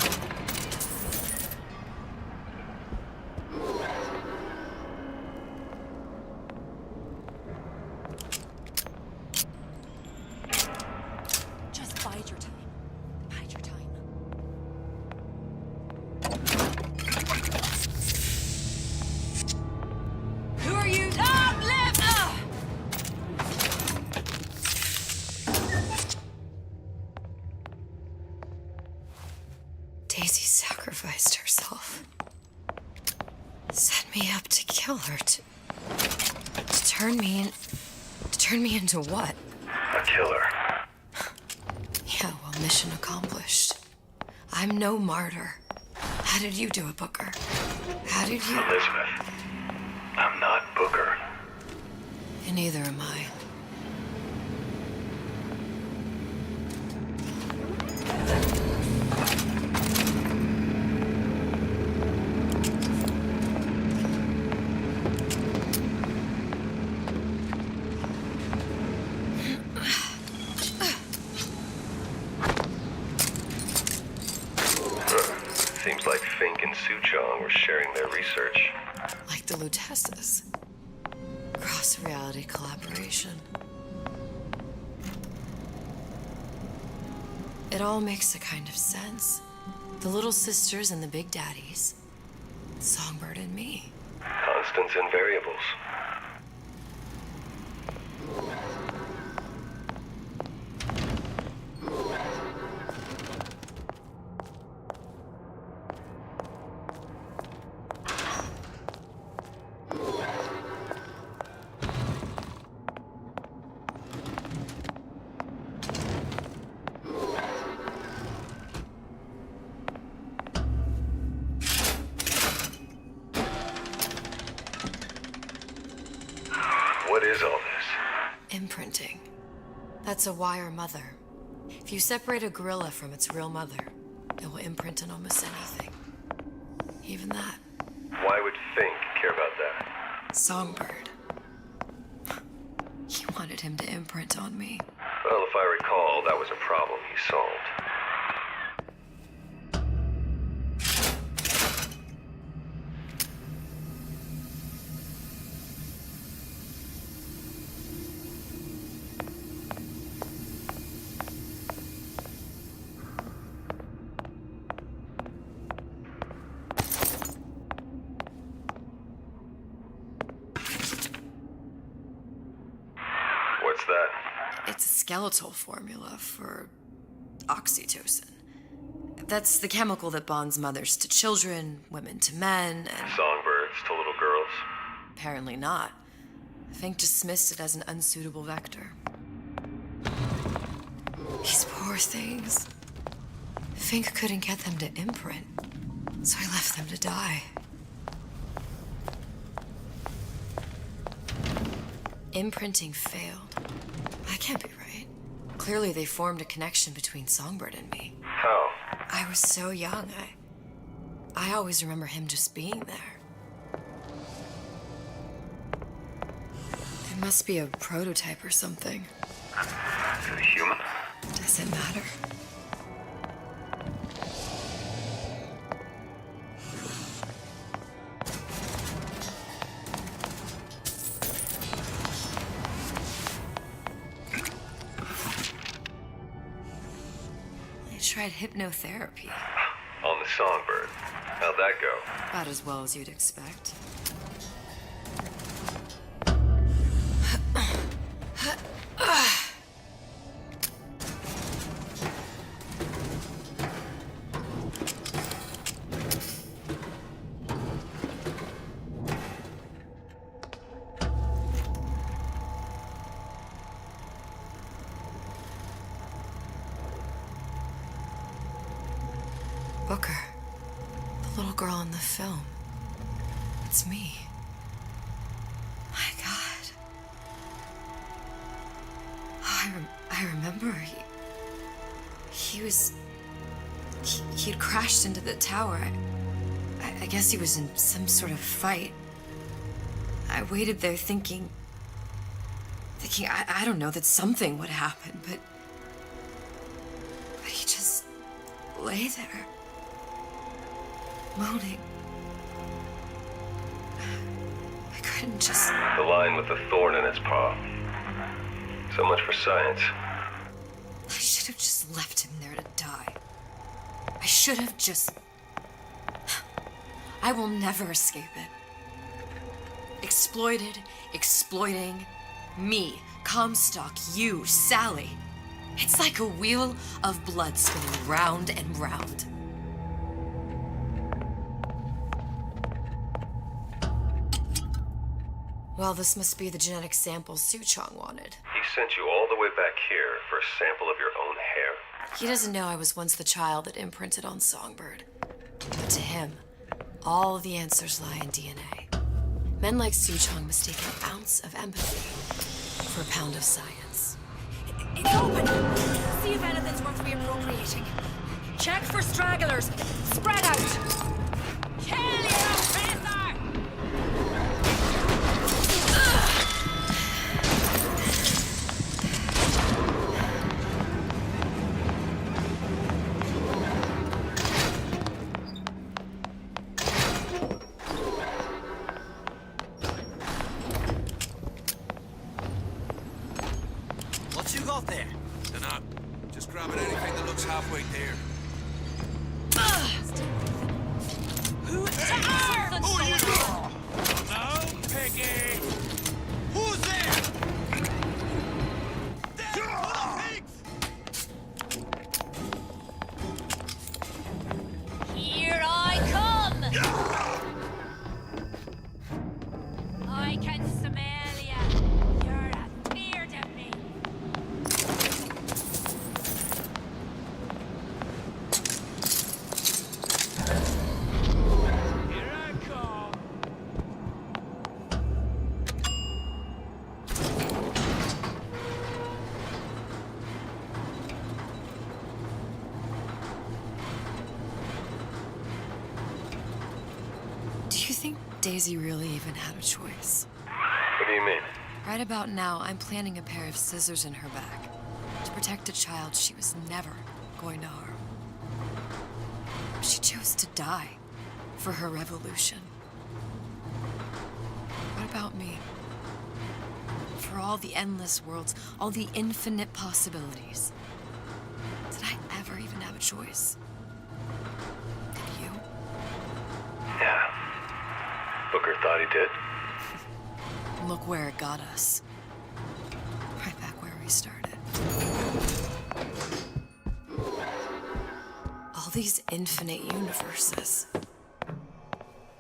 sacrificed herself. Set me up to kill her, to turn me into what? A killer. Yeah, well, mission accomplished. I'm no martyr. How did you do it, Booker? How did you... Elizabeth, I'm not Booker. And neither am I. Seems like Fink and Suchong were sharing their research. Like the Lutesses. Cross-reality collaboration. It all makes a kind of sense. The little sisters and the big daddies. Songbird and me. Constants and variables. What is all this? Imprinting. That's a wire mother. If you separate a gorilla from its real mother, it will imprint on almost anything. Even that. Why would Fink care about that? Songbird. He wanted him to imprint on me. Well, if I recall, that was a problem he solved. What's that? It's a skeletal formula for oxytocin. That's the chemical that bonds mothers to children, women to men, and... Songbirds to little girls? Apparently not. Fink dismissed it as an unsuitable vector. These poor things. Fink couldn't get them to imprint, so he left them to die. Imprinting failed. That can't be right. Clearly they formed a connection between Songbird and me. How? I was so young, I always remember him just being there. It must be a prototype or something. Is it human? Does it matter? I tried hypnotherapy. On the Songbird. How'd that go? About as well as you'd expect. Booker. The little girl in the film. It's me. My God. Oh, I remember. He'd crashed into the tower. I guess he was in some sort of fight. I waited there thinking I don't know, that something would happen, but he just lay there. Moaning. I couldn't just... The line with the thorn in its paw. So much for science. I should have just left him there to die. I should have just... I will never escape it. Exploited, exploiting, me, Comstock, you, Sally. It's like a wheel of blood spinning round and round. Well, this must be the genetic sample Suchong wanted. He sent you all the way back here for a sample of your own hair? He doesn't know I was once the child that imprinted on Songbird. But to him, all of the answers lie in DNA. Men like Suchong mistake an ounce of empathy for a pound of science. It's open! See if anything's worth reappropriating. Check for stragglers. Spread out! Kill your oppressor! What you got there? Dunno. Just grabbing anything that looks halfway there. Who Who are you? No, Piggy! Who's there? Here I come! I can smell ya. You're afeard of me. Here I come. Do you think Daisy really even had a choice? What do you mean? Right about now, I'm planting a pair of scissors in her back to protect a child she was never going to harm. She chose to die for her revolution. What about me? For all the endless worlds, all the infinite possibilities. Did I ever even have a choice? Did you? Yeah. Booker thought he did. Look where it got us. Right back where we started. All these infinite universes.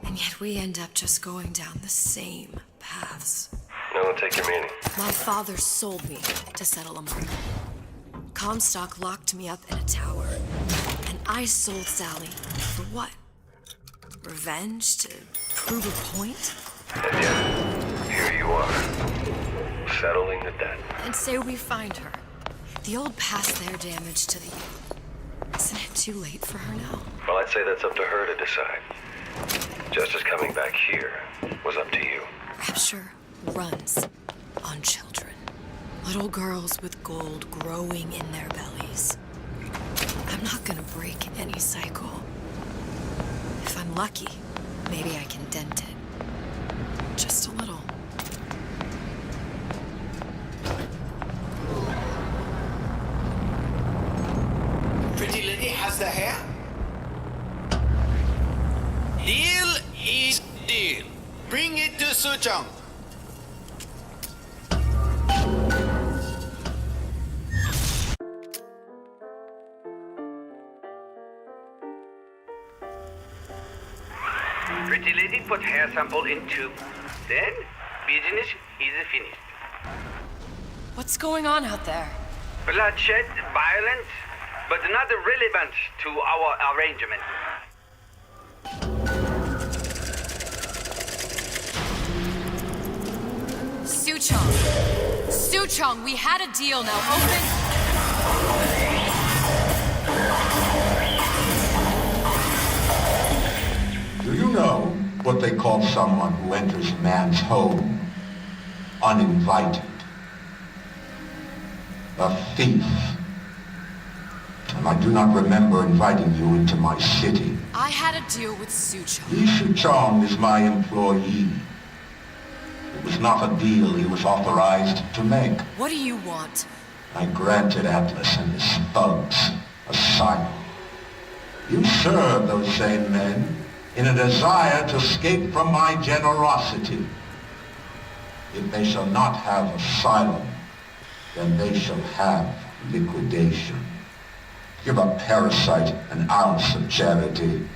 And yet we end up just going down the same paths. No, take your meaning. My father sold me to settle a market. Comstock locked me up in a tower. And I sold Sally for what? Revenge? To prove a point? And yet, here you are, settling the debt. And say we find her. The old past their damage to the youth. Isn't it too late for her now? Well, I'd say that's up to her to decide. Justice coming back here was up to you. Rapture runs on children. Little girls with gold growing in their bellies. I'm not gonna break any cycle. If I'm lucky, maybe I can dent it. Just a little. Pretty lady has the hair? Deal is deal. Bring it to Suchong. Pretty lady put hair sample in tube. Then, business is finished. What's going on out there? Bloodshed, violence, but not relevant to our arrangement. Suchong! Suchong, we had a deal, now open... Do you know what they call someone who enters man's home uninvited? A thief. And I do not remember inviting you into my city. I had a deal with Suchong. Li Suchong is my employee. It was not a deal he was authorized to make. What do you want? I granted Atlas and his thugs asylum. You serve those same men in a desire to escape from my generosity. If they shall not have asylum, then they shall have liquidation. Give a parasite an ounce of charity.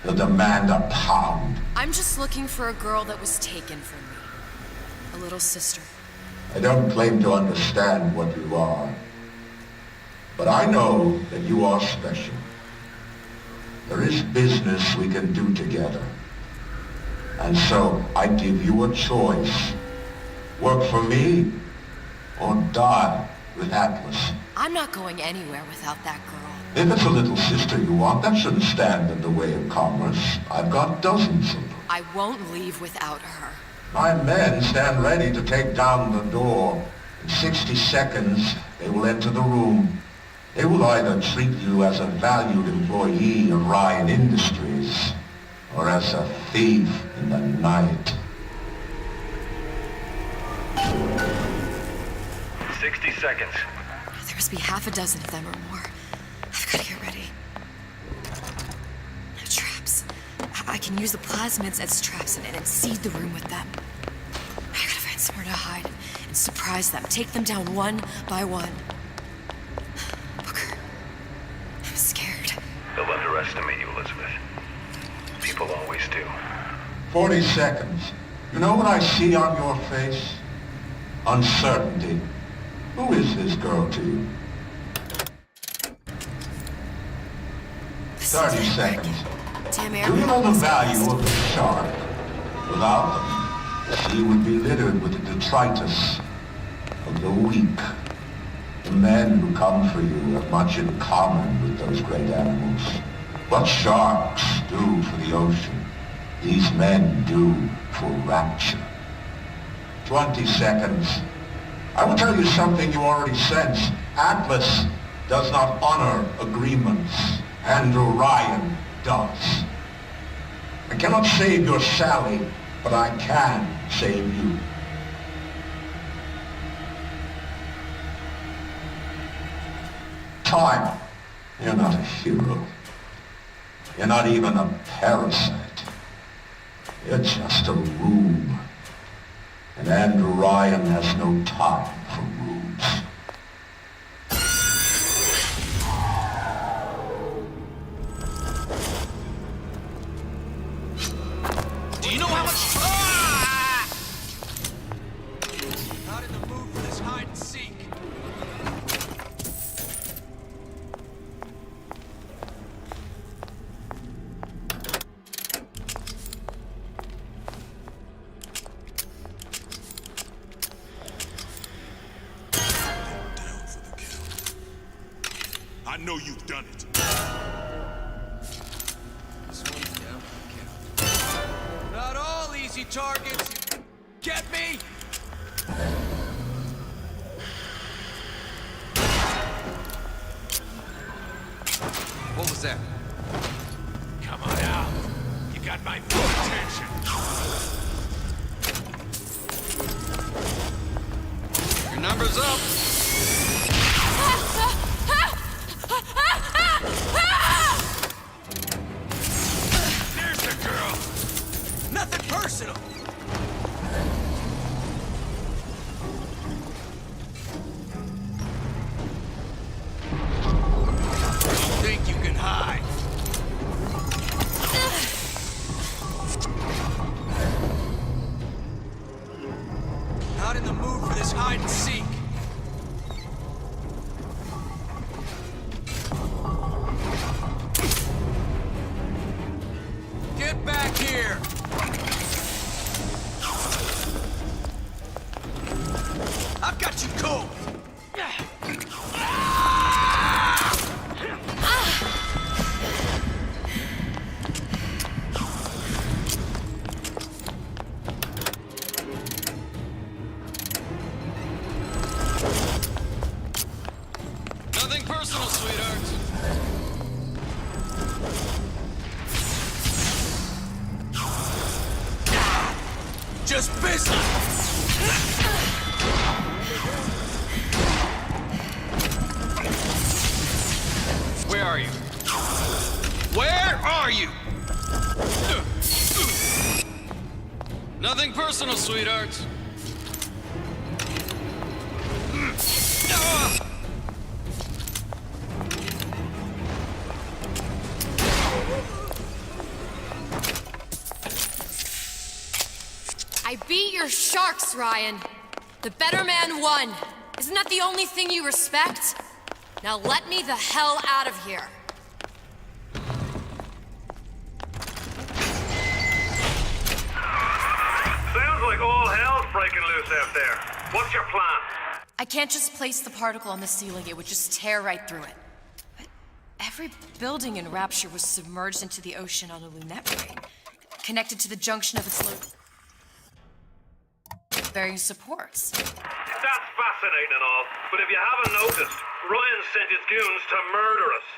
They'll demand a pound. I'm just looking for a girl that was taken from me. A little sister. I don't claim to understand what you are, but I know that you are special. There is business we can do together. And so I give you a choice. Work for me or die with Atlas. I'm not going anywhere without that girl. If it's a little sister you want, that shouldn't stand in the way of commerce. I've got dozens of them. I won't leave without her. My men stand ready to take down the door. In 60 seconds, they will enter the room. They will either treat you as a valued employee of Ryan Industries, or as a thief in the night. 60 seconds. There must be half a dozen of them or more. I've got to get ready. No traps. I can use the plasmids as traps and seed the room with them. I gotta find somewhere to hide and surprise them. Take them down one by one. Booker, I'm scared. They'll underestimate you, Elizabeth. People always do. 40 seconds. You know what I see on your face? Uncertainty. Who is this girl to you? 30 seconds. Do you know the value of the shark? Without them, the sea would be littered with the detritus of the weak. The men who come for you have much in common with those great animals. What sharks do for the ocean, these men do for rapture. 20 seconds. I will tell you something you already sense. Atlas does not honor agreements. Andrew Ryan does. I cannot save your Sally, but I can save you. Time. You're not a hero. You're not even a parasite. You're just a room. And Andrew Ryan has no time for rooms. Do you know how much... Ah! Not in the mood for this hide and seek. I know you've done it. This one's down for the count. Not all easy targets. Get me? What was that? Come on out. You got my full attention. Your number's up. There's the girl. Nothing personal. You think you can hide? Not in the mood for this hide and seek. Get back here! I've got you cold! Nothing personal, sweetheart. Just business! Where are you? Where are you? Nothing personal, sweetheart. I beat your your sharks, Ryan. The better man won. Isn't that the only thing you respect? Now let me the hell out of here. Sounds like all hell's breaking loose out there. What's your plan? I can't just place the particle on the ceiling. It would just tear right through it. But every building in Rapture was submerged into the ocean on a lunette ring, connected to the junction of its bearing supports. That's fascinating and all, but if you haven't noticed, Ryan sent his goons to murder us.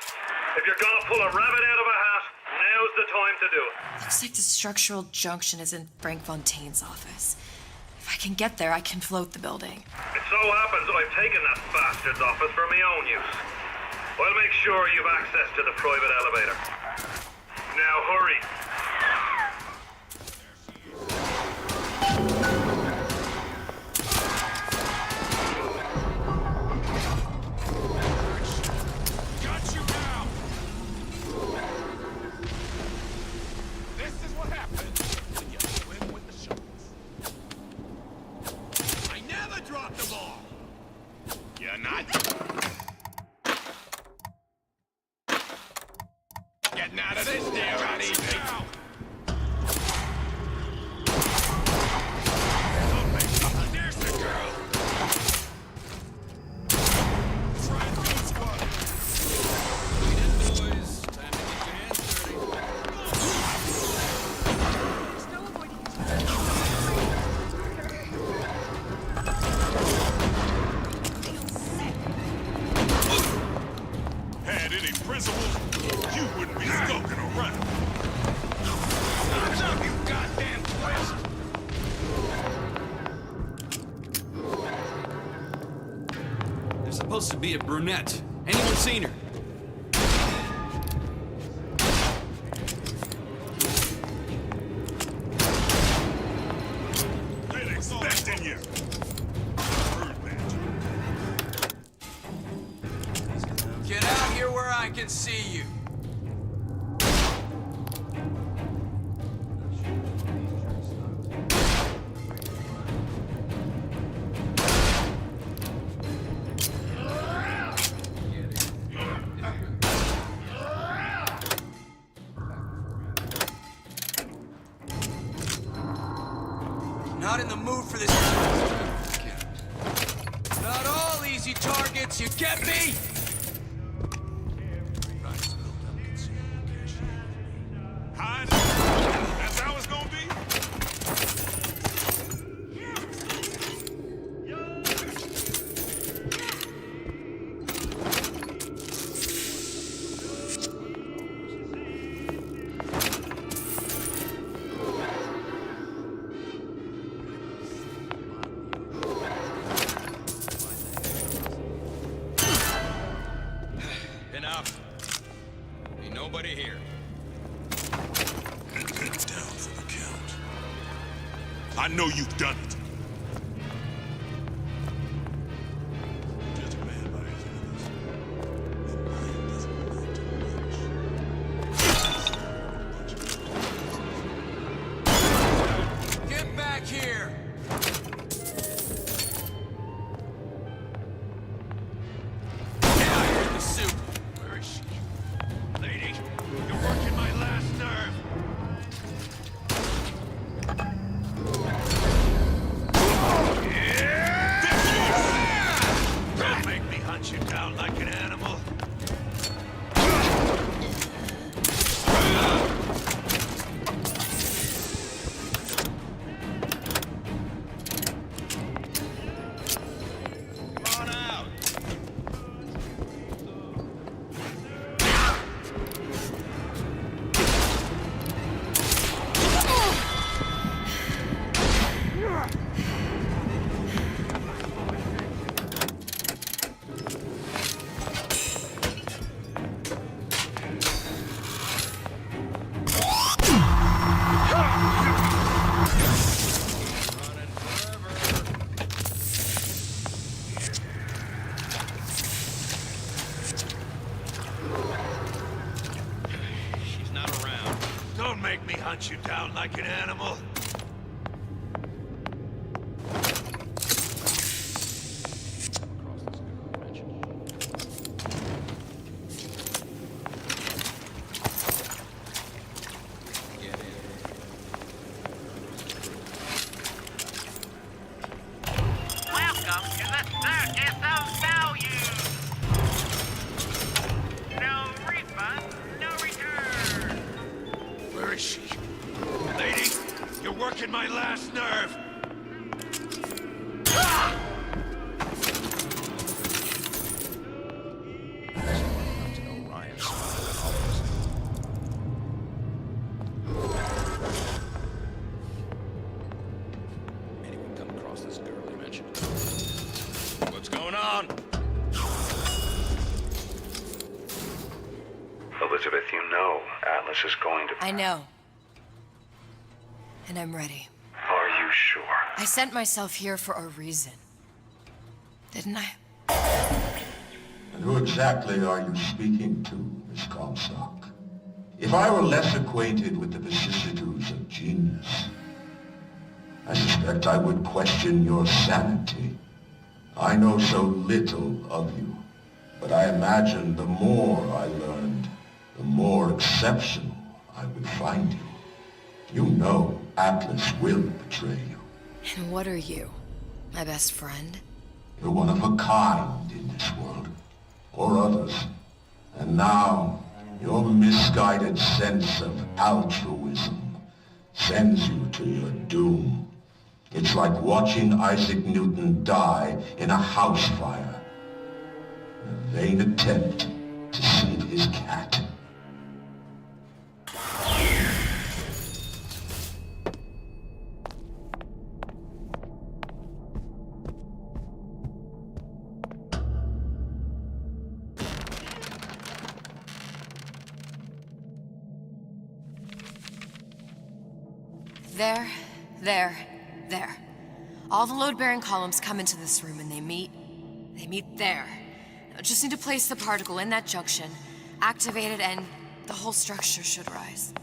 If you're gonna pull a rabbit out of a hat, now's the time to do it. Looks like the structural junction is in Frank Fontaine's office. If I can get there, I can float the building. It so happens I've taken that bastard's office for my own use. I'll make sure you've access to the private elevator. Now hurry. Getting out of this deal not easy. There's the girl. Try and go, squad. Lead in, boys. Time to get your hands dirty. Had any principles, you wouldn't be skulking around. Time's up, you goddamn twist! There's supposed to be a brunette. Anyone seen her? They're expecting you. Get out here where I can see you. Not in the mood for this. Not all easy targets, you get me? Hide. That's how it's gonna be. Enough. Ain't nobody here. It's down for the count. I know you've done it. Just a man by his enemies. And mine doesn't amount to much. Get back here! Get out here in the suit! Where is she? Lady, you're working my last nerve. Don't make me hunt you down like an animal. Come on out. She's not around. Don't make me hunt you down like an animal. working my last nerve! Anyone come across this girl you mentioned? What's going on? Elizabeth, you know Atlas is going to... I know. And I'm ready. Are you sure? I sent myself here for a reason. Didn't I? And who exactly are you speaking to, Miss Comstock? If I were less acquainted with the vicissitudes of genius, I suspect I would question your sanity. I know so little of you, but I imagine the more I learned, the more exceptional I would find you. You know Atlas will betray you. And what are you? My best friend? You're one of a kind in this world, or others. And now, your misguided sense of altruism sends you to your doom. It's like watching Isaac Newton die in a house fire, in a vain attempt to save his cat. There. All the load-bearing columns come into this room and they meet there. I just need to place the particle in that junction, activate it, and the whole structure should rise.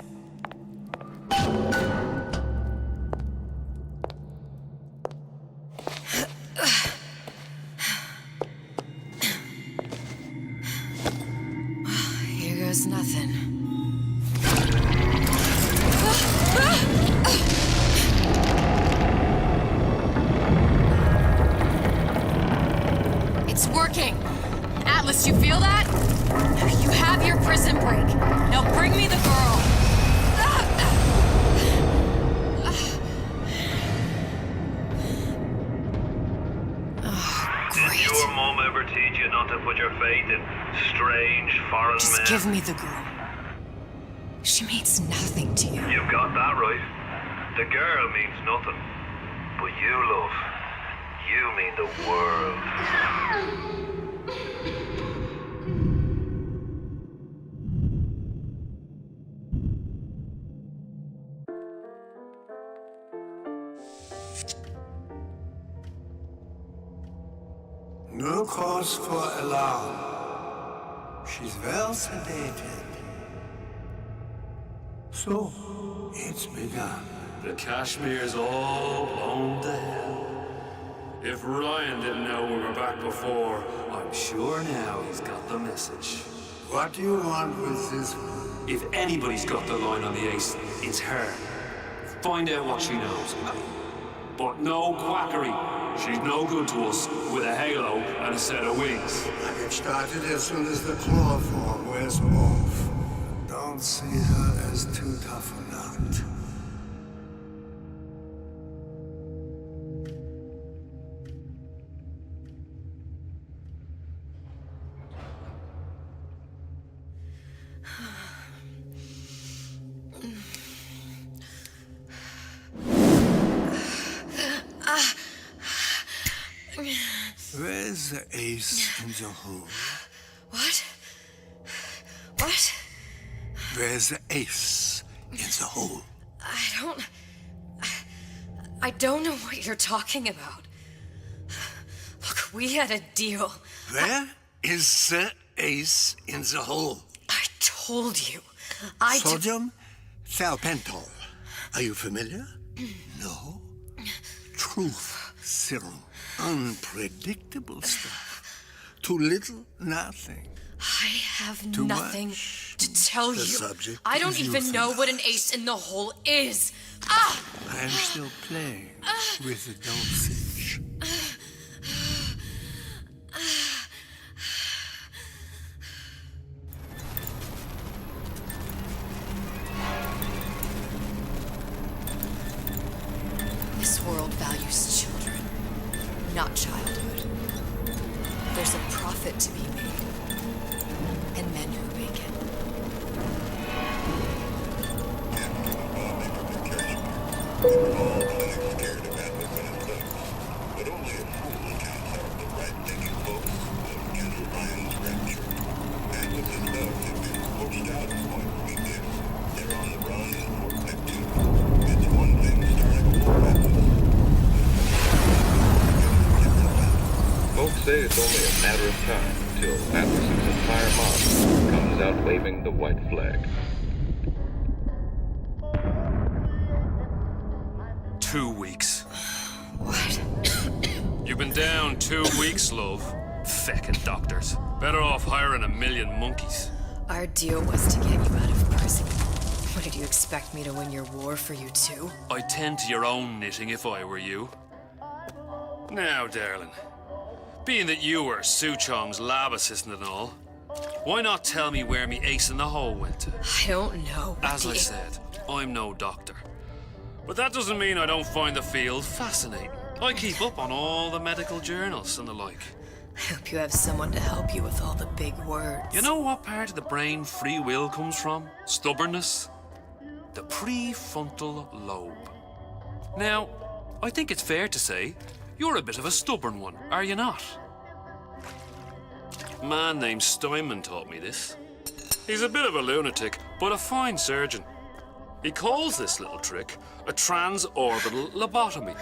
Here goes nothing. It's working! Atlas, you feel that? You have your prison break. Now bring me the girl! Did your mom ever teach you not to put your faith in strange foreign Just men? give me the girl. She means nothing to you. You've got that right. The girl means nothing. But you, love, you mean the world. No cause for alarm. She's well sedated. So, it's begun. The Kashmir's all blown to hell. If Ryan didn't know we were back before, I'm sure now he's got the message. What do you want with this? If anybody's got the line on the ace, it's her. Find out what she knows. But no quackery. She's no good to us with a halo and a set of wings. I get started as soon as the claw form wears off. Don't see her as too tough a nut. Where's the ace in the hole? What? What? Where's the ace in the hole? I don't know what you're talking about. Look, we had a deal. Where is the ace in the hole? I told you. Sodium thiopental. Are you familiar? No? Truth serum. Unpredictable stuff. Too little, nothing. I have Too nothing much. to tell The you. subject I don't is even know what an ace in the hole is. Ah! I'm still playing with the dosage. values children, not childhood. There's a profit to be made, and men who make it. But only a fool accounts out the right-thinking folks of General Ryan's rapture. Atlas and Love have been poached out at points like this. They're on the run in Fort Neptune. It's one thing starting a war, Atlas. Folks say it's only a matter of time till Atlas's entire mob comes out waving the white flag. 2 weeks. What? You've been down 2 weeks, love. Feckin' doctors. Better off hiring a million monkeys. Our deal was to get you out of prison. What, did you expect me to win your war for you too? I'd tend to your own knitting if I were you. Now, darling, being that you were Su Chong's lab assistant and all, why not tell me where me ace in the hole went to? I don't know. As I said, I'm no doctor. But that doesn't mean I don't find the field fascinating. I keep up on all the medical journals and the like. I hope you have someone to help you with all the big words. You know what part of the brain free will comes from? Stubbornness? The prefrontal lobe. Now, I think it's fair to say you're a bit of a stubborn one, are you not? A man named Steinman taught me this. He's a bit of a lunatic, but a fine surgeon. He calls this little trick a transorbital lobotomy.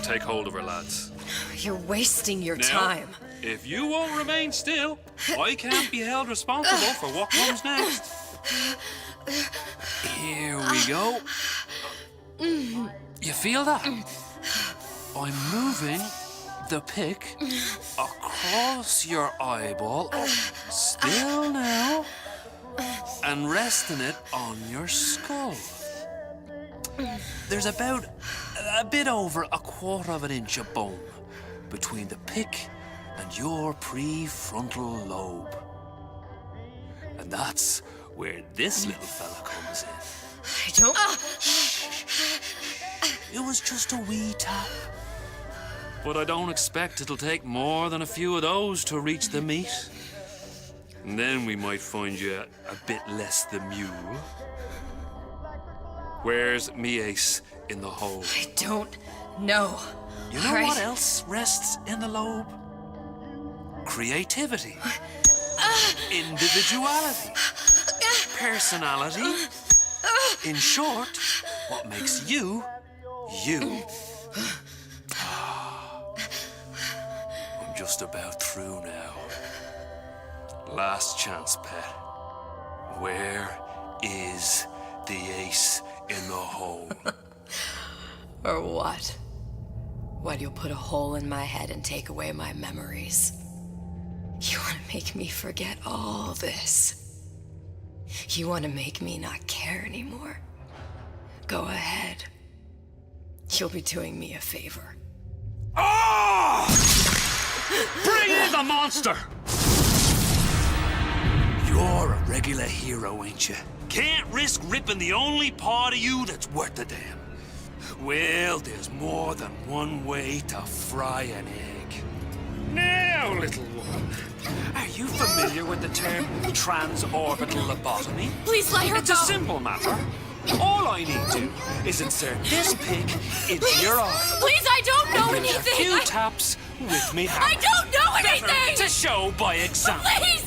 Take hold of her, lads. You're wasting your Now, time. If you won't remain still, I can't be held responsible for what comes next. Here we go. You feel that? I'm moving the pick across your eyeball, still now, and resting it on your skull. There's about a bit over 1/4 of an inch of bone between the pick and your prefrontal lobe. And that's where this little fella comes in. I don't... It was just a wee tap. But I don't expect it'll take more than a few of those to reach the meat. And then we might find you a bit less the mule. Where's me ace in the hole? I don't know. You know what else rests in the lobe? Creativity. Individuality. Personality. In short, what makes you, you. I'm just about through now. Last chance, pet. Where is the ace in the hole? Or what? What, you'll put a hole in my head and take away my memories? You want to make me forget all this? You want to make me not care anymore? Go ahead. You'll be doing me a favor. Ah! Bring in the monster! You're a regular hero, ain't you? Can't risk ripping the only part of you that's worth a damn. Well, there's more than one way to fry an egg. Now, little one, are you familiar with the term transorbital lobotomy? Please let her It's go. a simple matter. All I need to is insert this pick into your eye. Please, I don't know And anything. a few taps with me hammer. I don't know anything. Better to show by example. Please!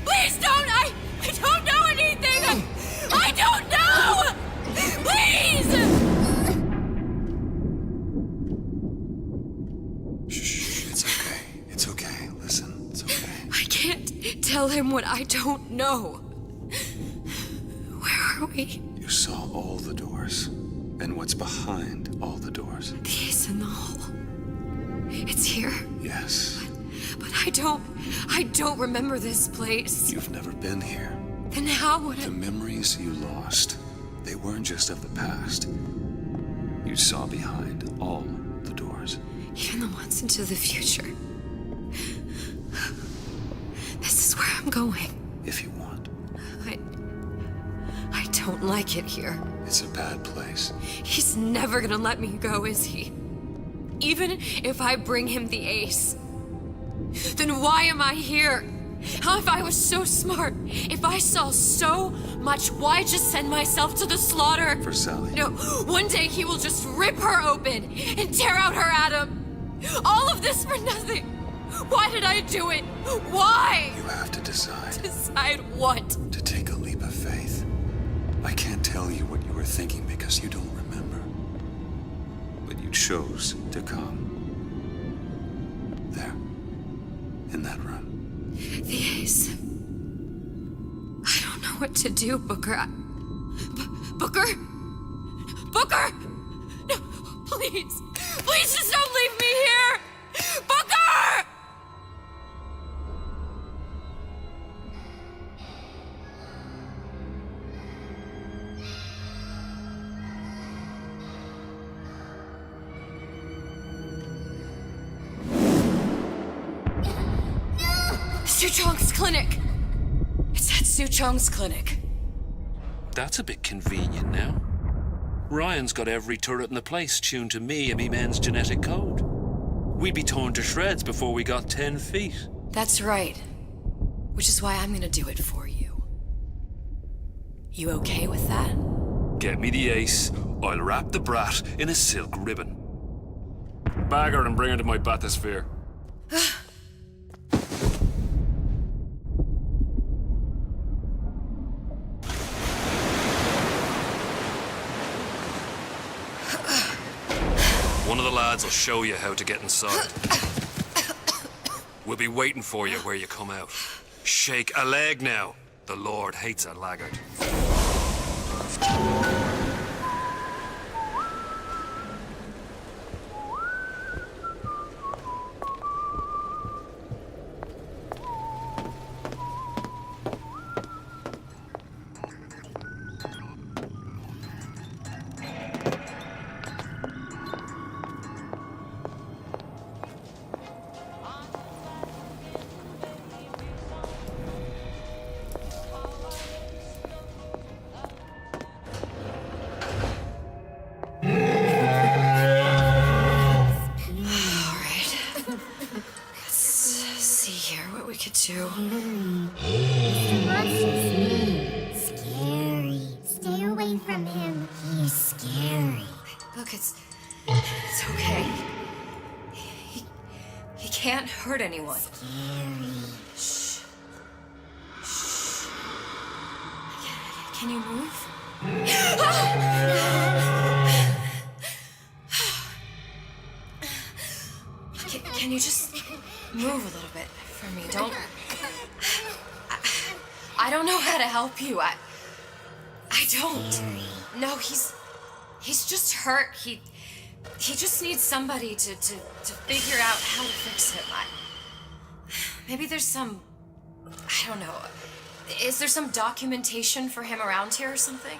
Please don't! I don't know anything! I don't know! Please! Shh, it's okay. It's okay. Listen, it's okay. I can't tell him what I don't know. Where are we? You saw all the doors. And what's behind all the doors. The ace in the hole. It's here. Yes. But I don't remember this place. You've never been here. Then how would The memories you lost, they weren't just of the past. You saw behind all the doors. Even the ones into the future. This is where I'm going. If you want. I don't like it here. It's a bad place. He's never gonna let me go, is he? Even if I bring him the ace, then why am I here? How if I was so smart? If I saw so much, why just send myself to the slaughter? For Sally. No, one day he will just rip her open and tear out her atom. All of this for nothing. Why did I do it? Why? You have to decide. Decide what? To take a leap of faith. I can't tell you what you were thinking because you don't remember. But you chose to come. There. In that room. The ace. I don't know what to do, Booker. Booker? Booker! No, please. Please just don't leave me here! Booker! Suchong's clinic! It's at Suchong's clinic. That's a bit convenient now. Ryan's got every turret in the place tuned to me and me men's genetic code. We'd be torn to shreds before we got 10 feet. That's right. Which is why I'm gonna do it for you. You okay with that? Get me the ace, I'll wrap the brat in a silk ribbon. Bag her and bring her to my bathysphere. One of the lads will show you how to get inside. We'll be waiting for you where you come out. Shake a leg now. The Lord hates a laggard. Mr. Monster's mean. Scary. Stay away from him. He's scary. Look, it's okay. He can't hurt anyone. Scary. Shh. Shh. Can you move? Can you just move a little bit for me? Don't... I don't know how to help you. I don't. No, he's just hurt. He just needs somebody to figure out how to fix him. Maybe there's some... I don't know. Is there some documentation for him around here or something?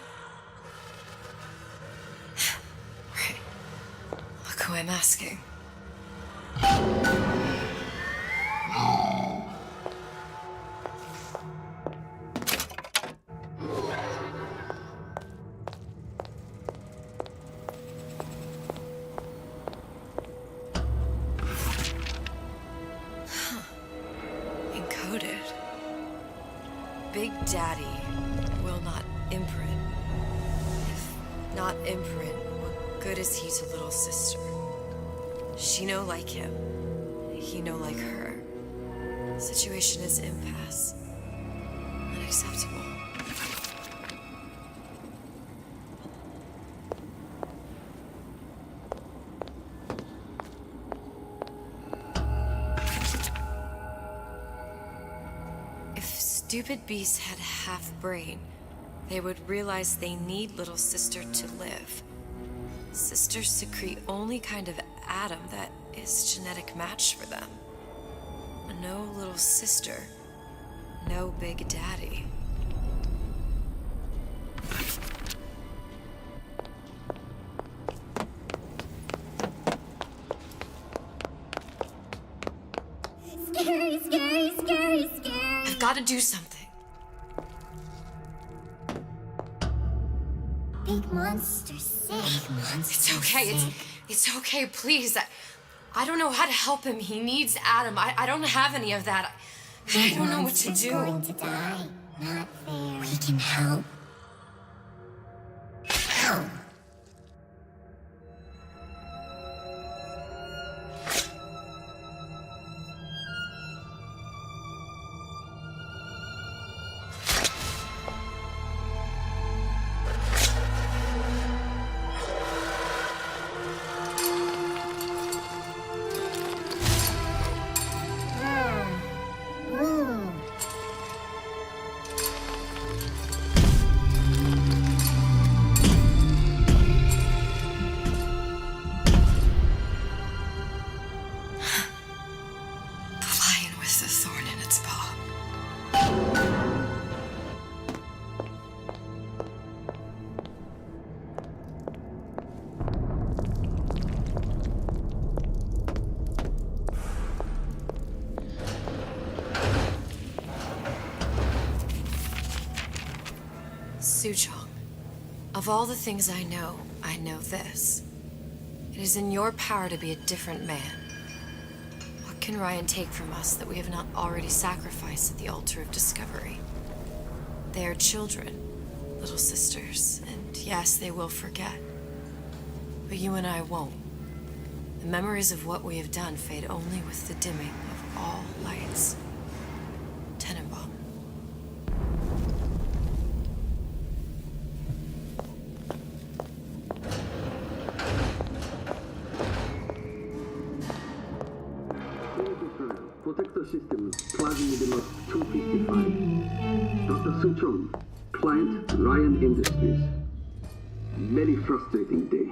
Right. Look who I'm asking. Encoded. Big Daddy will not imprint. If not imprint, what good is he to little sister? She no like him. He no like her. Situation is impasse. Unacceptable. If stupid beasts had half brain, they would realize they need little sister to live. Sisters secrete only kind of atom that is genetic match for them. No little sister, no Big Daddy. Scary, scary, scary, scary. I've got to do something. Big monster sick. Big monster It's okay. sick. It's okay. Please. I don't know how to help him. He needs Adam. I don't have any of that. I don't know what to do. Going to die. Not fair. We can help. Help. Suchong, of all the things I know this. It is in your power to be a different man. What can Ryan take from us that we have not already sacrificed at the altar of discovery? They are children, little sisters, and yes, they will forget. But you and I won't. The memories of what we have done fade only with the dimming of all lights. Tenenbaum. Protector systems, Plasma 255. Dr. Suchong, client Ryan Industries. Very frustrating day.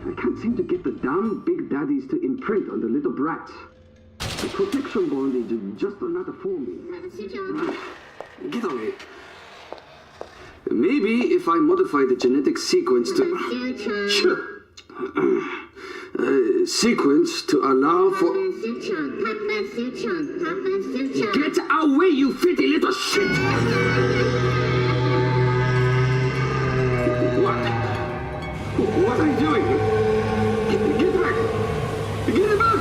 I can't seem to get the damn big daddies to imprint on the little brats. The protection bond is just another for me. Get away. Maybe if I modify the genetic sequence to... Sure. Sequence to allow for... Get away, you filthy little shit! What are you doing? Get back! Get back!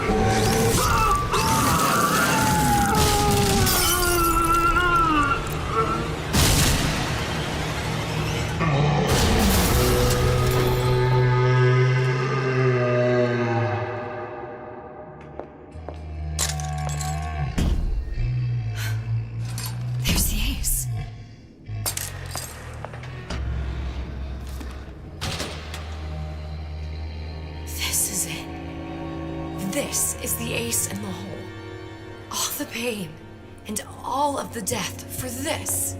There's the ace. This is it. This is the ace in the hole. All the pain and all of the death for this.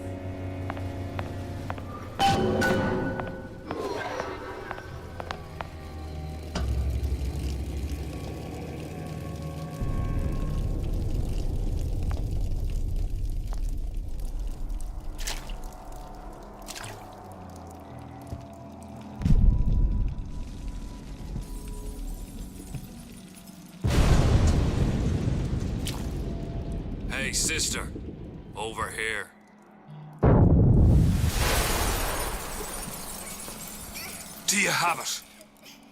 Hey, sister. Over here. Do you have it?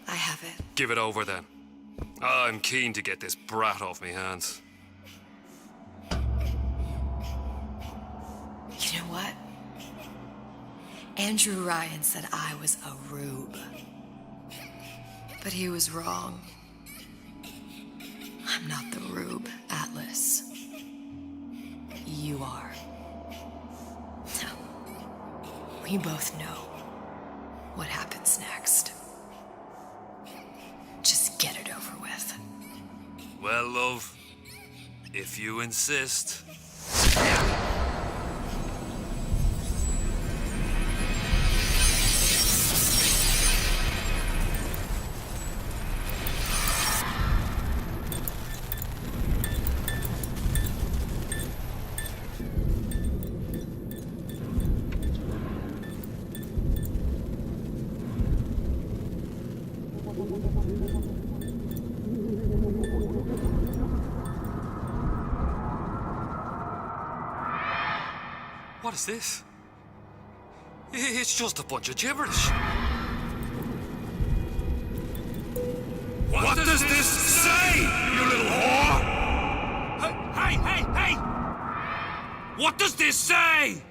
I have it. Give it over then. I'm keen to get this brat off me hands. You know what? Andrew Ryan said I was a rube. But he was wrong. I'm not the rube, Atlas. You are. No. We both know what happens next. Just get it over with. Well, love, if you insist. What is this? It's just a bunch of gibberish. What What does this say, you little whore? Hey! What does this say?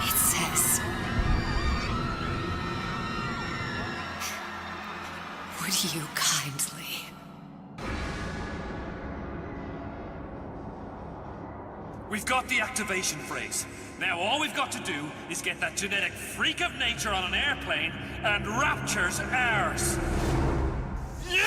It says... Would you kindly... We've got the activation phrase. Now all we've got to do is get that genetic freak of nature on an airplane and Rapture's ours. Yeah!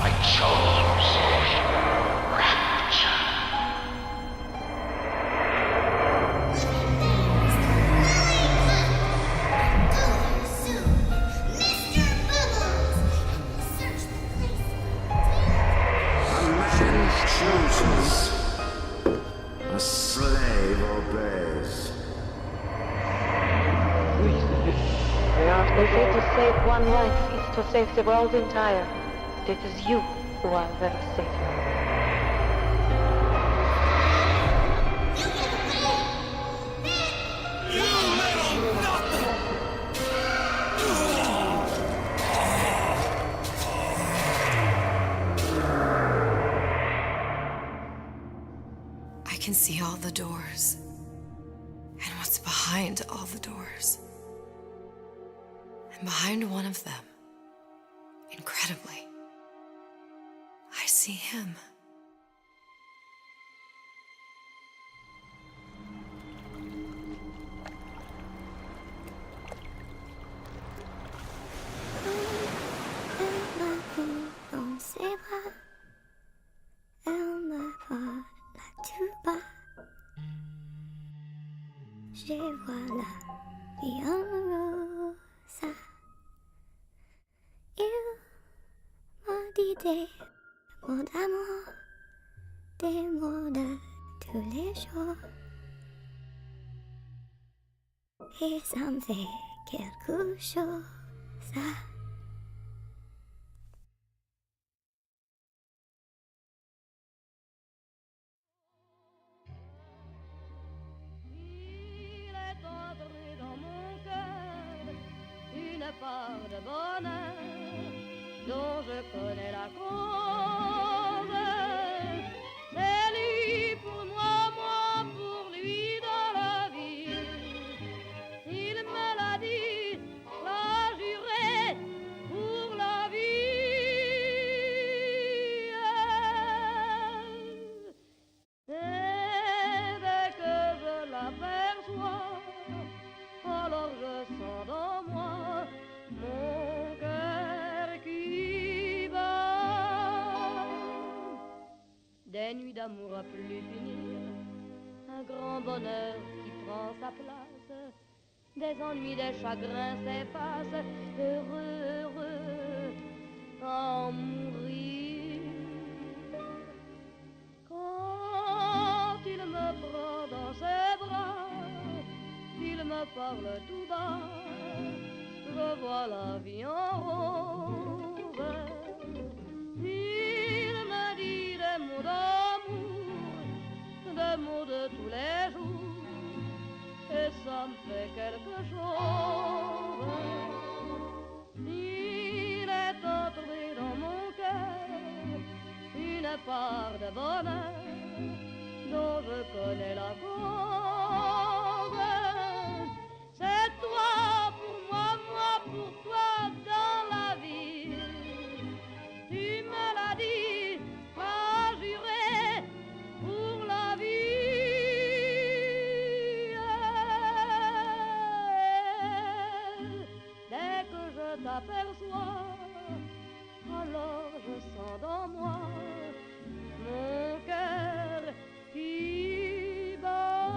I chose Rapture. Chooses. A slave obeys. They say to save one life is to save the world entire. It is you who are their savior. I can see all the doors. And what's behind all the doors. And behind one of them, incredibly, I see him. Dans ses bras, elle me parle à tout bas. Je vois la vie en rosa. Il m'a dit des mots d'amour, des mots de tous les jours. Et ça me fait quelque chose. Une part de bonheur dont je connais la cause. C'est lui pour moi, moi pour lui dans la vie. Il me l'a dit, l'a juré pour la vie. Et dès que je l'aperçois, alors je sens dans moi mon cœur qui bat. Des nuits d'amour à plus finir, un grand bonheur qui prend sa place. Des ennuis, des chagrins s'effacent, heureux, heureux, à en mourir. Quand il me prend dans ses bras, il me parle tout bas, je vois la vie en rose. Il me dit des mots d'amour, des mots de tous les jours, et ça me fait quelque chose. Il est entré dans mon cœur une part de bonheur dont je connais la cause. C'est toi pour moi, moi pour toi dans la vie. Tu me l'as dit, m'as juré pour la vie. Dès que je t'aperçois, alors je sens dans moi mon cœur qui bat.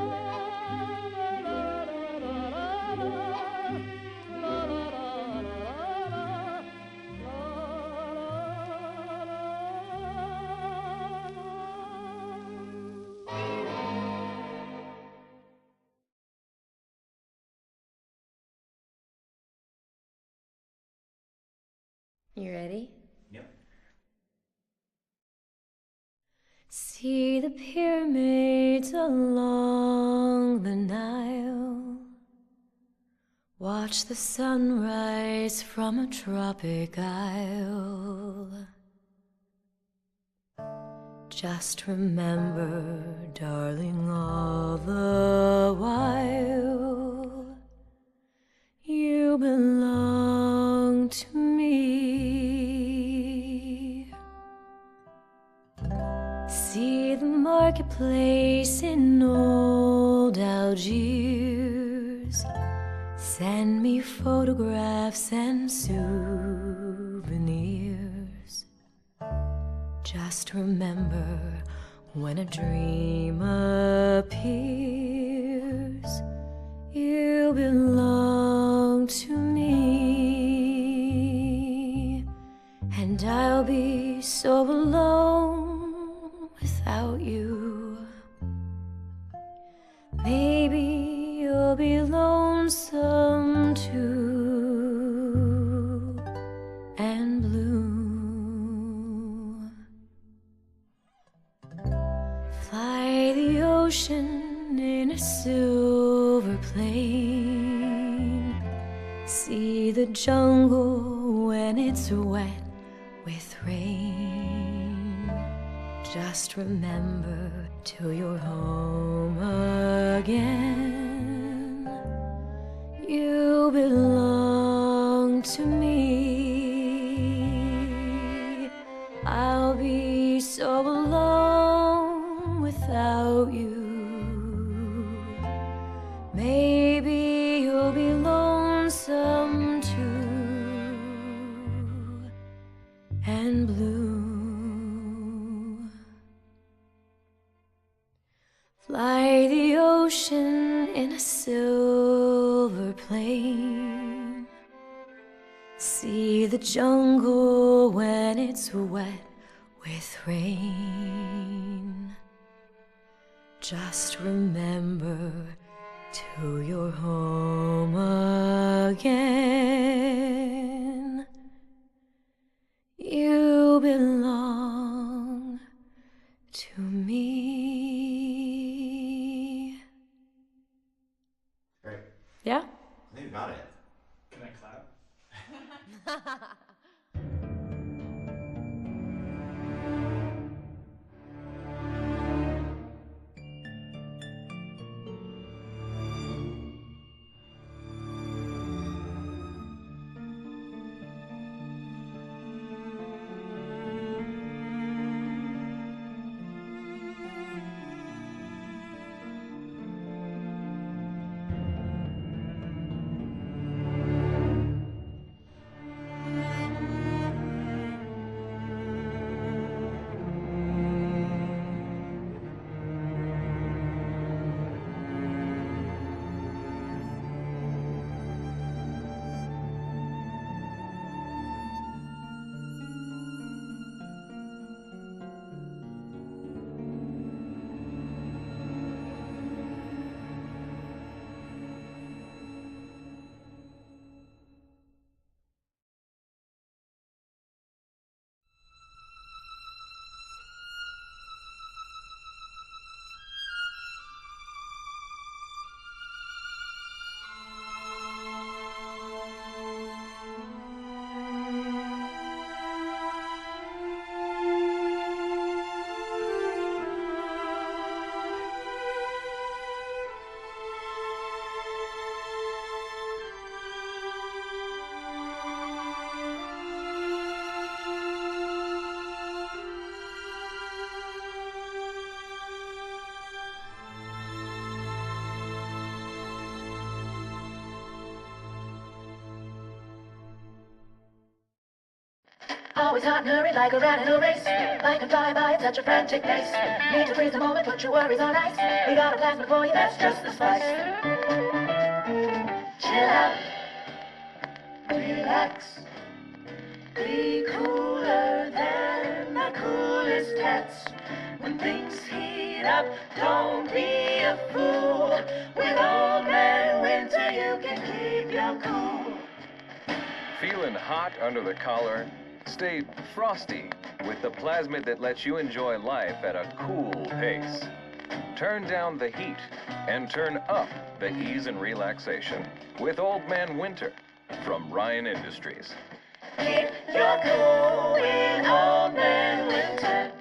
You ready? Yep. See the pyramids along the Nile. Watch the sunrise from a tropic isle. Just remember, darling, all the while you belong to me. See the marketplace in old Algiers. Send me photographs and souvenirs. Just remember, when a dream appears, you belong to me. And I'll be so alone without you. Maybe you'll be lonesome too, and blue. Fly the ocean in a silver plane. See the jungle when it's wet with rain. Just remember, till you're home again, you belong to me. I'll be so alone without you. Maybe you'll be lonesome too, and blue. Fly the ocean in a silver plane. See the jungle when it's wet with rain. Just remember, till you're home again, you belong to me. Great. Yeah? I think you got it. Can I clap? Always hot and hurried like a rat in a race. Life can fly by at such a frantic pace. Need to freeze the moment, put your worries on ice. We got a plasma for you, that's just the spice. Chill out, relax, be cooler than the coolest cats. When things heat up, don't be a fool. With Old Man Winter, you can keep your cool. Feeling hot under the collar? Stay frosty with the plasmid that lets you enjoy life at a cool pace. Turn down the heat and turn up the ease and relaxation with Old Man Winter from Ryan Industries. Keep your cool with Old Man Winter.